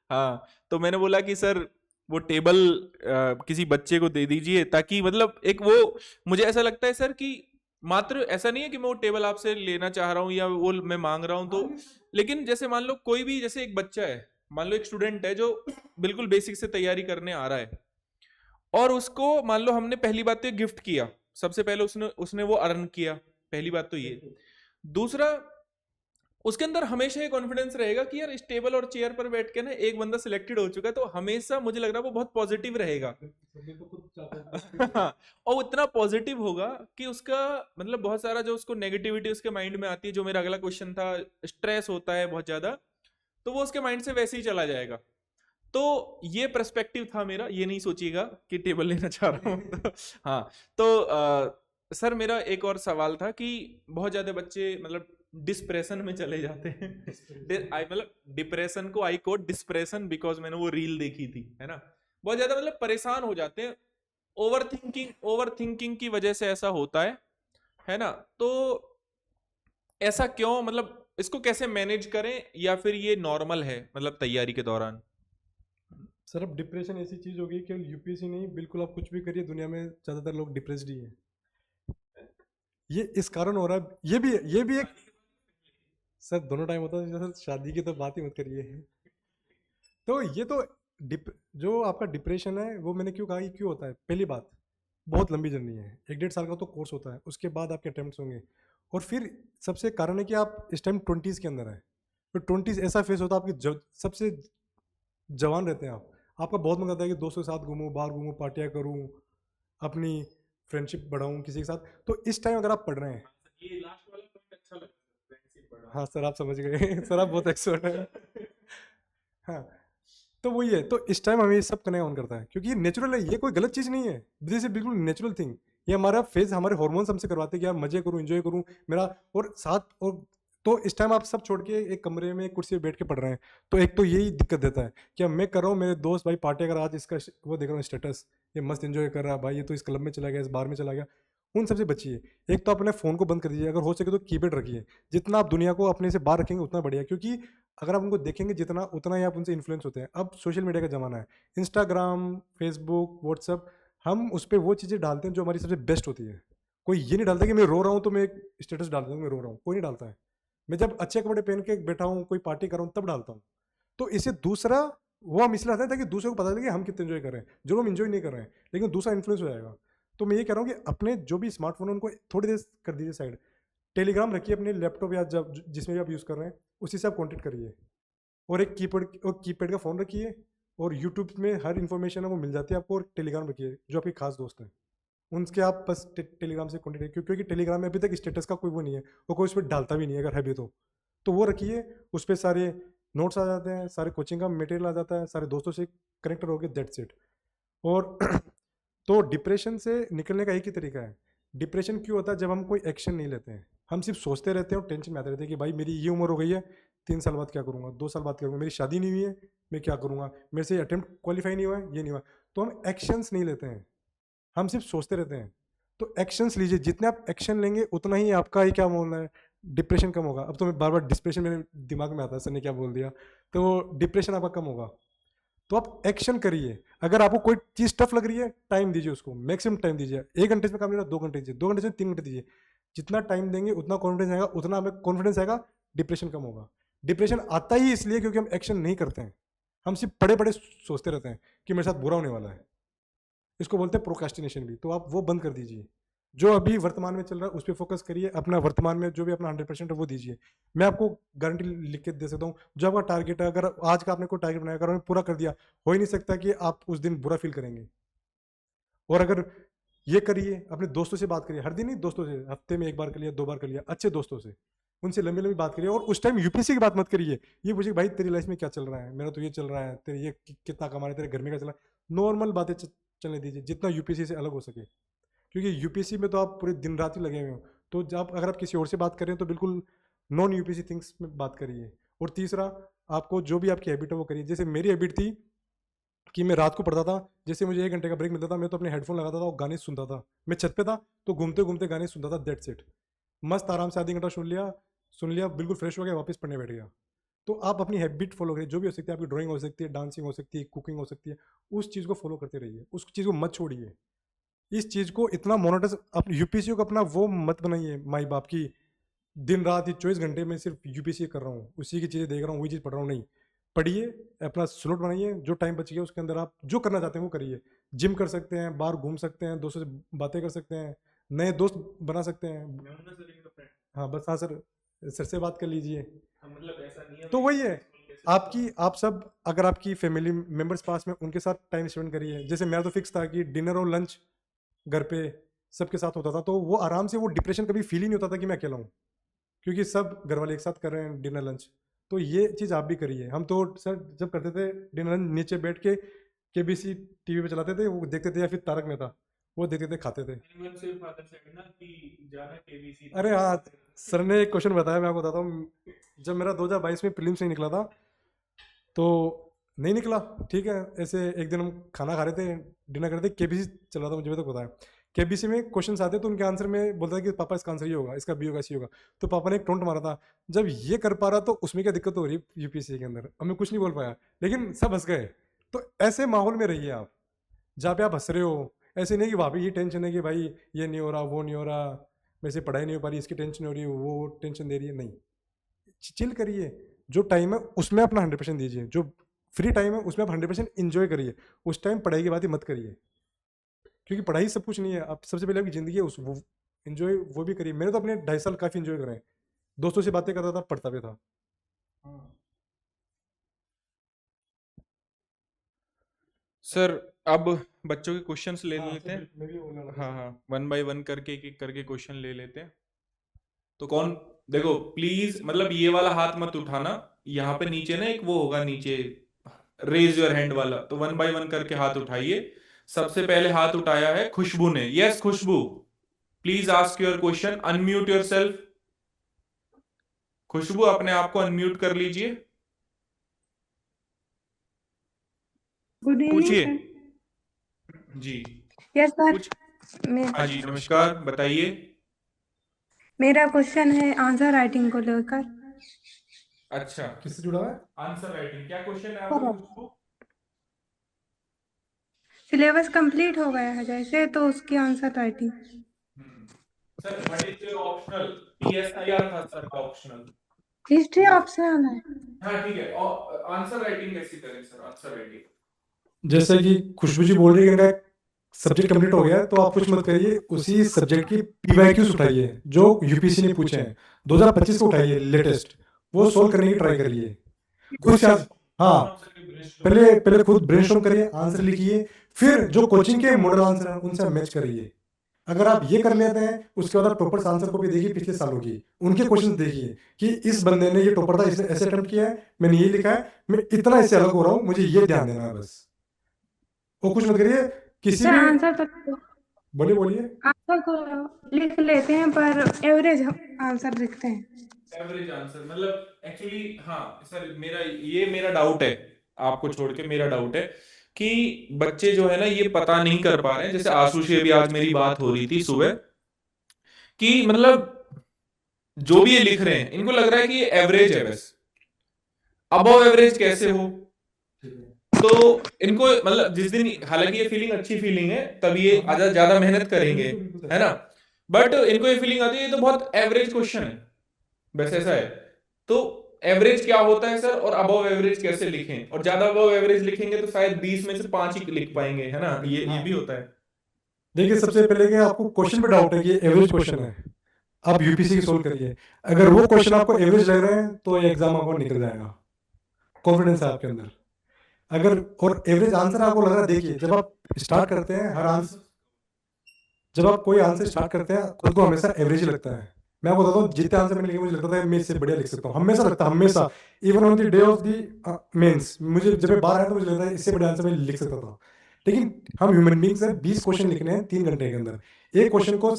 हाँ, तो मैंने बोला कि सर वो टेबल किसी बच्चे को दे दीजिए, ताकि मतलब एक वो, मुझे ऐसा लगता है सर कि मात्र ऐसा नहीं है कि मैं वो टेबल आपसे लेना चाह रहा हूँ या वो मैं मांग रहा हूँ, तो लेकिन जैसे मान लो कोई भी, जैसे एक बच्चा है, मान लो एक स्टूडेंट है जो बिल्कुल बेसिक से तैयारी करने आ रहा है, और उसको मान लो हमने पहली बात तो गिफ्ट किया, सबसे पहले उसने उसने वो अर्न किया, पहली बात तो ये। दूसरा, उसके अंदर हमेशा ये कॉन्फिडेंस रहेगा कि यार इस टेबल और चेयर पर बैठ के ना एक बंदा सिलेक्टेड हो चुका है, तो हमेशा मुझे लग रहा है वो बहुत पॉजिटिव रहेगा। और इतना पॉजिटिव होगा कि उसका मतलब बहुत सारा जो उसको नेगेटिविटी उसके माइंड में आती है, जो मेरा अगला क्वेश्चन था, स्ट्रेस होता है बहुत ज्यादा, तो वो उसके माइंड से वैसे ही चला जाएगा। तो ये पर्सपेक्टिव था मेरा, ये नहीं सोचिएगा कि टेबल लेना चाह रहा हूँ तो, हाँ। तो सर मेरा एक और सवाल था कि बहुत ज्यादा बच्चे मतलब डिस्प्रेशन में चले जाते हैं। आई मतलब डिप्रेशन को आई कोड डिस्प्रेशन, बिकॉज मैंने वो रील देखी थी, है ना। बहुत ज्यादा मतलब परेशान हो जाते हैं, ओवर थिंकिंग की वजह से ऐसा होता है ना। तो ऐसा क्यों, मतलब इसको कैसे मैनेज करें, या फिर ये नॉर्मल है मतलब तैयारी के दौरान? सर अब डिप्रेशन ऐसी चीज़ हो गई केवल यूपीएससी नहीं, बिल्कुल आप कुछ भी करिए, दुनिया में ज़्यादातर लोग डिप्रेस्ड ही हैं। ये इस कारण हो रहा है, ये भी एक, सर दोनों टाइम होता है सर, शादी की तो बात ही मत करिए। तो ये तो जो आपका डिप्रेशन है वो मैंने क्यों कहा कि क्यों होता है, पहली बात बहुत लंबी जर्नी है, 1-1.5 साल का तो कोर्स होता है, उसके बाद आपके अटेम्प्ट्स होंगे, और फिर सबसे कारण है कि आप इस टाइम 20s के अंदर हैं। तो 20s ऐसा फेस होता है आपकी, सबसे जवान रहते हैं आप, आपका बहुत मन करता है कि दोस्तों के साथ घूमूं, बाहर घूमूं, पार्टियां करूं, अपनी फ्रेंडशिप बढ़ाऊं किसी के साथ। तो इस टाइम अगर आप पढ़ रहे हैं, ये लास्ट वाला पॉइंट अच्छा लगा, फ्रेंडशिप बढ़ा। हाँ सर आप समझ गए सर आप बहुत एक्सपर्ट हैं। हाँ, तो वही है, तो इस टाइम हमें ये सब करने ऑन करता है, क्योंकि ये नेचुरल है, ये कोई गलत चीज़ नहीं है, दिस इज बिल्कुल नेचुरल थिंग। ये हमारा फेज, हमारे हॉर्मोन्स हमसे करवाते हैं कि यार मजे करूँ, एंजॉय करूँ मेरा, और साथ और तो इस टाइम आप सब छोड़ के एक कमरे में एक कुर्सी पे बैठ के पढ़ रहे हैं, तो एक तो यही दिक्कत देता है कि अब मैं कर रहा हूँ, मेरे दोस्त भाई पार्टी अगर आज इसका वो देख रहा हूँ स्टेटस, ये मस्त एंजॉय कर रहा है भाई, ये तो इस क्लब में चला गया, इस बार में चला गया, उन सबसे बचिए। एक तो अपने फ़ोन को बंद कर दीजिए, अगर हो सके तो कीपैड रखिए, जितना आप दुनिया को अपने से बाहर रखेंगे उतना बढ़िया, क्योंकि अगर आप उनको देखेंगे जितना, उतना ही आप उनसे इन्फ्लुएंस होते हैं। अब सोशल मीडिया का ज़माना है, इंस्टाग्राम, फेसबुक, व्हाट्सअप, हम उस पर वो चीज़ें डालते हैं जो हमारी सबसे बेस्ट होती है। कोई ये नहीं डालता कि मैं रो रहा हूँ तो मैं एक स्टेटस डालता हूँ मैं रो रहा हूँ, कोई नहीं डालता है। मैं जब अच्छे कपड़े पहन के बैठा हूँ, कोई पार्टी कर रहा हूँ, तब डालता हूँ। तो इसे दूसरा वो हम इसलिए आते हैं ताकि दूसरे को पता चले कि हम कितने एंजॉय कर रहे हैं, जो हम एंजॉय नहीं कर रहे हैं, लेकिन दूसरा इन्फ्लुएंस हो जाएगा। तो मैं ये कह रहा हूँ कि अपने जो भी स्मार्टफोन है उनको थोड़ी देर कर दीजिए साइड, टेलीग्राम रखिए अपने लैपटॉप या जब जिसमें भी आप यूज़ कर रहे हैं उसी से आप कॉन्टेक्ट करिए, और एक कीपैड का फ़ोन रखिए, और यूट्यूब में हर इन्फॉर्मेशन है वो मिल जाती है आपको, और टेलीग्राम रखिए जो आपके खास दोस्त हैं उनके आप बस टेलीग्राम से कॉन्टेक्ट, क्योंकि टेलीग्राम में अभी तक स्टेटस का कोई वो नहीं है, वो कोई उस पर डालता भी नहीं है, अगर है भी तो वो रखिए, उस पर सारे नोट्स आ जाते हैं, सारे कोचिंग का मटेरियल आ जाता है, सारे दोस्तों से कनेक्ट रहोगे, दैट्स इट। और तो डिप्रेशन से निकलने का एक ही तरीका है। डिप्रेशन क्यों होता है? जब हम कोई एक्शन नहीं लेते हैं, हम सिर्फ सोचते रहते हैं और टेंशन में आते रहते हैं कि भाई मेरी ये उम्र हो गई है, 3 साल बाद क्या करूँगा, 2 साल बाद क्या करूँगा, मेरी शादी नहीं हुई है, मैं क्या करूँगा, मेरे से अटेम्प्ट क्वालिफाई नहीं हुआ है, ये नहीं हुआ। तो हम एक्शंस नहीं लेते हैं, हम सिर्फ सोचते रहते हैं। तो एक्शंस लीजिए, जितने आप एक्शन लेंगे उतना ही आपका ही क्या बोलना है, डिप्रेशन कम होगा। अब तो मैं बार बार डिप्रेशन मेरे दिमाग में आता है, सर ने क्या बोल दिया, तो डिप्रेशन आपका कम होगा। तो आप एक्शन करिए। अगर आपको कोई चीज़ टफ लग रही है, टाइम दीजिए उसको, मैक्सिमम टाइम दीजिए। 1 घंटे में काम नहीं हो रहा, 2 घंटे दीजिए, 2 घंटे से 3 घंटे दीजिए। जितना टाइम देंगे उतना कॉन्फिडेंस आएगा, उतना हमें कॉन्फिडेंस आएगा, डिप्रेशन कम होगा। डिप्रेशन आता ही इसलिए क्योंकि हम एक्शन नहीं करते हैं, हम सिर्फ बड़े बड़े सोचते रहते हैं कि मेरे साथ बुरा होने वाला है। इसको बोलते हैं प्रोक्रेस्टिनेशन भी। तो आप वो बंद कर दीजिए। जो अभी वर्तमान में चल रहा है उस पर फोकस करिए। अपना वर्तमान में जो भी अपना 100% है वो दीजिए। मैं आपको गारंटी लिख के दे सकता हूँ, जो आपका टारगेट है, अगर आज का आपने कोई टारगेट बनाया, अगर आपने पूरा कर दिया, हो ही नहीं सकता कि आप उस दिन बुरा फील करेंगे। और अगर ये करिए, अपने दोस्तों से बात करिए, हर दिन नहीं, दोस्तों से, हफ्ते में 1 बार कर लिया, 2 बार कर लिया, अच्छे दोस्तों से, उनसे लंबी लंबी बात करिए। और उस टाइम यूपीएससी की बात मत करिए। ये पूछिए भाई तेरी लाइफ में क्या चल रहा है, मेरा तो ये चल रहा है, तेरे ये कितना कमा रहे, तेरे घर में क्या चल रहा है, नॉर्मल बातें चलने दीजिए, जितना यूपीएससी से अलग हो सके। क्योंकि यूपीएससी में तो आप पूरे दिन रात ही लगे हुए हो। तो जब अगर आप किसी और से बात करें तो बिल्कुल नॉन यूपीएससी थिंग्स में बात करिए। और तीसरा, आपको जो भी आपकी हैबिट है वो करिए। जैसे मेरी हैबिट थी कि मैं रात को पढ़ता था, जैसे मुझे 1 घंटे का ब्रेक मिलता था, मैं तो अपने हेडफोन लगाता था और गाने सुनता था। मैं छत पे था तो घूमते घूमते गाने सुनता था, दैट्स इट। मस्त आराम से आधी घंटा सुन लिया, बिल्कुल फ्रेश हो गया, वापस पढ़ने बैठ गया। तो आप अपनी हैबिट फॉलो करिए, जो भी हो सकती है, आपकी ड्राइंग हो सकती है, डांसिंग हो सकती है, कुकिंग हो सकती है, उस चीज़ को फॉलो करते रहिए, उस चीज़ को मत छोड़िए। इस चीज़ को इतना मोनोटस, आप यूपीएससी को अपना वो मत बनाइए माई बाप की, दिन रात ही 24 घंटे में सिर्फ यूपीएससी कर रहा हूँ, उसी की चीज़ें देख रहा हूँ, वही चीज़ पढ़ रहा हूँ। नहीं, पढ़िए, अपना स्लॉट बनाइए, जो टाइम बच गया उसके अंदर आप जो करना चाहते हैं वो करिए। जिम कर सकते हैं, बाहर घूम सकते हैं, दोस्तों से बातें कर सकते हैं, नए दोस्त बना सकते हैं। हाँ बस, हाँ सर, सर से बात कर लीजिए। मतलब ऐसा नहीं है तो वही है, आपकी आप सब, अगर आपकी फैमिली मेंबर्स पास में, उनके साथ टाइम स्पेंड करिए। जैसे मेरा तो फिक्स था कि डिनर और लंच घर पे सबके साथ होता था, तो वो आराम से, वो डिप्रेशन कभी फील ही नहीं होता था कि मैं अकेला हूँ, क्योंकि सब घर वाले एक साथ कर रहे हैं डिनर लंच। तो ये चीज़ आप भी करिए। हम तो सर जब करते थे डिनर लंच, नीचे बैठ के केबीसी टीवी पे चलाते थे, वो देखते थे, या फिर तारक मेहता, वो देखते थे, खाते थे। एनिमल से फादर से है ना कि जाना केबीसी। अरे हाँ, सर ने एक क्वेश्चन बताया, मैं आपको बताता हूँ। जब मेरा 2022 में प्रीलिम्स नहीं निकला था, तो नहीं निकला, ठीक है, ऐसे एक दिन हम खाना खा रहे थे, डिनर कर रहे थे, केबीसी चल रहा था, मुझे तो पता है। केबीसी में क्वेश्चन आते तो उनके आंसर में बोलता था कि पापा इसका आंसर ये होगा, इसका बी होगा, सी होगा। तो पापा ने एक टोंट मारा था, जब ये कर पा रहा तो उसमें क्या दिक्कत हो रही है यूपीएससी के अंदर। अब मैं कुछ नहीं बोल पाया, लेकिन सब हंस गए। तो ऐसे माहौल में रहिए आप, जहाँ पे आप हंस रहे हो। ऐसे नहीं कि वहाँ पे ये टेंशन है कि भाई ये नहीं हो रहा, वो नहीं हो रहा, मेरे से पढ़ाई नहीं हो पा रही, इसकी टेंशन हो रही है, वो टेंशन दे रही है। नहीं, चिल करिए। जो टाइम है उसमें अपना 100% दीजिए, जो फ्री टाइम है उसमें आप 100% इंजॉय करिए। उस टाइम पढ़ाई की बात ही मत करिए, क्योंकि पढ़ाई सब कुछ नहीं है। आप सबसे पहले आपकी ज़िंदगी है, उस वो इन्जॉय वो भी करिए। मैंने तो अपने 2.5 साल काफ़ी इन्जॉय करे हैं, दोस्तों से बातें करता था, पढ़ता भी था। सर अब बच्चों के क्वेश्चंस ले हाँ, लेते हैं। मैं भी बोलने वाला था। हाँ हाँ, 1 बाय 1 करके एक एक करके क्वेश्चन ले लेते हैं। तो कौन, देखो प्लीज, मतलब ये वाला हाथ मत उठाना, यहाँ पे नीचे ना एक वो होगा नीचे, रेज योर हैंड वाला, तो 1 बाय 1 करके हाथ उठाइए। सबसे पहले हाथ उठाया है खुशबू ने। Yes Khushboo, please ask your question, unmute yourself. Khushboo अपने आप को अनम्यूट कर लीजिए, गुड इवनिंग पूछिए सर। जी। Yes sir. पूछ, हाँ जी नमस्कार, बताइए। मेरा क्वेश्चन है आंसर राइटिंग को लेकर। अच्छा, किससे जुड़ा है? आंसर राइटिंग, क्या क्वेश्चन है आपका खुशबू? सिलेबस कंप्लीट हो गया है जैसे, तो उसकी answer writing. Sir what is your optional? PSIR था सर का ऑप्शनल। हिस्ट्री ऑप्शन है। हाँ ठीक है, और आंसर राइटिंग कैसे करें सर, आंसर राइटिंग? जैसे कि खुशबू जी बोल रही है कि इनका सब्जेक्ट कंप्लीट हो गया है, तो आप कुछ मत करिए, उसी सब्जेक्ट की पीवाईक्यूज उठाइए जो यूपीएससी ने पूछे हैं, 2025 को उठाइए लेटेस्ट, वो सोल्व करने की ट्राई करिए खुद से। हाँ, पहले पहले खुद ब्रेनस्टॉर्म करिए, आंसर लिखिए, फिर जो कोचिंग के मॉडल आंसर हैं उनसे मैच करिए। अगर आप ये कर लेते हैं, उसके बाद आप टॉपर्स आंसर को भी देखिए, पिछले सालों की उनके क्वेश्चन देखिए कि इस बंदे ने ये टॉपर था, इसने ऐसे अटेम्प्ट किया है, मैंने ये लिखा है, मैं इतना इससे अलग हो रहा हूँ, मुझे ये ध्यान देना है बस। वो कुछ मत करिए किसी सर भी। आंसर तो बोलिए बोलिए। आंसर तो लिख लेते हैं पर एवरेज आंसर लिखते हैं। एवरेज आंसर मतलब एक्चुअली, हाँ सर मेरा डाउट है, आपको छोड़ के मेरा डाउट है कि बच्चे जो है ना ये पता नहीं कर पा रहे हैं। जैसे आशु से भी आज मेरी बात हो रही थी सुबह कि मतलब जो भी ये लिख रहे हैं इनको लग रहा है कि ये एवरेज है बस। अबव एवरेज कैसे हो? तो इनको मतलब जिस दिन, हालांकि ये फीलिंग अच्छी फीलिंग है, तब ये ज्यादा मेहनत करेंगे, है ना, बट इनको ये फीलिंग आती है ये तो बहुत एवरेज क्वेश्चन है, बस ऐसा है। तो एवरेज क्या होता है सर, और अबव एवरेज कैसे लिखें? और ज्यादा अबव एवरेज लिखेंगे तो शायद 20 में से 5 ही लिख पाएंगे, है ना, ये भी होता है। देखिए, सबसे पहले कि आपको क्वेश्चन पे डाउट है कि एवरेज क्वेश्चन है, आप यूपीसी की सोल्व करिए। अगर वो क्वेश्चन आपको एवरेज लग रहे हैं तो ये एग्जाम आपको निकल जाएगा, कॉन्फिडेंस है आपके अंदर। अगर और एवरेज आंसर आपको लग रहा है, देखिए जब आप स्टार्ट करते हैं हर आंसर, जब आप कोई आंसर स्टार्ट करते हैं खुद को हमेशा एवरेज ही लगता है। मैं आपको बताता हूँ, जितने आंसर मैंने लिखे मुझे लगता था मैं इससे बढ़िया लिख सकता हूँ, हमेशा लगता है, हमेशा। Even on the day of the mains मुझे जब मैं बाहर आया तो मुझे लगता है इससे बढ़िया आंसर मैं लिख सकता था। लेकिन हम ह्यूमन बींग्स हैं, 20 क्वेश्चन लिखने हैं 3 घंटे के अंदर। एक क्वेश्चन को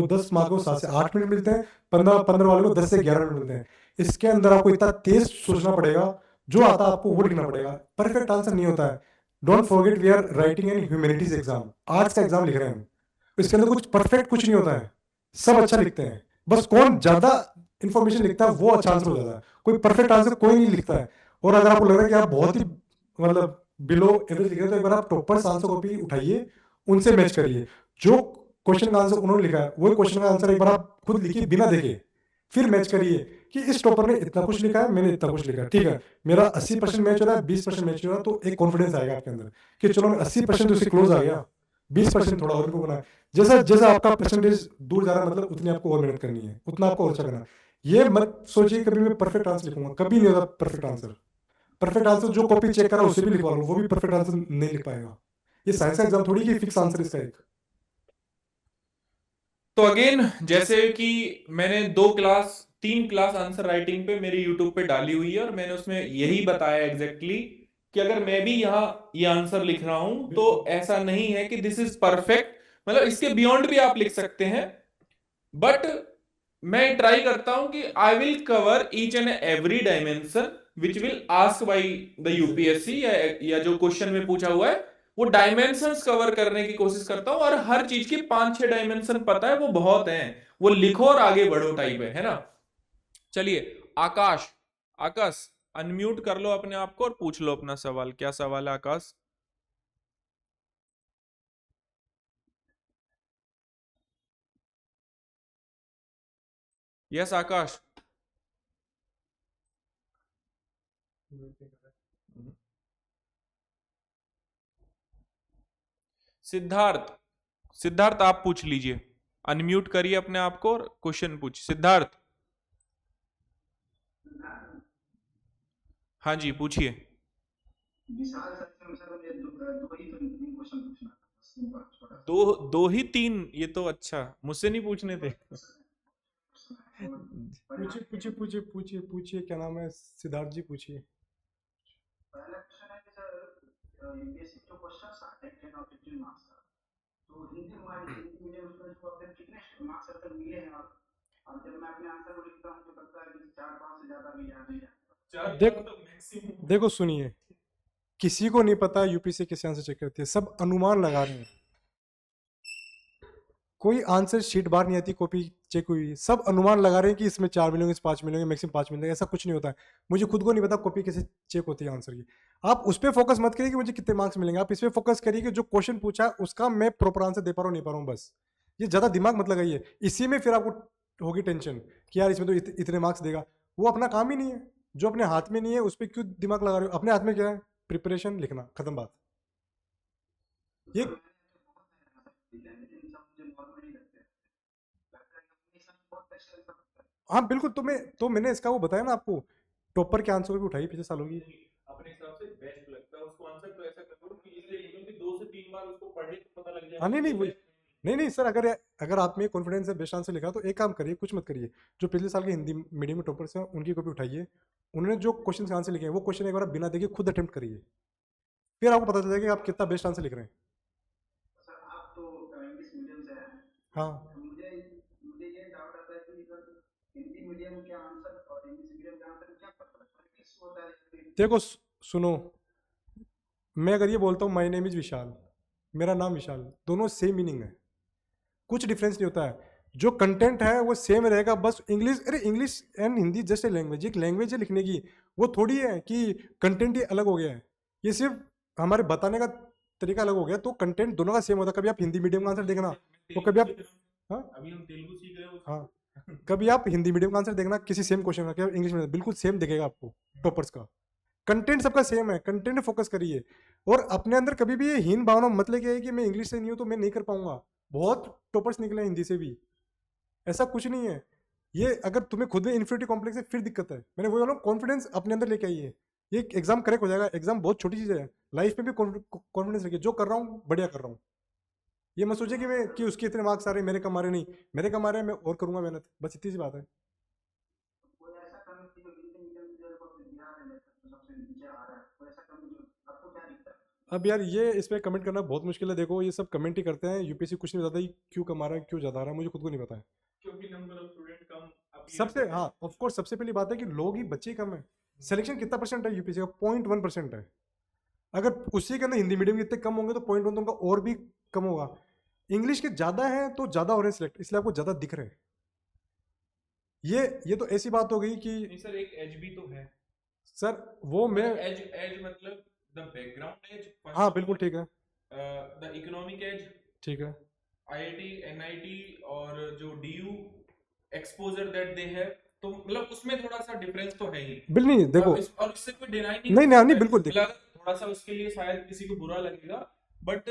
10 मार्क को 7 से 8 मिनट मिलते हैं, 15 वाले को 10 से 11 मिनट मिलते हैं। इसके अंदर आपको इतना तेज सोचना पड़ेगा, जो आता है आपको वो लिखना पड़ेगा। परफेक्ट आंसर नहीं होता है। Don't forget we are writing an humanities exam, arts का एग्जाम लिख रहे हैं हम। इसके अंदर कुछ परफेक्ट कुछ नहीं होता है, सब अच्छा लिखते हैं। बस कौन ज्यादा इंफॉर्मेशन लिखता है वो अच्छा आंसर हो जाता है, कोई परफेक्ट आंसर कोई नहीं लिखता है। और अगर आपको लग रहा है कि आप बहुत ही मतलब बिलो एवरेज लिख रहे हैं, तो एक बार आप टॉपर्स आंसर कॉपी उठाइए, उनसे मैच करिए। जो क्वेश्चन का आंसर उन्होंने लिखा है वही क्वेश्चन का आंसर एक बार आप खुद लिखिए बिना देखे, फिर मैच करिए कि इस टॉपर ने इतना कुछ लिखा है, मैंने इतना कुछ लिखा है, ठीक है, मेरा 80% मैच हो रहा है, 20% मैच हो रहा है, तो एक कॉन्फिडेंस आएगा आपके अंदर कि चलो मैं 80% उससे क्लोज आ गया, 20% थोड़ा और इम्प्रूव करना है। जैसा जैसा आपका परसेंटेज दूर जा रहा है, मतलब उतनी आपको और मेहनत करनी है, उतना आपको और अच्छा करना है। ये मत सोचिए कभी मैं परफेक्ट आंसर लिखूंगा, कभी नहीं होता परफेक्ट आंसर। परफेक्ट आंसर जो कॉपी चेक करा उससे भी लिखवा लो, वो भी परफेक्ट आंसर नहीं लिख पाएगा। ये साइंस का एग्जाम थोड़ी कि फिक्स आंसर इसका एक। तो अगेन, जैसे कि मैंने 3 क्लास आंसर राइटिंग पे मेरी यूट्यूब पे डाली हुई है, और मैंने उसमें यही बताया एग्जैक्टली कि अगर मैं भी यहाँ ये आंसर लिख रहा हूं तो ऐसा नहीं है कि दिस इज परफेक्ट, मतलब इसके बियॉन्ड भी आप लिख सकते हैं। बट मैं ट्राई करता हूं कि I will cover each and every dimension which will ask by the UPSC, या जो क्वेश्चन में पूछा हुआ है वो डायमेंशंस कवर करने की कोशिश करता हूं। और हर चीज के 5-6 डायमेंशन पता है, वो बहुत हैं, वो लिखो और आगे बढ़ो टाइप है ना। चलिए, आकाश, आकाश अनम्यूट कर लो अपने आप को और पूछ लो अपना सवाल। क्या सवाल है आकाश? यस आकाश। सिद्धार्थ, सिद्धार्थ आप पूछ लीजिए, अनम्यूट करिए अपने आप को और क्वेश्चन पूछिए। सिद्धार्थ, हाँ जी पूछिए। विशाल सर सर मुझे दो ही तो तीन क्वेश्चन पूछना था बस, सिंपल छोटा सा। दो ही 3? ये तो अच्छा, मुझसे नहीं पूछने थे। पूछिए पूछिए पूछिए पूछिए पूछिए, क्या नाम है सिद्धार्थ जी, पूछिए। पहला क्वेश्चन है कि सर यूपीएससी जो क्वेश्चन आते हैं 10 और 15 मार्क्स का, तो हिंदी हमारी हिंदी मीडियम स्टूडेंट्स को अपने कितने मार्क्स अब तक मिले हैं? और जब मैं अपने आंसर को लिखता हूँ तो लगता है कि 4-5 से ज्यादा भी आ नहीं जाता। देखो देखो सुनिए, किसी को नहीं पता यूपीसी किस आंसर चेक करती है, सब अनुमान लगा रहे हैं। कोई आंसर शीट बाहर नहीं आती, कॉपी चेक हुई, सब अनुमान लगा रहे हैं कि इसमें 4 मिलेंगे, इस 5 मिलेंगे, मैक्सिमम 5 मिलेंगे। ऐसा कुछ नहीं होता है। मुझे खुद को नहीं पता कॉपी कैसे चेक होती है आंसर की। आप उस पर फोकस मत करिए कि मुझे कितने मार्क्स मिलेंगे, आप इस पर फोकस करिए कि जो क्वेश्चन पूछा है उसका मैं प्रॉपर आंसर दे पा रहा हूँ नहीं पा रहा हूँ, बस। ये ज़्यादा दिमाग मत लगाइए, इसी में फिर आपको होगी टेंशन कि यार इसमें तो इतने मार्क्स देगा। वो अपना काम ही नहीं है, जो अपने हाथ में नहीं है उस पर क्यों दिमाग लगा रहे हो? अपने हाथ में क्या है? प्रिपरेशन, लिखना, खत्म बात। ये हाँ बिल्कुल, मैंने इसका वो बताया ना आपको, टॉपर के आंसर भी उठाई पिछले सालों की। अपने हिसाब से बेस्ट लगता है उसको आंसर, तो ऐसा करो कि इसलिए लिखो कि 2 से 3 बार उसको पढ़े तो पता लग जाए। हाँ नहीं नहीं वही, नहीं सर, अगर आप में कॉन्फिडेंस है बेस्ट आंसर लिखा तो एक काम करिए, कुछ मत करिए। जो पिछले साल के हिंदी मीडियम में टॉपर्स हैं उनकी कॉपी उठाइए, उन्होंने जो क्वेश्चन के आंसर लिखे हैं वो क्वेश्चन एक बार आप बिना देखे खुद अटेम्प्ट करिए, फिर आपको पता चल जाएगा कि आप कितना बेस्ट आंसर लिख रहे हैं। सर आप तो इंग्लिश मीडियम से हैं, हाँ तो मुझे मुझे ये डाउट आता है कि सर हिंदी मीडियम के आंसर और इंग्लिश मीडियम के आंसर क्या फर्क होता है? देखो सुनो, मैं अगर ये बोलता हूँ माय नेम इज विशाल, मेरा नाम विशाल, दोनों सेम मीनिंग है, कुछ डिफरेंस नहीं होता है। जो कंटेंट है वो सेम रहेगा, बस इंग्लिश, अरे English and Hindi just a language, एक लैंग्वेज है लिखने की, वो थोड़ी है कि कंटेंट ही अलग हो गया है। ये सिर्फ हमारे बताने का तरीका अलग हो गया, तो कंटेंट दोनों का सेम होता है। कभी आप हिंदी मीडियम का आंसर देखना, तो कभी आप, हाँ अभी हम तेलुगु सीख रहे हैं हाँ, कभी आप हिंदी मीडियम का आंसर देखना किसी सेम क्वेश्चन का, क्या इंग्लिश में बिल्कुल सेम दिखेगा आपको टॉपर्स का। कंटेंट सबका सेम है, कंटेंट फोकस करिए। और अपने अंदर कभी भी ये हीन भावना मत लेके आइए कि मैं इंग्लिश से नहीं हूँ तो मैं नहीं कर पाऊंगा। बहुत टॉपर्स निकले हैं हिंदी से भी, ऐसा कुछ नहीं है। ये अगर तुम्हें खुद में इन्फिनिटी कॉम्प्लेक्स है फिर दिक्कत है। मैंने वही बोला, कॉन्फिडेंस अपने अंदर लेके आइए। ये एग्जाम करेक्ट हो जाएगा, एग्जाम बहुत छोटी चीज़ है, लाइफ में भी कॉन्फिडेंस रखिए, जो कर रहा हूँ बढ़िया कर रहा हूँ। ये मत सोचिए कि मैं कि उसके इतने मार्क्स आ रहे हैं मेरे कम आ रहे नहीं, मेरे कम आ रहे हैं मैं और करूंगा मेहनत, बस इतनी सी बात है। कोई ऐसा कम्युनिटी जो हिंदी मीडियम जो है बिहार में सबसे नीचे आ रहा है, कोई ऐसा कम्युनिटी आपको क्या दिखता है? अब यार ये इस पे कमेंट करना बहुत मुश्किल है। देखो ये सब कमेंट ही करते हैं, यूपीएससी कुछ नहीं बताता क्यों कमा रहा है क्यों ज्यादा आ रहा है, मुझे खुद को नहीं पता है। क्योंकि number of student come appear सबसे हाँ ऑफ कोर्स सबसे पहली बात है कि लोग ही बच्चे ही कम है। सिलेक्शन कितना परसेंट है यूपीएससी का? 0.1% है। अगर उसी के अंदर हिंदी मीडियम के इतने कम होंगे तो 0.1 तो उनका और भी कम होगा। इंग्लिश के ज्यादा है तो ज्यादा हो रहे हैं सिलेक्ट, इसलिए आपको ज्यादा दिख रहे हैं। ये तो ऐसी बात हो गई कि नहीं सर, एक एज भी तो है सर वो मैं, एज एज मतलब द बैकग्राउंड एज, हाँ बिल्कुल ठीक है, द इकोनॉमिक एज, ठीक है। आईआईटी एनआईटी और जो DU exposure that they have, तो मतलब उसमें थोड़ा सा डिफरेंस तो है ही। बिल नहीं देखो, और इससे कोई डिनाई नहीं नहीं कर नहीं सकता नहीं है। बिल्कुल देखो, मतलब थोड़ा सा उसके लिए शायद किसी को बुरा लगेगा, बट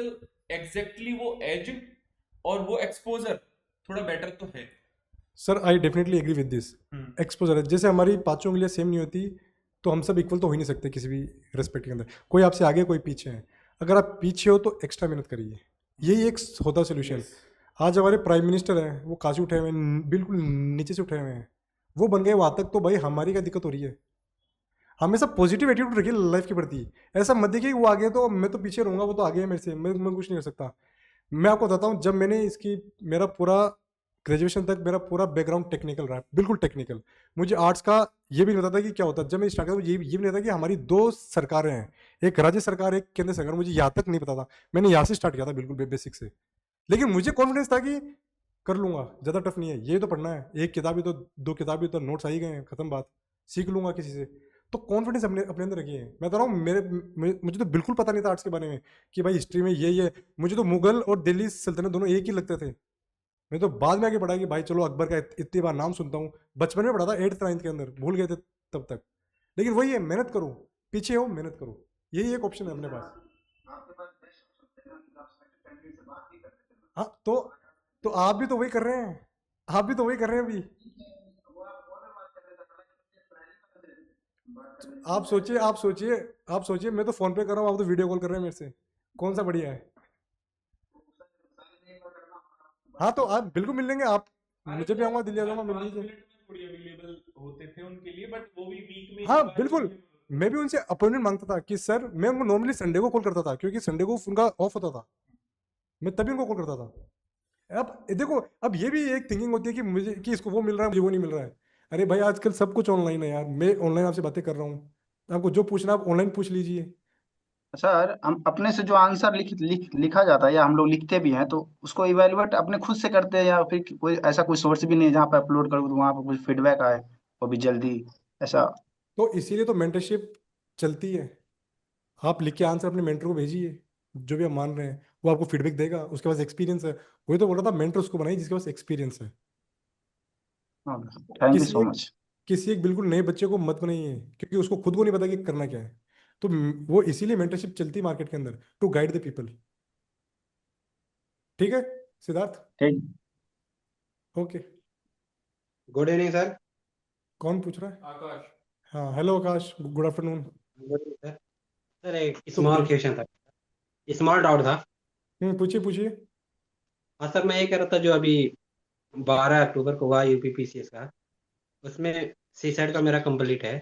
एग्जैक्टली वो एज और वो एक्सपोजर थोड़ा बेटर तो है। Sir I definitely agree with this. Exposure है, जैसे हमारी पाँचों उंगलियां सेम नहीं होती तो हम सब इक्वल तो हो ही नहीं सकते किसी भी रेस्पेक्ट के अंदर। कोई आपसे आगे कोई पीछे है, अगर आप पीछे हो तो एक्स्ट्रा मेहनत करिए, यही एक होता सोल्यूशन। आज हमारे प्राइम मिनिस्टर हैं वो काशी उठे हुए हैं, बिल्कुल नीचे से उठे हुए हैं, वो बन गए वहाँ तक, तो भाई हमारी क्या दिक्कत हो रही है? हमेशा पॉजिटिव एटीट्यूड रखिए लाइफ के प्रति। ऐसा मत देखिए कि वो आगे तो मैं तो पीछे रहूंगा, वो तो आगे है मेरे से, मैं कुछ नहीं कर सकता। मैं आपको बताता हूँ, जब मैंने इसकी मेरा पूरा ग्रेजुएशन तक मेरा पूरा बैकग्राउंड टेक्निकल रहा, बिल्कुल टेक्निकल। मुझे आर्ट्स का ये भी नहीं पता था कि क्या होता है। जब मैं स्टार्ट किया तो ये भी नहीं था कि हमारी दो सरकारें हैं, एक राज्य सरकार एक केंद्र सरकार, मुझे यहाँ तक नहीं पता था। मैंने यहाँ से स्टार्ट किया था बिल्कुल बेसिक से, लेकिन मुझे कॉन्फिडेंस था कि कर लूंगा, ज़्यादा टफ नहीं है, ये तो पढ़ना है, एक किताब ही तो, दो किताब ही तो, नोट्स आ ही गए हैं, खत्म बात, सीख लूंगा किसी से। तो कॉन्फिडेंस अपने अपने अंदर रखिए। मैं बता रहा हूँ मुझे तो बिल्कुल पता नहीं था आर्ट्स के बारे में कि भाई हिस्ट्री में ये मुझे तो मुगल और दिल्ली सल्तनत दोनों एक ही लगते थे। मैं तो बाद में आके पढ़ा कि भाई चलो अकबर का इतनी बार नाम सुनता हूँ, बचपन में पढ़ा था 8th 9th के अंदर, भूल गए थे तब तक। लेकिन वही है, मेहनत करो, पीछे हो मेहनत करो, यही एक ऑप्शन है अपने पास। आपके पास बेस्ट ऑप्शन है ना कि आप सेलेक्टेड कैंडिडेट से बात भी कर सकते हैं। हाँ तो आप भी तो वही कर रहे हैं, आप भी तो वही कर रहे हैं अभी। वो आप कॉल में बात कर रहे थे, हालांकि पहले बात करने आप सोचिए आप सोचिए आप सोचिए, मैं तो फोन पे कर रहा हूँ, आप तो वीडियो कॉल कर रहे हैं मेरे से, कौन सा बढ़िया है? हाँ तो आप बिल्कुल मिल लेंगे, आप मुझे भी आऊंगा, दिल्ली आ जाऊंगा, मिल लीजिए। थोड़ी अवेलेबल होते थे उनके लिए, बट वो भी वीक में हाँ बिल्कुल, मैं भी उनसे अपॉइंटमेंट मांगता था कि सर, मैं उनको नॉर्मली संडे को कॉल करता था क्योंकि संडे को उनका ऑफ होता था, मैं तभी उनको कॉल करता था। अब देखो, अब ये भी एक थिंकिंग होती है कि मुझे कि इसको वो मिल रहा है मुझे वो नहीं मिल रहा है। अरे भाई आजकल सब कुछ ऑनलाइन है यार, मैं ऑनलाइन आपसे बातें कर रहा हूँ, आपको जो पूछना आप ऑनलाइन पूछ लीजिए। सर, हम अपने से जो आंसर लिखा जाता है या हम लोग लिखते भी हैं तो उसको इवेलुएट अपने खुद से करते हैं, या फिर कोई ऐसा कोई सोर्स भी नहीं है जहाँ पे अपलोड करो तो वहाँ पे कुछ फीडबैक आए वो भी जल्दी ऐसा? तो इसीलिए तो मेंटरशिप चलती है। आप लिख के आंसर अपने मेंटर को भेजिए, जो भी आप मान रहे हैं वो आपको फीडबैक देगा, उसके पास एक्सपीरियंस है। वही तो बोल रहा था, मेंटर उसको बनाइए जिसके पास एक्सपीरियंस है। हाँ, थैंक यू किसी सो एक मच। किसी एक बिल्कुल नए बच्चे को मत बनाइए क्योंकि उसको खुद को नहीं पता कि करना क्या है। तो वो इसीलिए मेंटरशिप चलती है मार्केट के अंदर, टू गाइड द पीपल। ठीक है सिद्धार्थ, ठीक। ओके। Good evening sir. कौन पूछ रहा है? आकाश। हाँ hello Akash, good afternoon. Good evening sir. Sir एक तो स्मॉल क्वेश्चन था, स्मॉल डाउट था। पूछिए पूछिए। हाँ सर, मैं ये कह रहा था जो अभी 12 अक्टूबर को हुआ यूपीपीसीएस का, उसमें सी सेट का मेरा कंप्लीट है,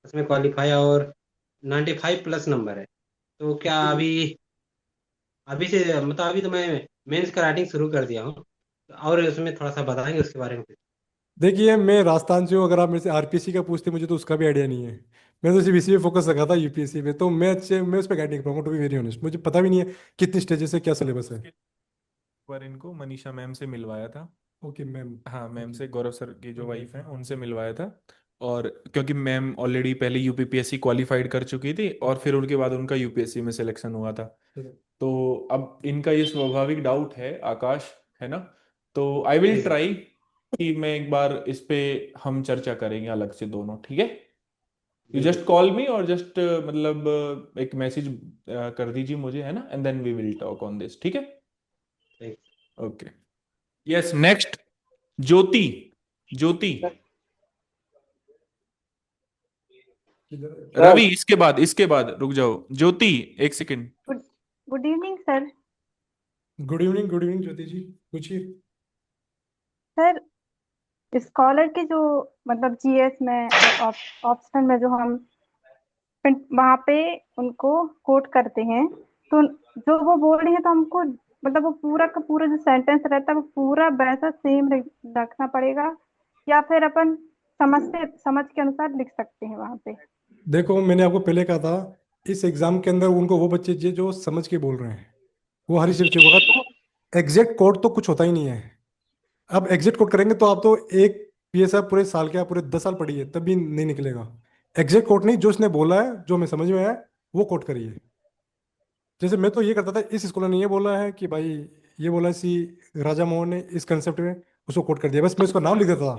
उसमें क्वालिफाई और 95 प्लस नंबर है। तो क्या अभी अभी से मतलब अभी तो मैं मेंस का राइटिंग शुरू कर दिया हूँ, और उसमें थोड़ा सा बताएंगे उसके बारे में कुछ? देखिए मैं राजस्थान से हूँ, अगर आप मेरे से आरपीसी का पूछते मुझे तो उसका भी आइडिया नहीं है। मैं तो सिर्फ इसी पे फोकस रखा था यूपीएससी पे, तो मैं उस पर गाइड नहीं कर पाऊंगा टू बी वेरी ऑनेस्ट, मुझे पता भी नहीं है कितनी स्टेजेस है क्या सिलेबस है। पर इनको मनीषा मैम से मिलवाया था, ओके मैम। हाँ मैम ओके से, गौरव सर की जो ओके वाइफ है उनसे मिलवाया था। और क्योंकि मैम ऑलरेडी पहले यूपीपीएससी क्वालिफाइड कर चुकी थी और फिर उनके बाद उनका यूपीएससी में सिलेक्शन हुआ था। तो अब इनका ये स्वाभाविक डाउट है आकाश, है ना? तो आई विल ट्राई कि मैं एक बार इस पे हम चर्चा करेंगे अलग से दोनों, ठीक है? यू जस्ट कॉल मी और जस्ट मतलब एक मैसेज कर दीजिए मुझे, है ना? And then we will talk on this, ठीक है? ठीक। Okay. Yes, next Jyoti. Jyoti. Sir Ravi, इसके बाद रुक जाओ। ज्योति, एक second. Good good evening sir. Good evening Jyoti ji, पूछिए। सर, स्कॉलर के जो मतलब जीएस में और ऑप्शन में जो हम वहाँ पे उनको कोट करते हैं, तो जो वो बोल रही है तो हमको मतलब वो पूरा का पूरा जो सेंटेंस रहता है वो पूरा वैसा सेम रखना पड़ेगा, या फिर अपन समझ के अनुसार लिख सकते हैं वहाँ पे? देखो मैंने आपको पहले कहा था, इस एग्जाम के अंदर उनको वो बच्चे चाहिए जो समझ के बोल रहे हैं, वो हर चीज होगा। तो एग्जैक्ट कोड तो कुछ होता ही नहीं है। अब एग्जैक्ट कोड करेंगे तो आप तो एक पीएसआई पूरे साल के, आप पूरे 10 साल पढ़िए तब भी नहीं निकलेगा। एग्जैक्ट कोड नहीं, जो उसने बोला है जो मैं समझ में आया वो कोड करिए। जैसे मैं तो ये करता था, इस स्कॉलर ने ये बोला है कि भाई, ये बोला सी राजा मोहन ने इस कंसेप्ट में, उसको कोड कर दिया, बस मैं उसका नाम लिख देता था।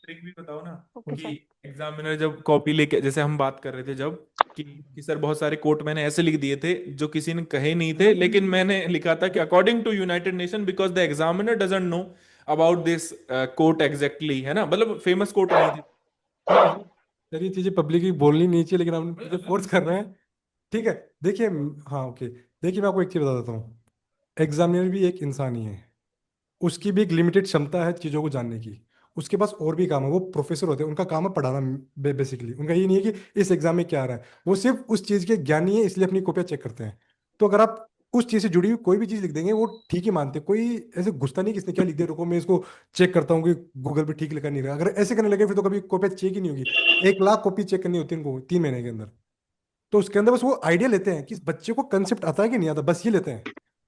ट्रिक भी बताओ ना ओके कि सर। एग्जामिनर जब कॉपी लेके, जैसे हम बात कर रहे थे जब, कि सर बहुत सारे कोट मैंने ऐसे लिख दिए थे जो किसी ने कहे नहीं थे, लेकिन मैंने लिखा था कि according to United Nation because the examiner doesn't know about this quote exactly, है ना? मतलब फेमस कोट नहीं थे। ठीक है सर, ये चीजें पब्लिकली बोलनी नहीं चाहिए, लेकिन हम मुझे फोर्स कर रहे हैं। ठीक है। देखिए, हाँ ओके, देखिए मैं आपको एक चीज बता देता हूँ। एग्जामिनर भी एक इंसान ही है, उसकी भी एक लिमिटेड क्षमता है चीज़ों को जानने की। उसके पास और भी काम है, वो प्रोफेसर होते हैं, उनका काम है पढ़ाना। बेसिकली उनका ये नहीं है कि इस एग्जाम में क्या आ रहा है, वो सिर्फ उस चीज़ के ज्ञानी है, इसलिए अपनी कॉपियाँ चेक करते हैं। तो अगर आप उस चीज़ से जुड़ी हुई कोई भी चीज़ लिख देंगे वो ठीक ही मानते हैं। कोई ऐसे घुसता नहीं कि इसने क्या लिख दिया, रुको मैं इसको चेक करता हूँ कि गूगल पे ठीक लिखा नहीं रहा। अगर ऐसे करने लगे फिर तो कभी कॉपियाँ चेक ही नहीं होगी। 1 लाख कॉपी चेक करनी होती है उनको 3 महीने के अंदर। तो उसके अंदर बस वो आइडिया लेते हैं कि इस बच्चे को कंसेप्ट आता है कि नहीं आता, बस ये लेते हैं।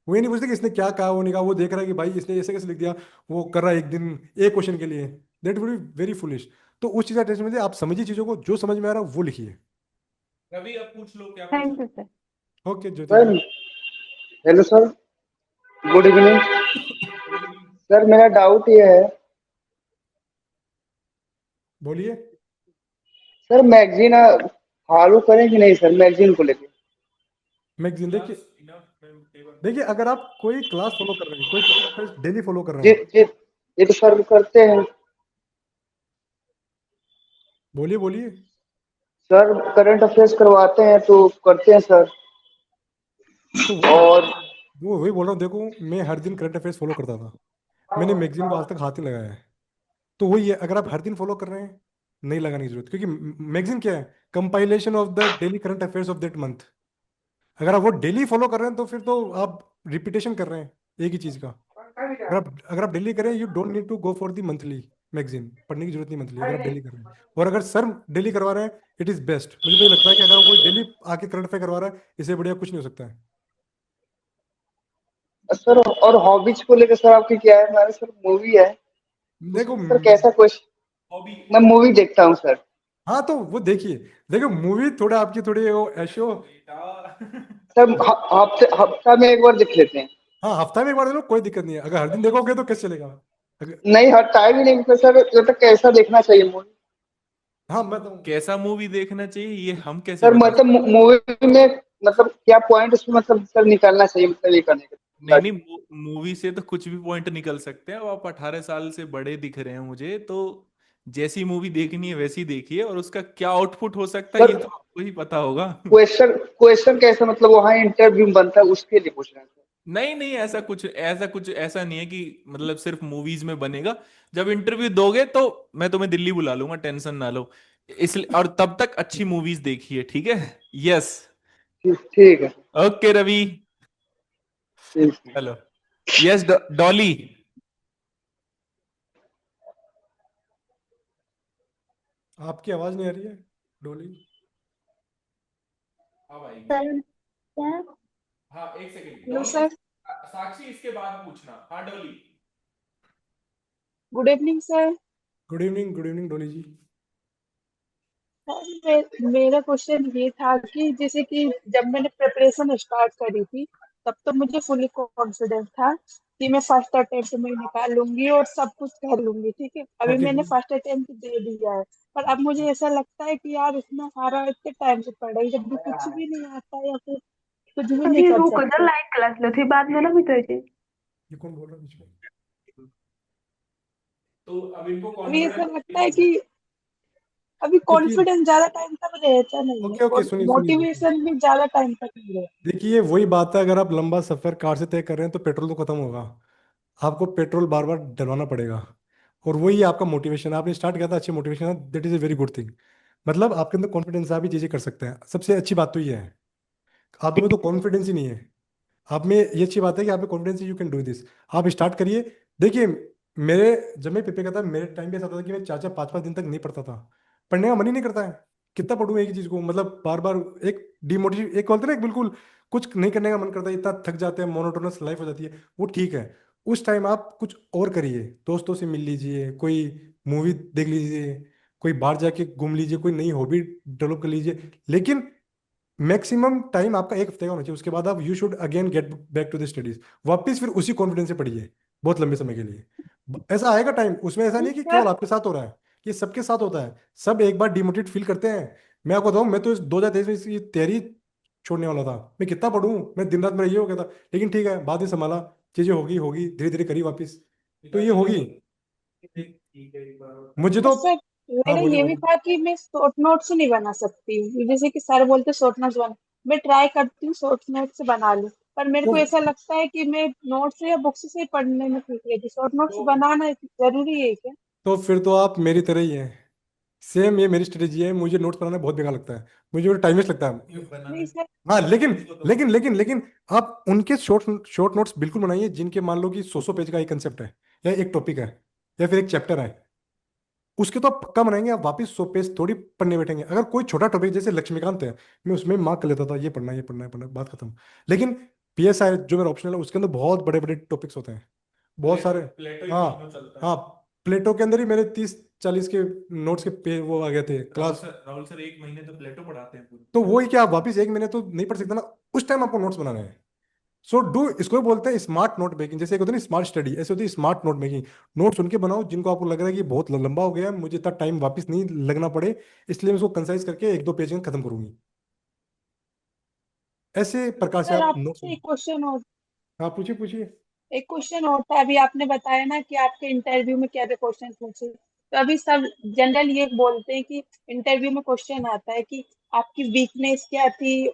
वो ये नहीं पूछते कि इसने क्या कहा वो नहीं कहा, वो देख रहा है कि भाई इसने ऐसे कैसे लिख दिया, वो कर रहा है एक दिन एक क्वेश्चन के लिए। That would be very foolish. तो उस चीज़ का टेंशन में आप समझिए चीज़ों को, जो समझ में आ रहा है वो लिखिए। रवि, अब पूछ लो क्या थैंक पूछना। You sir. Okay Jyoti sir ji. Hello sir, good evening. है। सर मेरा डाउट ये है, बोलिए। सर मैगजीन फॉलो करें कि नहीं सर, मैगजीन को लेके? मैगजीन देखिए, इनफ इनफ। देखिए अगर आप कोई क्लास फॉलो कर रहे हैं, कोई करंट अफेयर्स डेली फॉलो कर रहे जी हैं। जी, ये तो सर करते हैं। बोलिए बोलिए। सर करंट अफेयर्स करवाते हैं तो करते हैं सर। तो वही और वो वही बोल रहा हूँ, देखो मैं हर दिन करंट अफेयर्स फॉलो करता था, मैंने मैगजीन को आज तक हाथ नहीं लगाया है। तो वही है, अगर आप हर दिन फॉलो कर रहे हैं नहीं लगाने की जरूरत, क्योंकि मैगजीन क्या है, compilation of the daily current affairs of that month. अगर आप वो डेली फॉलो कर रहे हैं तो फिर तो आप रिपीटेशन कर रहे हैं एक ही चीज का। अगर आप डेली करें, you don't need to go for the monthly magazine, पढ़ने की जरूरत नहीं मंथली, अगर आप डेली कर रहे हैं। और अगर सर डेली करवा रहे हैं, इट इज बेस्ट। मुझे तो ये लगता है कि अगर कोई डेली आके करंट अफेयर करवा रहा है, इससे बढ़िया कुछ नहीं हो सकता है। सर और हॉबीज को लेकर सर आपकी क्या है? हमारे सर मूवी है, देखो उसमें सर कैसा कुछ, हॉबी। मैं मूवी देखता हूँ सर। हाँ तो वो देखिए, देखो मूवी थोड़ा आपकी थोड़ी वो ऐशो। सर हफ्ता में एक बार देख लेते हैं। हाँ हफ्ता में एक बार देखो, कोई दिक्कत नहीं है। अगर हर दिन देखोगे तो कैसे चलेगा? अगर, नहीं हर टाइम ही नहीं मिलता सर, तो कैसा देखना चाहिए मूवी? हाँ मैं तो कैसा मूवी देखना चाहिए ये हम कैसे सर बता मतलब सकते? मूवी में मतलब क्या पॉइंट उसमें मतलब सर निकालना चाहिए, मतलब ये करने नहीं का? नहीं, मूवी से तो कुछ भी पॉइंट निकल सकते हैं। अब आप 18 साल से बड़े दिख रहे हैं मुझे, तो जैसी मूवी देखनी है वैसी देखिए, और उसका क्या आउटपुट हो सकता है सर ये तो आपको ही पता होगा। क्वेश्चन क्वेश्चन कैसा मतलब वहाँ इंटरव्यू बनता है उसके लिए पूछ रहे हैं सर। नहीं नहीं, ऐसा कुछ ऐसा नहीं है कि मतलब सिर्फ मूवीज में बनेगा। जब इंटरव्यू दोगे तो मैं तुम्हें दिल्ली बुला लूंगा, टेंशन ना लो। इसलिए, और तब तक अच्छी मूवीज देखिए, ठीक है? यस। ठीक है ओके रवि। ठीक है। हेलो। यस डॉली। आपकी आवाज नहीं आ रही है डोली। अब आएगी। सर क्या? हाँ एक सेकंड हेलो डॉली। सर। साक्षी इसके बाद पूछना। हाँ Dolly. Good evening sir. Good evening डोली जी। मेरा क्वेश्चन ये था कि जैसे कि जब मैंने प्रिपरेशन स्टार्ट करी थी तब तो मुझे फुली कॉन्फिडेंस था कि मैं फर्स्ट अटेम्प्ट में निकाल लूंगी और सब कुछ कर लूंगी। ठीक है, अभी ओके मैंने जी। फर्स्ट अटेम्प्ट दे दिया है, पर अब मुझे ऐसा लगता है कि यार इतना सारा इतने टाइम से पढ़ाई जब भी कुछ भी नहीं आता या फिर कुछ भी नहीं अभी कर रुक जा, सकते। लाइक क्लास लो थी बाद में ना भी तो जी। ये कौन बोल रहा है बीच में? तो अब इनको अभी ऐसा कॉन्फिडेंस लगता है कि अभी देखिए, कॉन्फिडेंस ज्यादा टाइम तक रहता नहीं है ओके ओके, और सुनिए सुनिए देखिए। मोटिवेशन भी ज्यादा टाइम तक नहीं रहता। देखिए वही बात है, अगर आप लंबा सफर कार से तय कर रहे हैं तो पेट्रोल तो खत्म होगा, आपको पेट्रोल बार बार डलवाना पड़ेगा। और वही आपका मोटिवेशन, आपने स्टार्ट किया था, अच्छी मोटिवेशन है, that is a very good thing. मतलब आपके अंदर कॉन्फिडेंस है, आप ये चीजें कर सकते हैं, सबसे अच्छी बात तो ये है। आप में तो कॉन्फिडेंस ही नहीं है। आप में ये अच्छी बात है कि आप में confidence, you can do this. आप स्टार्ट करिए। देखिए, मेरे जब मैं पेपर का था, मेरे टाइम पे ऐसा होता था कि मैं 4 4 5 5 दिन तक नहीं पढ़ता था। पढ़ने का मन ही नहीं करता है। कितना पढ़ूं एक ही चीज को, मतलब बार बार एक डिमोटिवेट, एक बोलते हैं ना, एक बिल्कुल कुछ नहीं करने का मन करता है, इतना थक जाते हैं, मोनोटोनस लाइफ हो जाती है, वो ठीक है। उस टाइम आप कुछ और करिए, दोस्तों से मिल लीजिए, कोई मूवी देख लीजिए, कोई बाहर जाके घूम लीजिए, कोई नई हॉबी डेवलप कर लीजिए। लेकिन मैक्सिमम टाइम आपका 1 हफ्ते का होना चाहिए, उसके बाद आप you should again get back to the studies, वापस फिर उसी कॉन्फिडेंस से पढ़िए बहुत लंबे समय के लिए। ऐसा आएगा टाइम, उसमें ऐसा नहीं है कि केवल सर आपके साथ हो रहा है, ये सबके साथ होता है। सब एक बार डिमोटिवेट फील करते हैं। मैं आपको बताऊं, मैं तो इस 2023 में इसकी तैयारी छोड़ने वाला था, मैं कितना पढ़ूं, मैं दिन रात मेरा ये हो गया था। लेकिन ठीक है, बाद में संभाला, चीजें होगी होगी, धीरे धीरे करी वापस, तो ये होगी। मुझे और तो। सर हाँ मेरा बोलिए ये भी बोलिए। था कि मैं शॉर्ट नोट्स नहीं बना सकती हूँ, जैसे कि सर बोलते शॉर्ट नोट्स बना, मैं ट्राई करती हूँ शॉर्ट नोट्स बना लूँ, पर मेरे तो को ऐसा लगता है कि मैं नोट्स या बुक्स से ही पढ़ने में ठीक रहती। शॉर्ट नोट्स तो बनाना जरूरी है क्या? तो फिर तो आप मेरी तरह ही हैं। सेम ये मेरी स्ट्रेटेजी है, मुझे नोट्स बनाना बहुत बेकार लगता है, मुझे टाइम वेस्ट लगता है। नहीं सर। हाँ लेकिन आप उनके शॉर्ट शॉर्ट नोट्स बिल्कुल बनाइए जिनके मान लो कि 100 100 पेज का एक कंसेप्ट है, या एक टॉपिक है, या फिर एक चैप्टर है। उसके तो आप पक्का बनाएंगे, आप वापस 100 पेज थोड़ी पढ़ने बैठेंगे। अगर कोई छोटा टॉपिक जैसे लक्ष्मीकांत है, मैं उसमें मार्क कर लेता था, ये पढ़ना है, ये पढ़ना है, पढ़ना है, बात खत्म। लेकिन पीएसआई जो मेरा ऑप्शनल है, उसके अंदर बहुत बड़े बड़े टॉपिक्स होते हैं, बहुत सारे। प्लेटो ही हाँ तीनों चलता है। हाँ, प्लेटो के अंदर ही मेरे 30 40 के नोट्स के पे वो आ गए थे क्लास। राहुल सर 1 महीने तो प्लेटो पढ़ाते हैं पूरी। तो वही, क्या आप वापस एक महीने तो नहीं पढ़ सकते ना, उस टाइम आपको नोट्स बनाना है। सो डू, इसको बोलते हैं स्मार्ट नोट मेकिंग। जैसे एक होती है ना स्मार्ट स्टडी, ऐसे होती है स्मार्ट नोट मेकिंग। नोट्स उनके बनाओ जिनको आपको लग रहा है कि बहुत लंबा हो गया है, मुझे इतना टाइम वापस नहीं लगना पड़े, इसलिए मैं इसको कंसाइज करके 1 2 पेज में खत्म करूंगी। ऐसे प्रकार से सर आप नोट्स। आपसे एक क्वेश्चन और, हाँ पूछिए पूछिए। एक क्वेश्चन और था। अभी आपने बताया ना कि आपके इंटरव्यू में क्या क्या क्वेश्चन पूछे, तो अभी सब जनरल ये बोलते हैं कि इंटरव्यू में क्वेश्चन आता है कि आपकी वीकनेस क्या थी,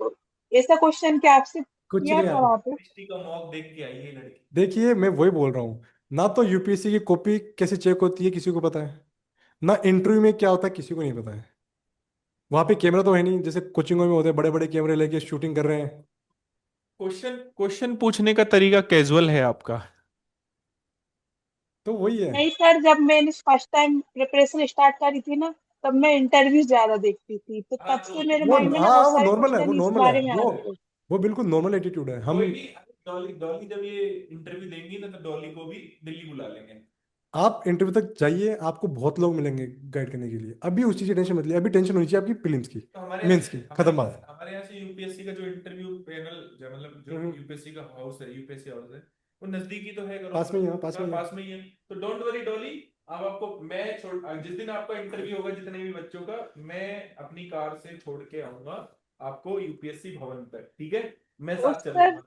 ऐसा क्वेश्चन क्या आपसे कुछ किया नहीं था आता। वहां पे? हिस्ट्री का मॉक देख के आई है लड़की। देखिए मैं वही बोल रहा हूँ, ना तो यूपीएससी की कॉपी कैसे चेक होती है किसी को पता है, ना इंटरव्यू में क्या होता है किसी को नहीं पता है। वहां पे कैमरा तो है नहीं, जैसे कोचिंगों में होते हैं बड़े बड़े कैमरे लेके शूटिंग कर रहे हैं। क्वेश्चन क्वेश्चन पूछने का तरीका कैजुअल है आपका। तो वही है। नहीं सर, जब मैंने फर्स्ट टाइम प्रिपरेशन स्टार्ट करी थी ना, तब मैं इंटरव्यू ज्यादा देखती थी, तो हाँ तब तो से मेरे वो माइंड में ना हाँ, बहुत वो सारे नॉर्मल है, वो क्वेश्चन इस नॉर्मल है, बारे में वो आते थे। वो बिल्कुल नॉर्मल एटीट्यूड है हम। कोई नहीं, अरे डॉली डॉली जब ये इंटरव्यू देंगी ना तो डॉली को भी दिल्ली बुला लेंगे। आप इंटरव्यू तक जाइए, आपको बहुत लोग मिलेंगे गाइड करने के लिए, अभी उस चीज़ की टेंशन मत लीजिए, अभी टेंशन होनी चाहिए आपकी प्रीलिम्स की, तो हमारे यहाँ मेंस से की, खत्म हमारे बात। हमारे यहाँ से यूपीएससी का जो इंटरव्यू पैनल, मतलब जो हम्म, यूपीएससी का हाउस है, यूपीएससी हाउस है, वो नजदीकी तो है घरों पास का। में ही है, पास हाँ में ही है। पास में ही है। तो डोंट वरी डॉली, अब आपको मैं छोड़, जिस दिन आपका इंटरव्यू होगा जितने भी बच्चों का, मैं अपनी कार से छोड़ के आऊंगा आपको यूपीएससी भवन तक, ठीक है? मैं और साथ सर, चलूंगा,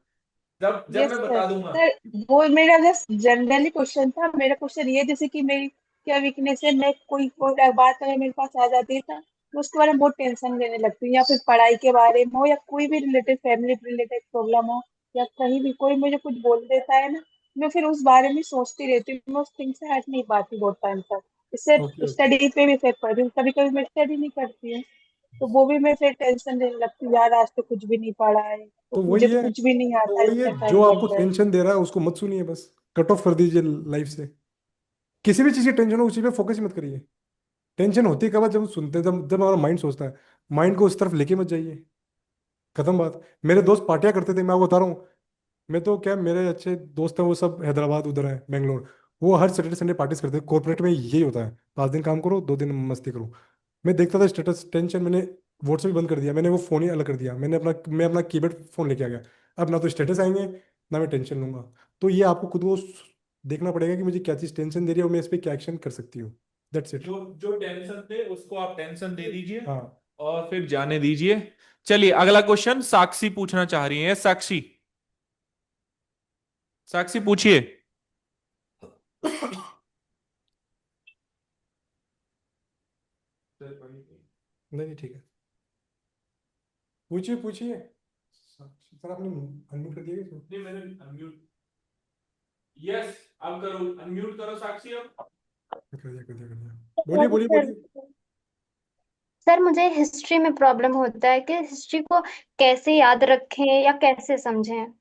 जब जब यस मैं सर। बता दूंगा। सर वो मेरा जस्ट जनरली क्वेश्चन था। मेरा क्वेश्चन ये, जैसे कि मेरी क्या वीकनेस है, मैं कोई कोई बात अगर मेरे पास आ जाती है तो मैं उसके बारे में बहुत टेंशन लेने लगती हूँ, या फिर पढ़ाई के बारे में हो या कोई भी रिलेटेड फैमिली रिलेटेड प्रॉब्लम हो, या कहीं भी कोई मुझे कुछ बोल देता है ना, मैं फिर उस बारे में सोचती रहती हूँ, मैं उस थिंग से हट नहीं पाती बहुत टाइम तक। इससे ओके ओके। स्टडी पे भी इफेक्ट पड़ती है, कभी कभी मैं स्टडी नहीं करती हूँ, तो वो भी मैं फिर टेंशन लेने लगती हूँ, यार आज तो कुछ भी नहीं पढ़ा है, तो तो मुझे वही है, कुछ भी नहीं तो आता, वही है, इतना जो टाइम आपको लग जाए। टेंशन दे रहा है उसको मत सुनिए, बस कट ऑफ कर दीजिए लाइफ से। किसी भी चीज़ की टेंशन हो, उसी पे फोकस ही मत करिए। टेंशन होती है कब, जब हम सुनते हैं, जब जब हमारा माइंड सोचता है, माइंड को उस तरफ लेके मत जाइए, खत्म बात। मेरे दोस्त पार्टियां करते थे, मैं आपको बता रहा हूँ। मैं तो क्या, मेरे अच्छे दोस्त हैं वो सब हैदराबाद उधर है, बेंगलोर, वो हर सैटरडे संडे पार्टीज करते हैं। कॉर्पोरेट में यही होता है, 5 दिन काम करो, 2 दिन मस्ती करो। मैं देखता था स्टेटस टेंशन, मैंने व्हाट्सएप भी बंद कर दिया, मैंने वो फ़ोन ही अलग कर दिया, मैं अपना कीपैड फ़ोन लेके आ गया। अब ना तो स्टेटस आएंगे, ना मैं टेंशन लूंगा। तो ये आपको खुद को देखना पड़ेगा कि मुझे क्या चीज़ टेंशन दे रही है और मैं इस पर क्या एक्शन कर सकती हूँ। That's it. जो जो टेंशन दे उसको आप टेंशन दे दीजिए हाँ। और फिर जाने दीजिए। चलिए अगला क्वेश्चन साक्षी पूछना चाह रही है। साक्षी, साक्षी पूछिए। नहीं नहीं, ठीक है, पूछिए पूछिए। सर आपने अनम्यूट कर दिया क्या? नहीं मैंने अनम्यूट, यस अब करो, अनम्यूट करो साक्षी अब। कर दिया कर दिया कर दिया। बोलिए बोलिए सर बोलिए। सर मुझे हिस्ट्री में प्रॉब्लम होता है कि हिस्ट्री को कैसे याद रखें या कैसे समझें।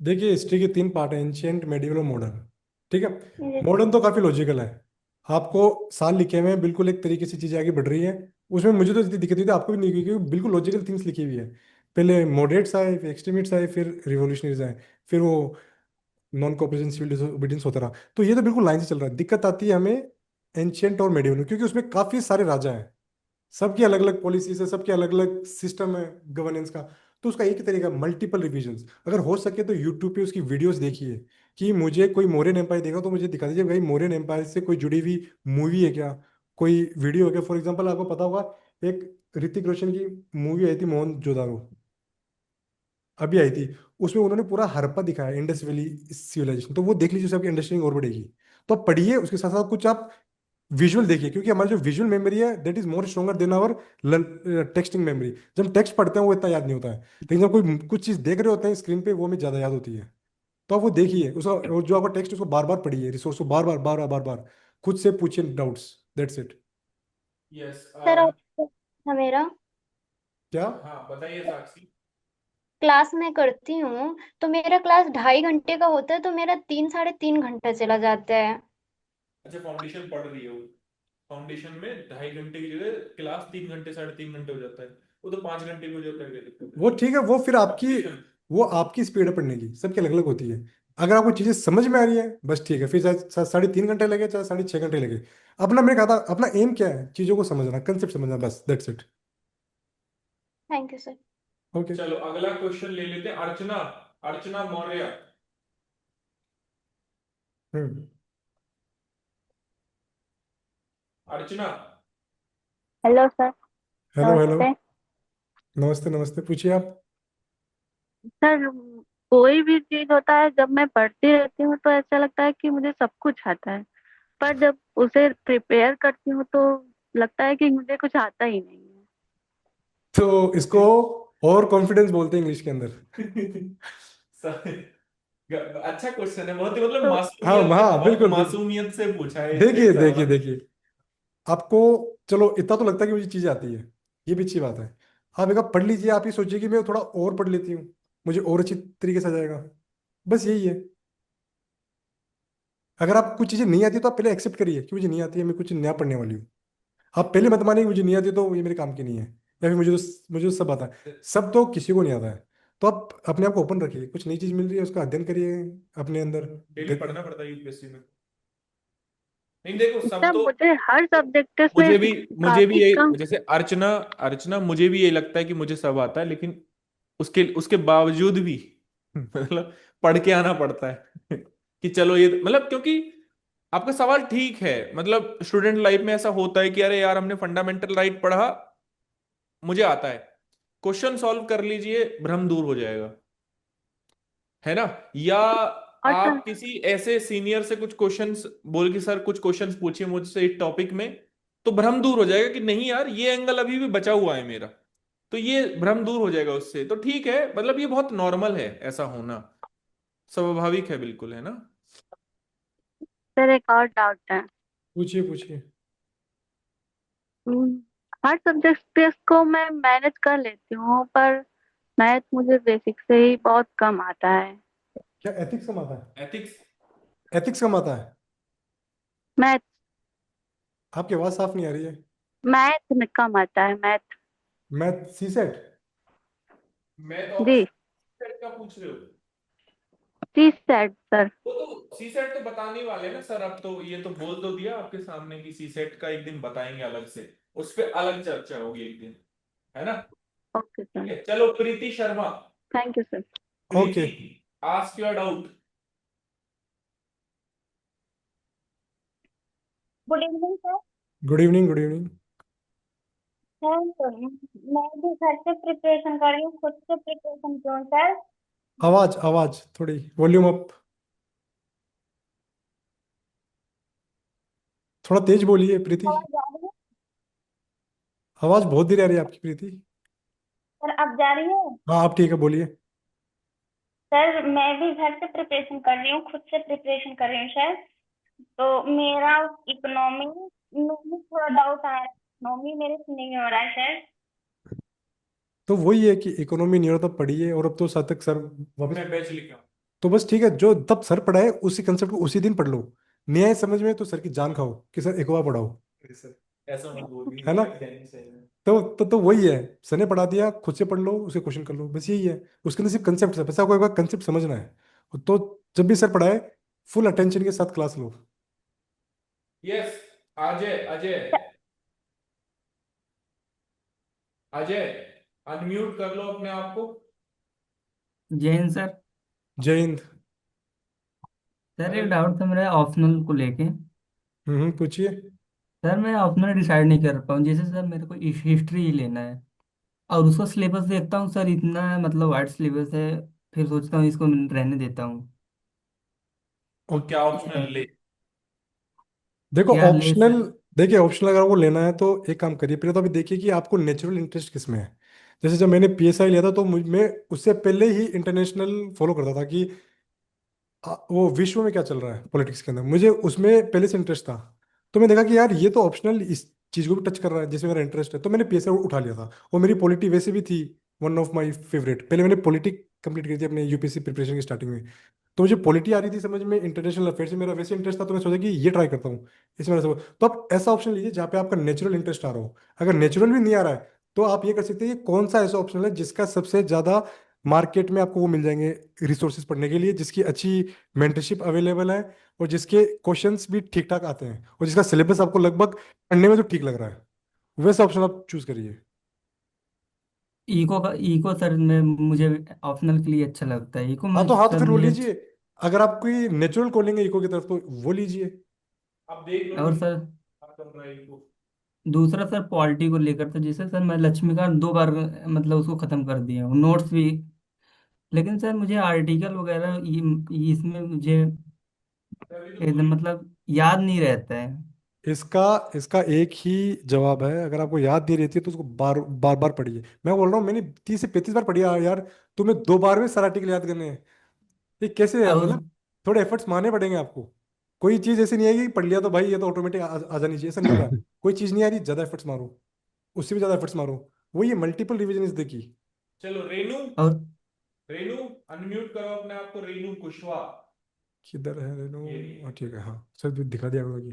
देखिए, हिस्ट्री के 3 पार्ट हैं, एंशियंट, मेडिवल और मॉडर्न। ठीक है। ये- मॉडर्न तो काफ़ी लॉजिकल है, आपको साल लिखे हुए हैं, बिल्कुल एक तरीके से चीज़ें आगे बढ़ रही हैं। उसमें मुझे तो इतनी दिक्कत हुई थी, आपको भी नहीं हुई, क्योंकि बिल्कुल लॉजिकल थिंग्स लिखी हुई है। पहले मॉडरेट्स आए, फिर एक्सट्रीमिस्ट्स आए, फिर रिवोल्यूशनरीज आए, फिर वो नॉन कॉपरेशन सिविल डिसोबीडियंस होता रहा। तो ये तो बिल्कुल लाइन से चल रहा है। दिक्कत आती है हमें एंशियंट और मेडिवल में, क्योंकि उसमें काफ़ी सारे राजा हैं, सबकी अलग अलग पॉलिसीज है, सबके अलग अलग सिस्टम है गवर्नेंस का। तो उसका एक ही तरीका, मल्टीपल रिविजन्स। अगर हो सके तो यूट्यूब पे उसकी वीडियोस देखिए, कि मुझे कोई मौर्यन एम्पायर देखा तो मुझे दिखा दीजिए भाई, मौर्यन एम्पायर से कोई जुड़ी हुई मूवी है क्या, कोई वीडियो है क्या। फॉर एग्जाम्पल आपको पता होगा, एक ऋतिक रोशन की मूवी आई थी मोहनजोदारो, अभी आई थी। उसमें उन्होंने पूरा हड़प्पा दिखाया, इंडस वैली सिविलाइजेशन। तो वो देख लीजिए, उससे आपकी अंडरस्टैंडिंग और बढ़ेगी। तो आप पढ़िए, उसके साथ साथ कुछ आप विजुअल देखिए, क्योंकि हमारी जो विजुअल मेमोरी है that is more stronger than our texting memory. जब हम टेक्स्ट पढ़ते हैं वो इतना याद नहीं होता है, लेकिन जब कोई कुछ चीज़ देख रहे होते हैं स्क्रीन पे, वो हमें ज़्यादा याद होती है। तो आप वो देखिए, उसका और जो आपका टेक्स्ट उसको बार बार पढ़िए, रिसोर्स को बार बार बार बार बार बार खुद से पूछिए doubts. That's it. Yes sir और था मेरा क्या? हाँ बताइए साक्षी। क्लास में करती हूँ तो मेरा क्लास 2.5 घंटे का होता है, तो मेरा 3 साढ़े 3 घंटा चला जाता है। अच्छा फाउंडेशन पढ़ रही हो, फाउंडेशन में 2.5 घंटे की जगह क्लास 3 घंटे 3.5 घंटे हो जाता है, वो तो 5 घंटे भी हो जाता है, क्या दिक्कत है। वो ठीक है, वो फिर आपकी, फाउंडेशन, वो आपकी स्पीड है पढ़ने की, सबकी अलग अलग होती है। अगर आपको चीज़ें समझ में आ रही है बस ठीक है, फिर चाहे 3.5 घंटे लगे, चाहे 6.5 घंटे लगे। अपना, मैंने कहा था, अपना एम क्या है, चीज़ों को समझना, कंसेप्ट समझना, बस that's it. Thank you sir. Okay. चलो अगला क्वेश्चन ले लेते हैं। Archana, Archana Maurya, hmm. Archana. Hello sir. Hello hello. नमस्ते नमस्ते नमस्ते, पूछिए आप। सर। कोई भी चीज होता है, जब मैं पढ़ती रहती हूँ तो ऐसा लगता है कि मुझे सब कुछ आता है, पर जब उसे प्रिपेयर करती हूँ तो लगता है कि मुझे कुछ आता ही नहीं है। तो इसको और कॉन्फिडेंस बोलते हैं इंग्लिश के अंदर। अच्छा क्वेश्चन है बहुत ही, मतलब तो हाँ मासूमियत से, हाँ, बहुत बिल्कुल बिल्कुल। मासूमियत से पूछा है देखिए एक देखिए सवाल। देखिए, आपको, चलो इतना तो लगता है कि मुझे चीज़ें आती है, ये भी अच्छी बात है। आप एक बार पढ़ लीजिए, आप ये सोचिए कि मैं थोड़ा और पढ़ लेती हूँ, मुझे और अच्छी तरीके से आ जाएगा। बस यही है। अगर आप कुछ चीज़ें नहीं आती तो आप पहले एक्सेप्ट करिए कि मुझे नहीं आती है, मैं कुछ नया पढ़ने वाली हूँ। आप पहले मत मानिए कि मुझे नहीं आती तो ये मेरे काम की नहीं है, या फिर मुझे तो सब आता है। सब तो किसी को नहीं आता है। तो आप अपने आप को ओपन रखिए, कुछ नई चीज़ मिल रही है उसका अध्ययन करिए अपने अंदर। डेली पढ़ना पड़ता है यूपीएससी में। नहीं देखो सब सर तो, मुझे हर सब्जेक्ट से मुझे भी मुझे भी काफी कम। यही, जैसे अर्चना, अर्चना मुझे भी ये लगता है कि मुझे सब आता है, लेकिन उसके उसके बावजूद भी मतलब पढ़ के आना पड़ता है कि चलो ये मतलब, क्योंकि आपका सवाल ठीक है, मतलब स्टूडेंट लाइफ में ऐसा होता है कि अरे यार हमने फंडामेंटल राइट पढ़ा, मुझे आता है, क्वेश्चन सॉल्व कर लीजिए, भ्रम दूर हो जाएगा, है ना। या और सर आप किसी ऐसे सीनियर से कुछ क्वेश्चंस बोल के, सर कुछ क्वेश्चंस पूछिए मुझसे इस टॉपिक में, तो भ्रम दूर हो जाएगा कि नहीं यार ये एंगल अभी भी बचा हुआ है मेरा, तो ये भ्रम दूर हो जाएगा उससे। तो ठीक है, मतलब ये बहुत नॉर्मल है, ऐसा होना स्वाभाविक है, बिल्कुल, है ना। सर एक और डाउट है। पूछिए पूछिए। हम्म, हर सब्जेक्ट को मैं मैनेज कर लेती हूँ, पर मैथ मुझे बेसिक से ही बहुत कम आता है। क्या एथिक्स कम आता एथिक्स, है? एथिक्स कम आता है? मैथ आपकी आवाज़ साफ नहीं आ रही है। मैथ में कम आता है, मैथ। मैथ सी सेट? मैं तो जी। ऑप्शन का पूछ रहे हो। सी सेट सर। वो तो सी सेट तो बताने वाले हैं ना सर, अब तो ये तो बोल दो दिया आपके सामने कि सी सेट का एक दिन बताएंगे अलग से, उस पर अलग चर्चा होगी एक दिन, है ना। ओके ठीक सर। है, चलो Preeti Sharma. Thank you sir. Okay. Preeti, ask your doubt. Good evening sir. Good evening, good evening. Sir मैं भी घर से प्रिपरेशन कर रही हूँ, खुद से प्रिपरेशन क्यों सर? आवाज आवाज थोड़ी वॉल्यूम अप, थोड़ा तेज बोलिए प्रीति। आवाज जा रही है? आवाज बहुत धीरे आ रही है आपकी प्रीति। सर अब जा रही है? हाँ आप ठीक है, बोलिए। सर मैं भी घर से प्रिपरेशन कर रही हूँ, खुद से प्रिपरेशन कर रही हूँ सर। तो मेरा इकोनॉमी में थोड़ा डाउट आ रहा है, इकोनॉमी मेरे से नहीं हो रहा है सर। तो वही है कि इकोनॉमी नहीं हो रहा, तब पढ़िए, और अब तो साथ तक सर वापस। मैं बैच लिखा हूँ। तो बस ठीक है, जो तब सर पढ़ाए उसी कंसेप्ट को उसी दिन पढ़ लो। नहीं आए समझ में तो सर की जान खाओ कि सर एक बार पढ़ाओ। सर ऐसा मत बोलिए, है ना। लग जाएंगे सही में। तो वही है, सर ने पढ़ा दिया, खुद से पढ़ लो, उसे क्वेश्चन कर लो, बस यही है। उसके अंदर सिर्फ कंसेप्ट है, बस आपको एक बार कंसेप्ट समझना है। तो जब भी सर पढ़ाए फुल अटेंशन के साथ क्लास लो। यस, अजय, अजय, अजय, अनम्यूट कर लो अपने आप को। जय हिंद सर। जय हिंद। सर एक डाउट था मेरा ऑप्शनल को लेके। पूछिए। सर मैं ऑप्शनल डिसाइड नहीं कर पाऊँ, जैसे सर मेरे को हिस्ट्री ही लेना है और उसका सिलेबस देखता हूँ सर, इतना मतलब वाइड सिलेबस है, फिर सोचता हूँ इसको रहने देता हूँ। तो क्या ऑप्शनल ले? देखो क्या ले ऑप्शनल, सर? देखिए ऑप्शनल अगर आपको लेना है तो एक काम करिए, पहले तो अभी देखिए कि आपको नेचुरल इंटरेस्ट किस में है। जैसे जब मैंने पीएसआई लिया था तो मैं उससे पहले ही इंटरनेशनल फॉलो करता था कि वो विश्व में क्या चल रहा है पॉलिटिक्स के अंदर, मुझे उसमें पहले से इंटरेस्ट था। तो मैं देखा कि यार ये तो ऑप्शनल इस चीज़ को भी टच कर रहा है जिसमें मेरा इंटरेस्ट है, तो मैंने पीएसआई उठा लिया था। और मेरी पॉलिटी वैसे भी थी वन ऑफ माय फेवरेट, पहले मैंने पॉलिटिक कंप्लीट की थी अपने यूपीएससी प्रिपरेशन की स्टार्टिंग में। तो मुझे पॉलिटी आ रही थी समझ में, इंटरनेशनल अफेयर्स में मेरा वैसे इंटरेस्ट था, तो मैं सोचा कि ये ट्राई करता हूँ इसमें तो आप ऐसा ऑप्शन लीजिए जहाँ पे आपका नेचुरल इंटरेस्ट आ रहा हो। अगर नेचुरल भी नहीं आ रहा है तो आप ये कर सकते हैं कि कौन सा ऐसा ऑप्शन है जिसका सबसे ज़्यादा मार्केट में आपको वो मिल जाएंगे रिसोर्सेज पढ़ने के लिए, जिसकी अच्छी मेंटरशिप अवेलेबल है, और जिसके क्वेश्चंस भी ठीक ठाक आते हैं, और जिसका सिलेबस आपको लगभग पढ़ने में तो ठीक लग रहा है, वैसा ऑप्शन आप चूज करिए। इको सर में मुझे ऑप्शनल के लिए अच्छा लगता है इको में हाँ तो सर फिर वो मुझे लीजिए। अगर आपकी नेचुरल कॉलिंग है इको की तरफ तो वो लीजिए। अब देख लो और कि सर क्या कर रहा है इनको। दूसरा सर पॉलिटी को लेकर था, जैसे सर मैं लक्ष्मीकांत 2 बार मतलब उसको खत्म कर दिया हूँ, नोट्स भी। लेकिन सर मुझे आर्टिकल वगैरह ये इसमें मुझे तभी तो एकदम बोल मतलब याद नहीं रहता है। इसका इसका एक ही जवाब है, अगर आपको याद नहीं रहती है तो उसको बार बार बार पढ़िए। मैं बोल रहा हूँ मैंने 30 से 35 बार पढ़ी है यार, तुम्हें 2 बार में सारा आर्टिकल याद करने हैं? ये कैसे है और मतलब? थोड़े एफर्ट्स मारने पड़ेंगे आपको। कोई चीज़ ऐसी नहीं है कि पढ़ लिया तो भाई ये तो ऑटोमेटिक आ जानी चाहिए, ऐसा नहीं होता। कोई चीज़ नहीं आ रही, ज़्यादा एफर्ट्स मारो, उससे भी ज़्यादा एफर्ट्स मारो। वो ये multiple revision is the key. चलो रेनू, और रेनू, अनम्यूट करो अपने आप को, रेनू कुशवाहा। किधर है रेनू? ये नहीं है। हाँ ठीक है, हाँ सर दिखा दिया होगा।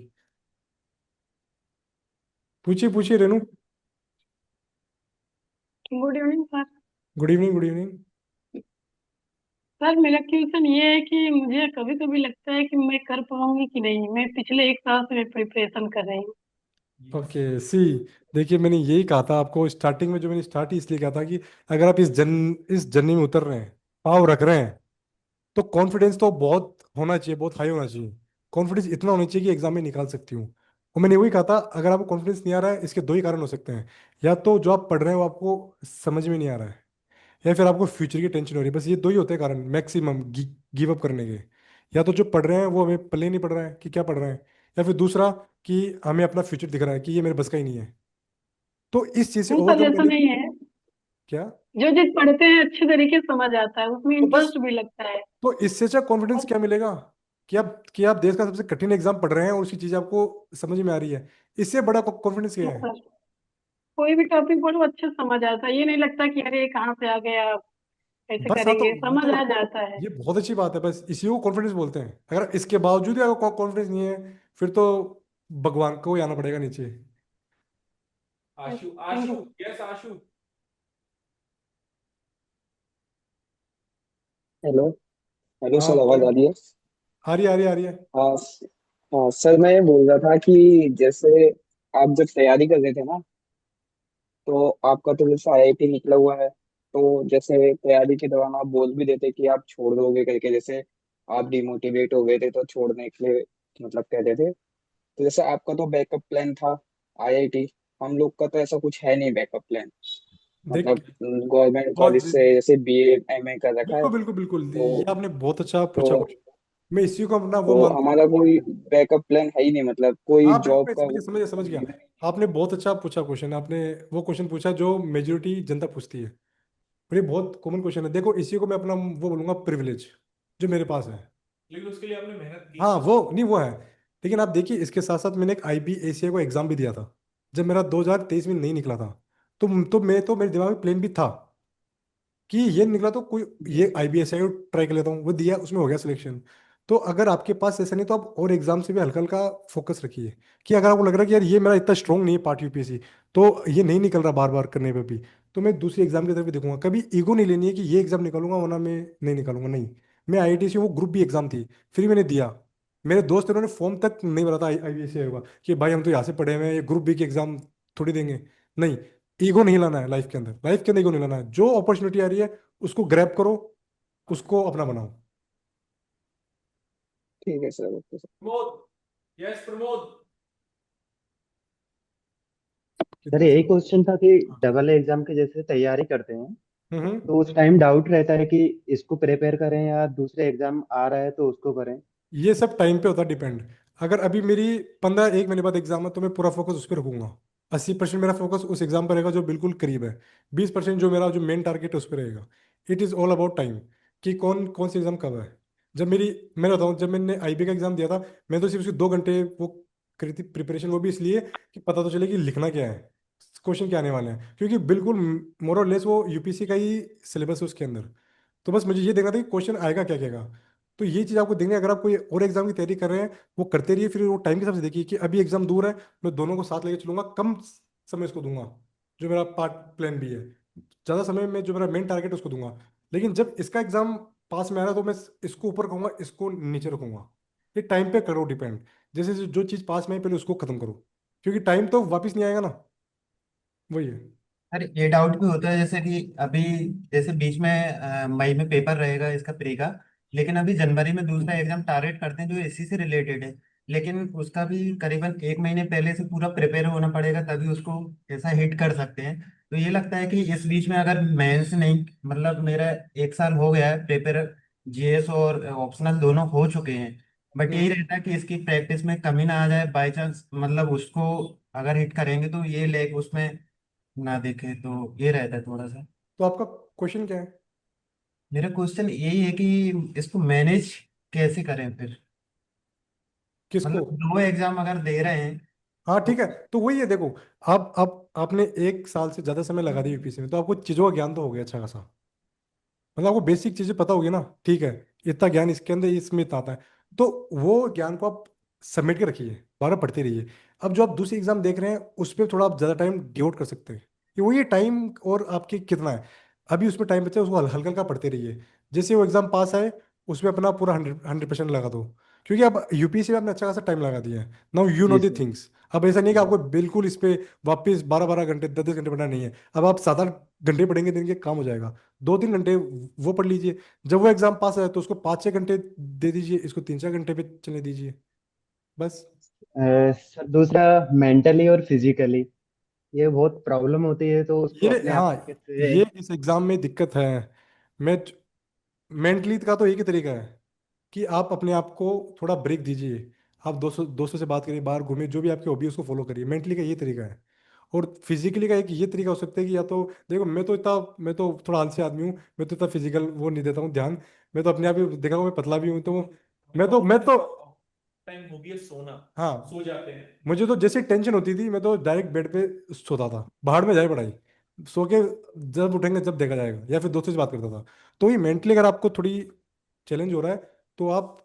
पूछिए पूछिए Renu. Good evening sir. Good evening, good evening. Sir मेरा क्वेश्चन ये है कि मुझे कभी कभी लगता है कि मैं कर पाऊंगी कि नहीं। मैं पिछले 1 साल से प्रिपरेशन कर रही हूँ। ओके सी, देखिए मैंने यही कहा था आपको स्टार्टिंग में, जो मैंने स्टार्ट ही इसलिए कहा था कि अगर आप इस जर्नी में उतर रहे हैं, पाँव रख रहे हैं, तो कॉन्फिडेंस तो बहुत होना चाहिए, बहुत हाई होना चाहिए। कॉन्फिडेंस इतना होना चाहिए कि एग्जाम में निकाल सकती हूँ। और मैंने वही कहा था, अगर आपको कॉन्फिडेंस नहीं आ रहा है, इसके दो ही कारण हो सकते हैं। या तो जो आप पढ़ रहे हैं वो आपको समझ में नहीं आ रहा है, या फिर आपको फ्यूचर की टेंशन हो रही है। बस ये दो ही होते हैं कारण मैक्सिमम गिव अप करने के। या तो जो पढ़ रहे हैं वो हमें पल्ले नहीं पढ़ रहा है कि क्या पढ़ रहे हैं, या फिर दूसरा कि हमें अपना फ्यूचर दिख रहा है कि ये मेरे बस का ही नहीं है। तो इस चीज़ से नहीं सर ओवरकम ऐसा करने नहीं की है। क्या। जो चीज पढ़ते हैं अच्छे तरीके से समझ आता है, उसमें तो बस, इंटरेस्ट भी लगता है। तो इससे अच्छा कॉन्फिडेंस और क्या मिलेगा कि आप देश का सबसे कठिन एग्जाम पढ़ रहे हैं और उसकी चीज़ आपको समझ में आ रही है। इससे बड़ा कॉन्फिडेंस क्या हाँ है? सर, कोई भी टॉपिक पढ़ो अच्छे से समझ आता है। ये नहीं लगता कि अरे ये कहाँ से आ गया, कैसे बस हाँ, करेंगे, समझ तो आ जाता है। ये बहुत अच्छी बात है, बस इसी को कॉन्फिडेंस बोलते हैं। अगर इसके बावजूद ही आपको कॉन्फिडेंस नहीं है, फिर तो भगवान को ही आना पड़ेगा नीचे। Ashu, thank Ashu, you. Yes Ashu. Hello. Hello हाँ सर, आवाज आ बोलो। रही है? आ रही है, आ रही है, आ रही है। हाँ हाँ सर, मैं ये बोल रहा था कि जैसे आप जब तैयारी कर रहे थे ना, तो आपका तो जैसे आईआईटी निकला हुआ है, तो जैसे तैयारी के दौरान आप बोल भी देते कि आप छोड़ दोगे करके, जैसे आप डिमोटिवेट हो गए थे तो छोड़ने के लिए मतलब कहते थे। तो जैसे आपका तो बैकअप प्लान था आईआईटी, हम लोग का तो ऐसा कुछ है नहीं बैकअप प्लान। देख, मतलब गवर्नमेंट बहुत कॉलेज से जैसे बीए एमए कर रखा है। बिल्कुल बिल्कुल बिल्कुल, ये तो आपने बहुत अच्छा पूछा तो क्वेश्चन। मैं इसी को अपना वो तो मानता हूँ। हमारा कोई बैकअप प्लान है ही नहीं, मतलब कोई हाँ जॉब बिल्कुल, का समझ गया, समझ गया, समझ गया। आपने बहुत अच्छा पूछा क्वेश्चन, आपने वो क्वेश्चन पूछा जो मेजोरिटी जनता पूछती है। और ये बहुत कॉमन क्वेश्चन है। देखो, इसी को मैं अपना वो बोलूंगा प्रिविलेज, जो मेरे पास है। लेकिन उसके लिए आपने मेहनत की। हाँ वो नहीं, वो है। लेकिन आप देखिए, इसके साथ साथ मैंने एक IBACA को एग्जाम भी दिया था, जब मेरा 2023 में नहीं निकला था। तो मैं तो मेरे दिमाग में प्लान भी था कि ये निकला तो कोई, ये IBSI को ट्राई कर लेता हूँ, वो दिया, उसमें हो गया सिलेक्शन। तो अगर आपके पास ऐसा नहीं, तो आप और एग्जाम से भी हल्का हल्का फोकस रखिए। कि अगर आपको लग रहा है कि यार ये मेरा इतना स्ट्रांग नहीं है पार्ट UPSC, तो ये नहीं निकल रहा बार बार करने पे भी, तो मैं दूसरी एग्जाम की तरफ भी देखूंगा। कभी ईगो नहीं लेनी है कि ये एग्जाम निकालूंगा वरना मैं नहीं निकालूंगा, नहीं। मैं IIT से, वो ग्रुप भी एग्जाम थी, फिर मैंने दिया। मेरे दोस्त उन्होंने फॉर्म तक नहीं भरा था IBSI होगा, कि भाई हम तो यहाँ से पढ़े हुए हैं, ये ग्रुप B की एग्जाम थोड़ी देंगे। नहीं, ईगो नहीं लाना है लाइफ के अंदर, लाइफ के अंदर ईगो नहीं लाना है। जो अपॉर्चुनिटी आ रही है उसको ग्रैब करो, उसको अपना बनाओ। ठीक है sir, okay sir. Pramod, yes Pramod. Sir कितना यही समय? क्वेश्चन था कि डबल एग्जाम के जैसे तैयारी करते हैं हम्म। तो उस टाइम डाउट रहता है कि इसको प्रिपेयर करें या दूसरे एग्जाम आ रहा है तो उसको करें। ये सब टाइम पे होता है डिपेंड। अगर अभी मेरी 1 महीने बाद एग्जाम है, तो मैं पूरा फोकस उस पर रखूंगा। 80% मेरा फोकस उस एग्जाम पर रहेगा जो बिल्कुल करीब है। 20% जो मेरा जो मेन टारगेट है उस पर रहेगा। It is all about time, कि कौन कौन सी एग्जाम कब है। जब मेरी, मैं बताऊँ, जब मैंने IB का एग्जाम दिया था, मैं तो सिर्फ उसके 2 घंटे वो करी थी प्रिपरेशन, वो भी इसलिए कि पता तो चले कि लिखना क्या है, क्वेश्चन क्या आने वाले हैं, क्योंकि बिल्कुल मोर और लेस वो UPSC का ही सिलेबस है उसके अंदर। तो बस मुझे ये देखना था कि क्वेश्चन आएगा क्या क्या। तो ये चीज़ आपको देखनी है। अगर आप कोई और एग्जाम की तैयारी कर रहे हैं, वो करते रहिए। फिर वो टाइम के हिसाब से देखिए कि अभी एग्जाम दूर है, मैं दोनों को साथ लेके चलूंगा, कम समय इसको दूंगा जो मेरा पार्ट प्लान भी है, ज़्यादा समय में जो मेरा मेन टारगेट है उसको दूंगा। लेकिन जब इसका एग्जाम पास में आ रहा है, तो मैं इसको ऊपर रखूंगा, इसको नीचे रखूंगा। ये टाइम पे करो डिपेंड। जैसे जो चीज़ पास में है पहले उसको खत्म करो, क्योंकि टाइम तो वापस नहीं आएगा ना। वही है। अरे ये डाउट भी होता है जैसे कि अभी जैसे बीच में मई में पेपर रहेगा इसका प्री का। लेकिन अभी जनवरी में दूसरा एग्जाम टारगेट करते हैं जो इसी से रिलेटेड है। लेकिन उसका भी करीबन एक महीने पहले से पूरा प्रिपेयर होना पड़ेगा तभी उसको ऐसा हिट कर सकते हैं। तो ये लगता है कि इस बीच में अगर मेंस नहीं, मतलब मेरा एक साल हो गया है प्रिपेयर, जीएस और ऑप्शनल दोनों हो चुके हैं। बट यही हम्म। रहता है कि इसकी प्रैक्टिस में कमी ना आ जाए बाई चांस, मतलब उसको अगर हिट करेंगे तो ये लेग उसमें ना देखे, तो ये रहता है थोड़ा सा। तो आपका क्वेश्चन क्या है? मेरा क्वेश्चन यही है कि इसको मैनेज कैसे करें फिर। किसको? मतलब दो एग्जाम अगर दे रहे हैं हाँ तो। ठीक है। तो वही है, देखो, आप आपने 1 साल से ज़्यादा समय लगा दिया UPSC में, तो आपको चीज़ों का ज्ञान तो हो गया अच्छा खासा। मतलब आपको बेसिक चीजें पता होगी ना, ठीक है, इतना ज्ञान इसके अंदर, इसमें इतना आता है। तो वो ज्ञान को आप समेट के रखिए, बार बार पढ़ते रहिए। अब जो आप दूसरी एग्जाम देख रहे हैं, उस पर थोड़ा आप ज़्यादा टाइम डिवोट कर सकते हैं। कि वो ये टाइम और आपके कितना है, अभी उसमें टाइम बचा है, उसको हल्का हल्का पढ़ते रहिए। जैसे वो एग्जाम पास आए, उसमें अपना पूरा 100% लगा दो। क्योंकि अब UPSC में आपने अच्छा खासा टाइम लगा दिया है, नाउ यू नो जी दी सर। थिंग्स। अब ऐसा नहीं है कि आपको बिल्कुल इस पे वापस 12 12 घंटे 10 10 घंटे पढ़ना नहीं है। अब आप 7 8 घंटे पढ़ेंगे, दिन के काम हो जाएगा। 2 3 घंटे वो पढ़ लीजिए। जब वो एग्जाम पास आए, तो उसको 5 6 घंटे दे दीजिए, इसको 3 4 घंटे पे चलने दीजिए, बस। सर दूसरा, मेंटली और फिजिकली ये बहुत प्रॉब्लम होती है तो उसको ये, अपने आप हाँ, को कैसे। ये इस एग्जाम में दिक्कत है। मैं मेंटली का तो एक ही तरीका है कि आप अपने आप को थोड़ा ब्रेक दीजिए। आप दोस्तों दोस्तों से बात करिए, बाहर घूमिए, जो भी आपकी हॉबी है उसको फॉलो करिए। मेंटली का ये तरीका है। और फिजिकली का एक ये तरीका हो सकता है कि या तो, देखो, मैं तो थोड़ा आलसी आदमी हूँ, मैं तो इतना फिजिकल वो नहीं देता हूँ ध्यान। मैं तो अपने आप ही देखा हूँ, मैं पतला भी हूँ, तो मैं तो टाइम हो गया सोना, हाँ, सो जाते हैं। मुझे तो जैसे टेंशन होती थी, मैं तो डायरेक्ट बेड पे सोता था, बाहर में जाए पढ़ाई, सो के जब उठेंगे जब देखा जाएगा, या फिर दोस्तों से बात करता था। तो ये मेंटली अगर आपको थोड़ी चैलेंज हो रहा है, तो आप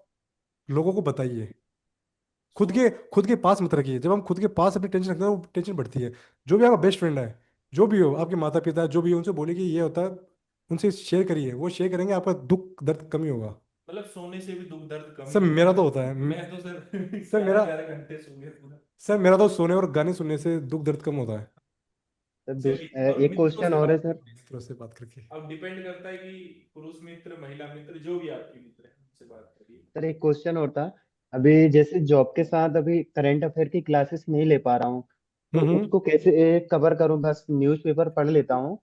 लोगों को बताइए। खुद के पास मत रखिए। जब हम खुद के पास अपनी टेंशन रखते हैं, वो टेंशन बढ़ती है। जो भी आपका बेस्ट फ्रेंड है, जो भी हो, आपके माता पिता जो भी हो, उनसे बोलिए कि ये होता है, उनसे शेयर करिए। वो शेयर करेंगे, आपका दुख दर्द कम ही होगा। मतलब सोने से भी दुख दर्द कम सर ही मेरा होता तो है। होता है मैं तो सर सर मेरा 11 11 घंटे सो गया पूरा। सर मेरा तो सोने और गाने सुनने से दुख दर्द कम होता है। सर चलिए अब एक मित्रों क्वेश्चन से और है बात सर। करते हैं। मित्रों से बात करके। अब डिपेंड करता है कि पुरुष मित्र, महिला मित्र, जो भी आपके मित्र हैं उनसे बात करिए। सर एक क्वेश्चन और था। अभी जैसे जॉब के साथ अभी करंट अफेयर की क्लासेस नहीं ले पा रहा हूँ, तो हम्म। उसको कैसे कवर करूँ? बस न्यूज़पेपर पढ़ लेता हूँ,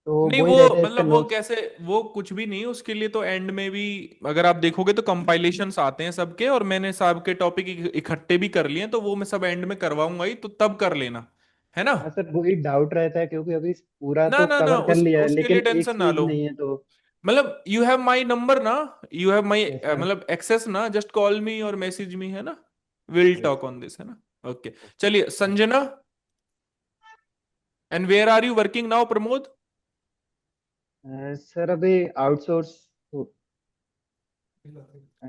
तो नहीं, वही वो रहता है इसका मतलब वो नोट्स। कैसे, वो कुछ भी नहीं, उसके लिए तो एंड में भी अगर आप देखोगे तो कंपाइलेशंस आते हैं सबके, और मैंने सबके टॉपिक इकट्ठे भी कर लिए हैं, तो वो मैं सब एंड में करवाऊंगा ही, तो तब कर लेना, है ना। हाँ सर, वही डाउट रहता है क्योंकि अभी पूरा ना तो ना ना, कवर कर लिया है उसके लेकिन लिए एक टेंशन ना चीज लो। नहीं है तो। मतलब यू हैव माई नंबर ना, you have my yes sir. मतलब एक्सेस ना, जस्ट कॉल मी और मैसेज मी, है ना। Will yes. Talk on this, है ना। ओके। चलिए Sanjana, and where are you working now Pramod? Sir अभी आउटसोर्स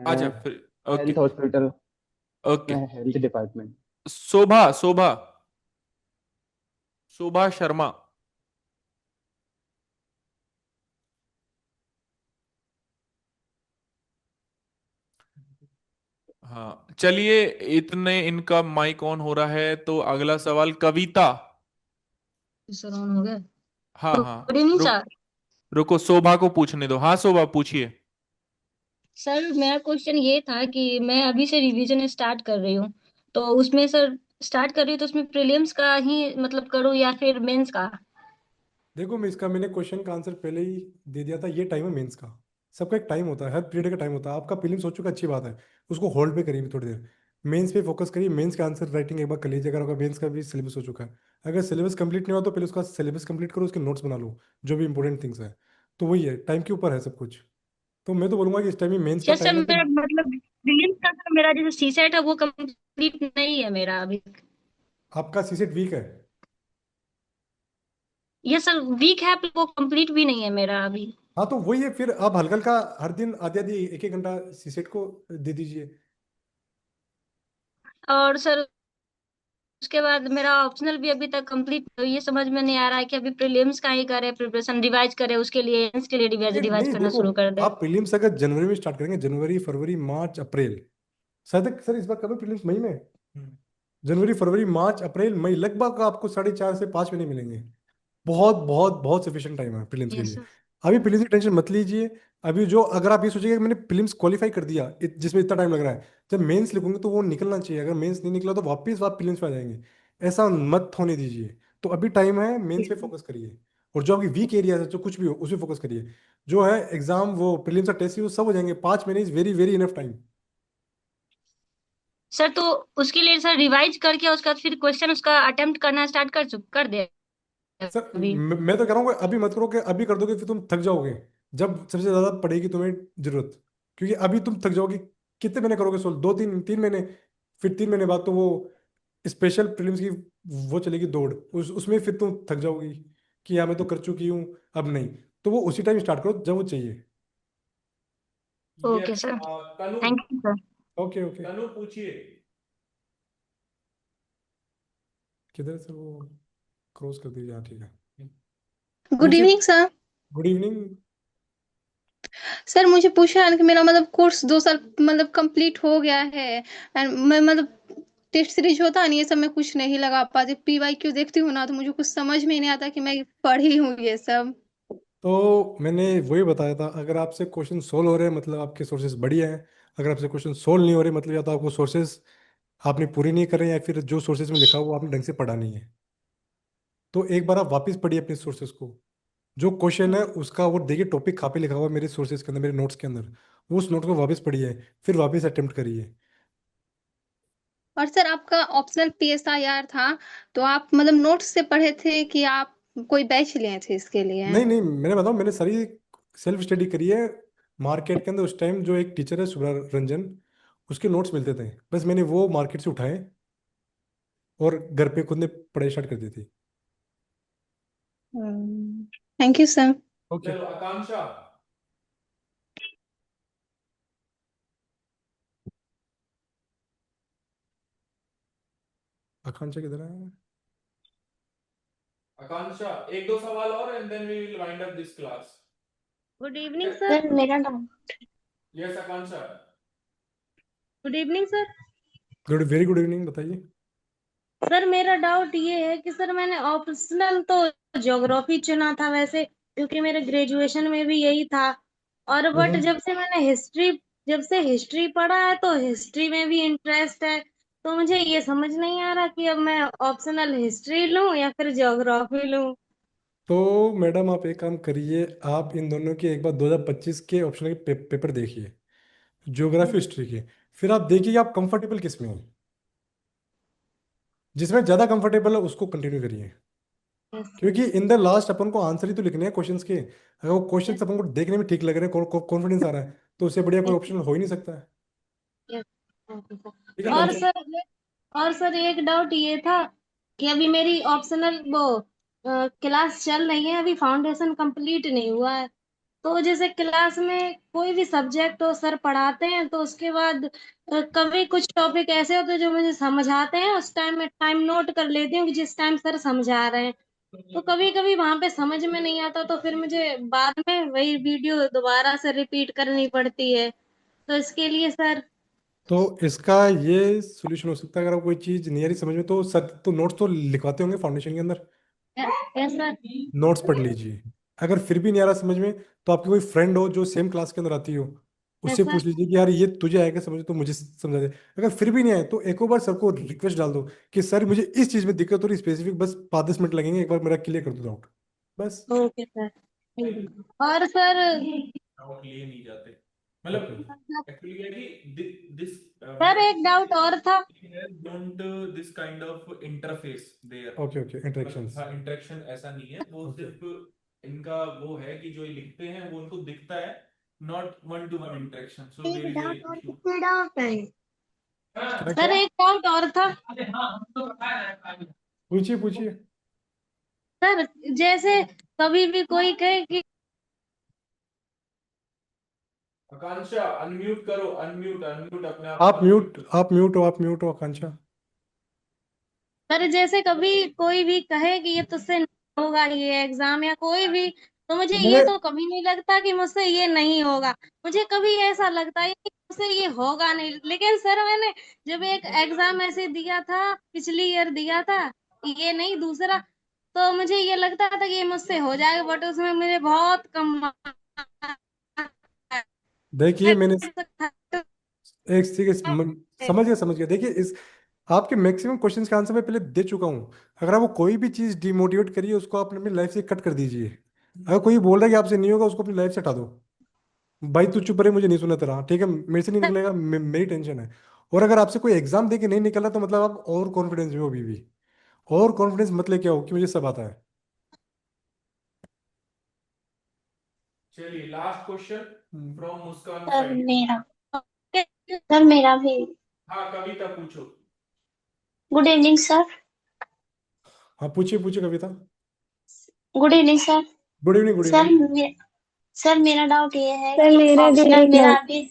आजा फिर। ओके। Health hospital okay. में, हेल्थ डिपार्टमेंट। शोभा, शोभा, शोभा शर्मा। हाँ चलिए, इतने इनका माइक ऑन हो रहा है, तो अगला सवाल कविता। सर ऑन हो गया। हाँ हाँ। गुड इवनिंग रुक, सर। रुको शोभा को पूछने दो। हाँ शोभा पूछिए। सर मेरा क्वेश्चन ये था कि मैं अभी से रिवीजन स्टार्ट कर रही हूँ, तो उसमें सर स्टार्ट कर रही हूँ तो उसमें प्रीलिम्स का ही मतलब करूँ या फिर मेंस का? देखो मैंने क्वेश्चन का आंसर पहले ही दे दिया था। ये टाइम है मेंस का। सबका एक टाइम होता है, हर पीरियड का टाइम होता है। आपका प्रीलिम्स हो चुका, अच्छी बात है। उसको होल्ड पे करिए थोड़ी देर। मेंस पे फोकस करिए। मेंस का आंसर राइटिंग एक बार कर लीजिए, अगर आपका मेंस का भी सिलेबस हो चुका है। अगर सिलेबस कंप्लीट नहीं हुआ तो पहले उसका सिलेबस कंप्लीट करो, उसके नोट्स बना लो, जो भी इंपॉर्टेंट थिंग्स है। तो वही है, टाइम के ऊपर है सब कुछ। तो मैं तो बोलूंगा कि इस टाइम में मेंस का सर सर टाइम है तो। मेरा मतलब प्रीलिम्स का सर मेरा जैसे सी सेट है वो कंप्लीट नहीं है मेरा अभी। आपका सीसेट वीक है। ये सर वीक है पर वो कंप्लीट भी नहीं है मेरा अभी। हाँ तो वही है, फिर आप हल्का हल्का हर दिन आधी आधी एक एक घंटा सीसेट को दे दीजिए। और सर उसके बाद मेरा ऑप्शनल भी अभी तक कंप्लीट, तो ये समझ में नहीं आ रहा है कि अभी प्रीलिम्स का ही करे प्रिपरेशन, रिवाइज करे उसके लिए, मेंस के लिए रिवाइज नहीं रिवाइज नहीं, करना देखो शुरू कर दे। आप प्रीलिम्स अगर जनवरी में स्टार्ट करेंगे, जनवरी फरवरी मार्च अप्रैल, शायद सर इस बार कब है प्रीलिम्स? मई में। जनवरी फरवरी मार्च अप्रैल मई, लगभग आपको 4.5 से 5 महीने मिलेंगे। बहुत बहुत बहुत सफिशिएंट टाइम है प्रीलिम्स के यस लिए। सर। अभी प्रीलिम्स की टेंशन मत लीजिए। अभी जो अगर आप ये सोचिएगा कि मैंने प्रीलिम्स क्वालिफाई कर दिया, जिसमें इतना टाइम लग रहा है, जब मेंस लिखूंगे तो वो निकलना चाहिए। अगर मेंस नहीं निकला तो वापस आप प्रीलिम्स पे आ जाएंगे। ऐसा मत होने दीजिए। तो अभी टाइम है, मेंस पे फोकस करिए। और जो आपकी वीक एरिया है, जो कुछ भी हो उस पर फोकस करिए। जो है एग्जाम, वो प्रीलिम्स का टेस्ट, वो सब हो जाएंगे। 5 महीने is very very enough time. Sir तो उसके लिए सर रिवाइज करके उसका फिर क्वेश्चन उसका अटेम्प्ट करना स्टार्ट कर दे सर अभी। मैं तो कह रहा हूँ कि अभी मत करो, कि अभी कर दोगे फिर तुम थक जाओगे, जब सबसे ज्यादा पड़ेगी तुम्हें जरूरत। क्योंकि अभी तुम थक जाओगे। कितने महीने करोगे सोल्व? 2 3 3 महीने। फिर 3 महीने बाद तो वो स्पेशल प्रीलिम्स की वो चलेगी दौड़, उसमें फिर तुम थक जाओगी कि यार मैं तो कर चुकी हूँ, अब नहीं। तो वो उसी टाइम स्टार्ट करो जब वो चाहिए। Okay yes. Sir. Tanu, thank you sir. Okay okay. Tanu पूछिए। किधर है सर वो? क्रॉस कर दीजिए, हाँ ठीक है। गुड पूछिए। Evening sir. Good evening. Sir मुझे पूछना है कि मेरा मतलब कोर्स 2 साल मतलब कंप्लीट हो गया है, एंड मैं मतलब टेस्ट सीरीज होता नहीं, ये सब मैं कुछ नहीं लगा पाती। पीवाई क्यू देखती हूँ ना तो मुझे कुछ समझ में ही नहीं आता कि मैं पढ़ी हूँ ये सब। तो मैंने वही बताया था, अगर आपसे क्वेश्चन सोल्व हो रहे हैं मतलब आपके सोर्सेज बढ़िया हैं। अगर आपसे क्वेश्चन सोल्व नहीं हो रहे मतलब या तो आपको सोर्सेज आपने पूरी नहीं कर रहे हैं, या फिर जो सोर्सेज में लिखा हुआ वो आपने ढंग से पढ़ा नहीं है। तो एक बार आप वापस पढ़िए अपने सोर्सेज को। जो क्वेश्चन है उसका वो देखिए, टॉपिक कहाँ पे लिखा हुआ है मेरे सोर्सेज के अंदर, मेरे नोट्स के अंदर। वो उस नोट को वापस पढ़िए, फिर वापस अटेम्प्ट करिए। और सर आपका ऑप्शनल पीएसआईआर था, तो आप मतलब नोट्स से पढ़े थे कि आप कोई बैच लिए थे इसके लिए? नहीं नहीं, मैंने बताऊँ, मैंने सारी सेल्फ स्टडी करी है। मार्केट के अंदर उस टाइम जो एक टीचर है सुब्रा रंजन, उसके नोट्स मिलते थे, बस मैंने वो मार्केट से उठाए और घर पे खुद ने पढ़ाई स्टार्ट कर दी थी। Thank you sir. ओके। चलो आकांक्षा। आकांक्षा किधर है? आकांक्षा, एक दो सवाल और and then we will wind up this class. Good evening sir. Sir मेरा doubt yes Akanksha. Good evening sir. Good, very good evening, बताइए। सर मेरा डाउट ये है कि सर मैंने ऑप्शनल तो ज्योग्राफी चुना था वैसे, क्योंकि मेरे ग्रेजुएशन में भी यही था। और बट हम्म। जब से हिस्ट्री पढ़ा है तो हिस्ट्री में भी इंटरेस्ट है। तो मुझे ये समझ नहीं आ रहा कि अब मैं ऑप्शनल हिस्ट्री लूं या फिर ज्योग्राफी लूं। तो मैडम आप एक काम करिए, आप इन दोनों के एक बार 2025 के ऑप्शनल के पेपर देखिए, ज्योग्राफी हिस्ट्री के। फिर आप देखिए कि आप कंफर्टेबल किस में हैं, जिसमें ज़्यादा कंफर्टेबल है उसको कंटिन्यू करिए। क्योंकि इन द लास्ट अपन को आंसर ही तो लिखने हैं क्वेश्चंस के। अगर वो क्वेश्चंस अपन को देखने में ठीक लग रहे हैं, कॉन्फिडेंस आ रहा है, तो उससे बढ़िया कोई ऑप्शन हो ही नहीं सकता है। ठीक है और मैम। सर और सर एक डाउट ये था कि अभी मेरी ऑप्शनल वो क्लास चल रही है, अभी फाउंडेशन कंप्लीट नहीं हुआ है। तो जैसे क्लास में कोई भी सब्जेक्ट हो सर पढ़ाते हैं, तो उसके बाद कभी कुछ टॉपिक ऐसे होते हैं जो मुझे समझाते हैं, उस टाइम में टाइम नोट कर लेती हूँ कि जिस टाइम सर समझा रहे हैं। तो कभी कभी वहां पे समझ में नहीं आता, तो फिर मुझे बाद में वही वीडियो दोबारा से रिपीट करनी पड़ती है। तो इसके लिए सर। तो इसका ये सोल्यूशन हो सकता है, अगर आपको कोई चीज़ नहीं आ रही समझ में, तो सर तो नोट्स तो लिखवाते होंगे फाउंडेशन के अंदर, यस सर। नोट्स पढ़ लीजिए। अगर फिर भी नहीं आ रहा समझ में, तो आपकी कोई फ्रेंड हो जो सेम क्लास के अंदर आती हो, यस उससे सर। पूछ लीजिए कि यार ये तुझे आएगा समझ, तो मुझे समझा दे। अगर फिर भी नहीं आए तो एक और बार सर को रिक्वेस्ट डाल दो कि सर मुझे इस चीज़ में दिक्कत हो रही, स्पेसिफिक, बस 5-10 मिनट लगेंगे, एक बार मेरा क्लियर कर दो डाउट, बस। Okay sir. और सर डाउट लिए नहीं जाते, मतलब एक्चुअली क्या है कि दिस सर एक डाउट और था। Don't this kind of interface there. Okay okay, interactions. हाँ, इंटरेक्शन ऐसा नहीं है, वो सिर्फ इनका वो है कि जो ये लिखते हैं वो उनको दिखता है, not one to one interaction, so there is a issue. क्या सर क्या? एक डाउट और था। पूछिए पूछिए। सर जैसे कभी भी कोई कहे कि आकांक्षा अनम्यूट करो, अनम्यूट अनम्यूट अपने आप आप म्यूट, आप म्यूट हो आकांक्षा। सर जैसे कभी कोई भी कहे कि ये तुझसे नहीं होगा ये एग्जाम या कोई भी, तो मुझे ये मैंने तो कभी नहीं लगता कि मुझसे ये नहीं होगा। मुझे कभी ऐसा लगता है कि मुझसे ये होगा नहीं। लेकिन सर मैंने जब एक एग्जाम ऐसे दिया था, पिछली ईयर दिया था, ये नहीं दूसरा, तो मुझे ये लगता था कि ये मुझसे हो जाएगा, बट उसमें मुझे बहुत कम देखिए मैंने marks एक चीज समझ गया। देखिए इस आपके मैक्सिमम क्वेश्चंस का आंसर मैं पहले दे चुका हूँ। अगर आपको कोई भी चीज़ डिमोटिवेट करिए, उसको आप अपनी लाइफ से कट कर दीजिए। अगर कोई बोल रहा है कि आपसे नहीं होगा, उसको अपनी लाइफ से हटा दो। भाई तू चुप रहे, मुझे नहीं सुना तेरा, ठीक है, मेरे से नहीं निकलेगा, मेरी टेंशन है। और अगर आपसे कोई एग्जाम दे के नहीं निकला, तो मतलब आप ओवर कॉन्फिडेंस में हो अभी भी। और कॉन्फिडेंस मत लेके आओ कि मुझे सब आता है। चलिए last question from Muskan sir side. मेरा सर मेरा भी हाँ कविता पूछो। Good evening sir. हाँ पूछिए पूछिए Kavita. Good evening sir. Good evening, good sir evening. Sir मेरा डाउट ये है सर कि मेरा भी ऑप्शनल एक मेरा डाउट अभी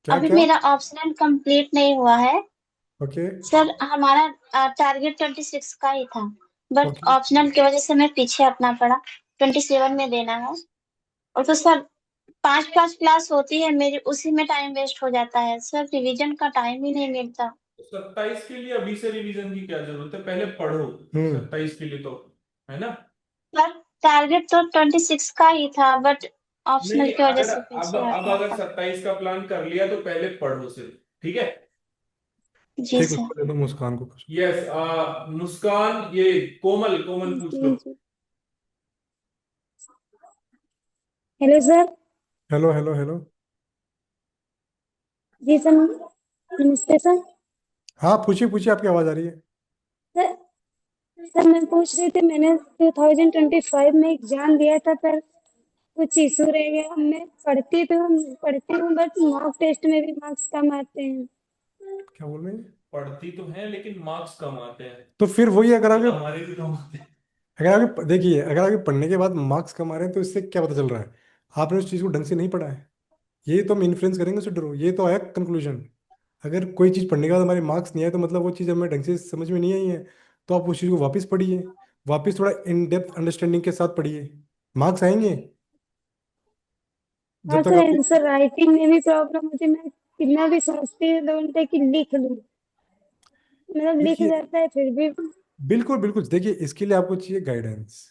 क्या अभी क्या? मेरा ऑप्शनल कंप्लीट नहीं हुआ है। ओके सर हमारा टारगेट 26 का ही था, बट ओके। ऑप्शनल की वजह से मैं पीछे हटना पड़ा। 27 में देना है। और तो सर 5 5 क्लास होती है मेरी, उसी में टाइम वेस्ट हो जाता है सर, रिवीजन का टाइम ही नहीं मिलता। 27 के लिए अभी से रिवीजन की क्या जरूरत है, पहले पढ़ो। 27 के लिए तो है ना। सर टारगेट तो 26 का ही था, बट ऑप्शनल नहीं, की वजह अगर से अब पीछे अब हटना अगर पड़ा। 27 का प्लान कर लिया तो पहले पढ़ो सिर्फ, ठीक है। जी ठीक, सर। उसको दे दो मुस्कान को। यस मुस्कान, ये कोमल, कोमल पूछ लो। जी जी। Hello sir. Hello hello hello. जी सर, नमस्ते सर। हाँ पूछिए पूछिए, आपकी आवाज़ आ रही है। सर सर मैं पूछ रही थी, मैंने 2025 में एग्जाम दिया था, पर कुछ इशू रह गया। मैं पढ़ती हूँ बट मॉक टेस्ट में भी मार्क्स कम आते हैं। क्या बोल रहे हैं? पढ़ती तो है लेकिन मार्क्स कम आते हैं। तो फिर वही, अगर तो आपके हमारे भी कम आते हैं। अगर आपके देखिए, अगर आपके पढ़ने के बाद मार्क्स कम आ रहे हैं, तो इससे क्या पता चल रहा है? आपने उस चीज़ को ढंग से नहीं पढ़ा है। ये तो हम इन्फ्लुएंस करेंगे उसे, डरो, ये तो आया कंक्लूजन। अगर कोई चीज़ पढ़ने के बाद हमारे मार्क्स नहीं आए, तो मतलब वो चीज़ हमें ढंग से समझ में नहीं आई है। तो आप उस चीज़ को वापस पढ़िए, वापस थोड़ा इन डेप्थ अंडरस्टैंडिंग के साथ पढ़िए, मार्क्स आएंगे। हाँ जब तक सर, आपकी आंसर राइटिंग में भी प्रॉब्लम होती है। मैं कितना भी सोचती हूँ 2 घंटे की लिख लूँ, मतलब लिख देखिए, जाता है फिर भी। बिल्कुल बिल्कुल, देखिए इसके लिए आपको चाहिए गाइडेंस।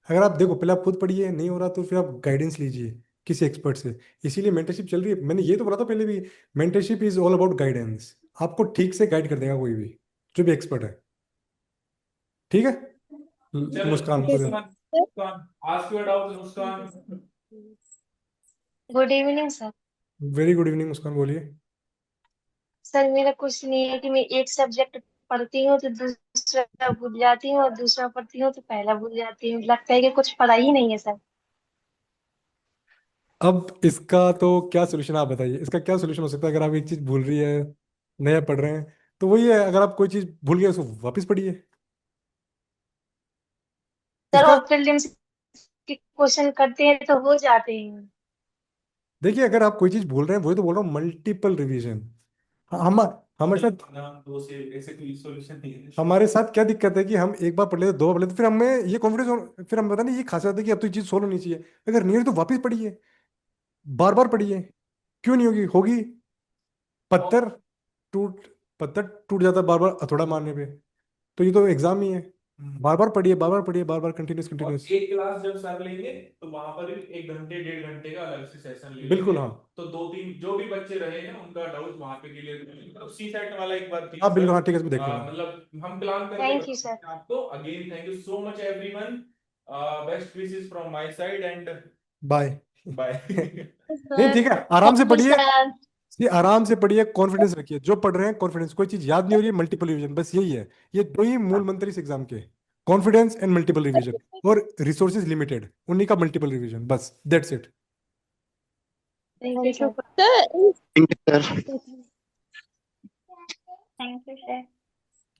अगर आप देखो, पहले आप खुद पढ़िए, नहीं हो रहा तो फिर आप गाइडेंस लीजिए किसी एक्सपर्ट से। इसीलिए मेंटरशिप चल रही है। मैंने ये तो बोला था पहले भी, mentorship is all about guidance. आपको ठीक से गाइड कर देगा कोई भी, जो भी एक्सपर्ट है। ठीक है। चलो मुस्कान ठीक है बोले। Sir. Muskan, ask your doubt Muskan. Good evening sir. Very good evening Muskan, बोलिए। सर मेरा क्वेश्चन ये है कि मैं एक सब्जेक्ट पढ़ती हूँ तो दूसरा भूल जाती हूँ, और दूसरा पढ़ती हूँ तो पहला भूल जाती हूँ। लगता है कि कुछ पढ़ा ही नहीं है सर। अब इसका तो क्या सोल्यूशन, आप बताइए, इसका क्या सोल्यूशन हो सकता है? अगर आप एक चीज भूल रही है, नया पढ़ रहे हैं, तो वही है, अगर आप कोई चीज भूल गए उसको वापस पढ़िए। सर इसका और प्रीलिम्स के क्वेश्चन करते हैं तो हो जाते हैं। देखिए, अगर आप कोई चीज भूल रहे हैं, वही तो बोल रहा हूँ, मल्टीपल रिवीजन। हम हमारे साथ दो से ऐसे कोई सॉल्यूशन नहीं है। हमारे साथ क्या दिक्कत है कि हम एक बार पढ़ लेते, 2 बार पढ़ लेते, फिर हमें ये कॉन्फिडेंस, फिर हम पता नहीं, ये खासियत है कि अब तो ये चीज सोल्व होनी चाहिए। अगर नहीं हो तो वापस पढ़िए, बार बार पढ़िए। क्यों नहीं होगी? होगी। पत्थर टूट पत्थर टूट जाता है बार बार हथौड़ा मारने पे। तो ये तो एग्जाम ही है। बार बार पढ़िए, बार बार पढ़िए, बार बार कंटिन्यूस और कंटिन्यूस। एक क्लास जब सर लेंगे तो वहां पर भी 1 घंटे 1.5 घंटे का अलग से सेशन ले बिल्कुल लेंगे। हाँ। तो 2-3 जो भी बच्चे रहे हैं उनका डाउट वहां पे क्लियर कर लेंगे। तो सी सेट वाला एक बार प्लीज हाँ बिल्कुल सर, हाँ, ठीक है, इसमें देख लूंगा। मतलब हम प्लान करके थैंक यू रखते सर। हैं आपको। Again thank you so much everyone. Best wishes from my side and bye. Bye. नहीं ठीक है, आराम से थैंक यू पढ़िए। सर। ये आराम से पढ़िए, कॉन्फिडेंस रखिए, जो पढ़ रहे हैं कॉन्फिडेंस। कोई चीज याद नहीं हो रही है, मल्टीपल रिवीजन, बस यही है। ये दो ही मूल मंत्र इस एग्जाम के, कॉन्फिडेंस एंड मल्टीपल रिवीजन। और रिसोर्सेज लिमिटेड, उन्हीं का मल्टीपल रिवीजन, बस that's it. Thank you sir. Thank you sir.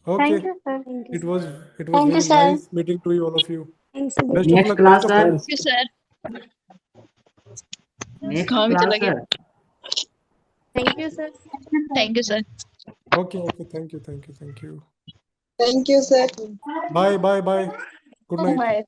Okay. Thank you sir. Thank you it sir. Was it was thank you very sir. Nice meeting to you, all of you. Thanks sir. Best of next luck, class best of sir. Luck. You sir. Next काम ही class चला गया। Sir. Thank you sir. Thank you sir. Okay okay, thank you thank you thank you. Thank you sir. Bye bye bye, good night. Bye.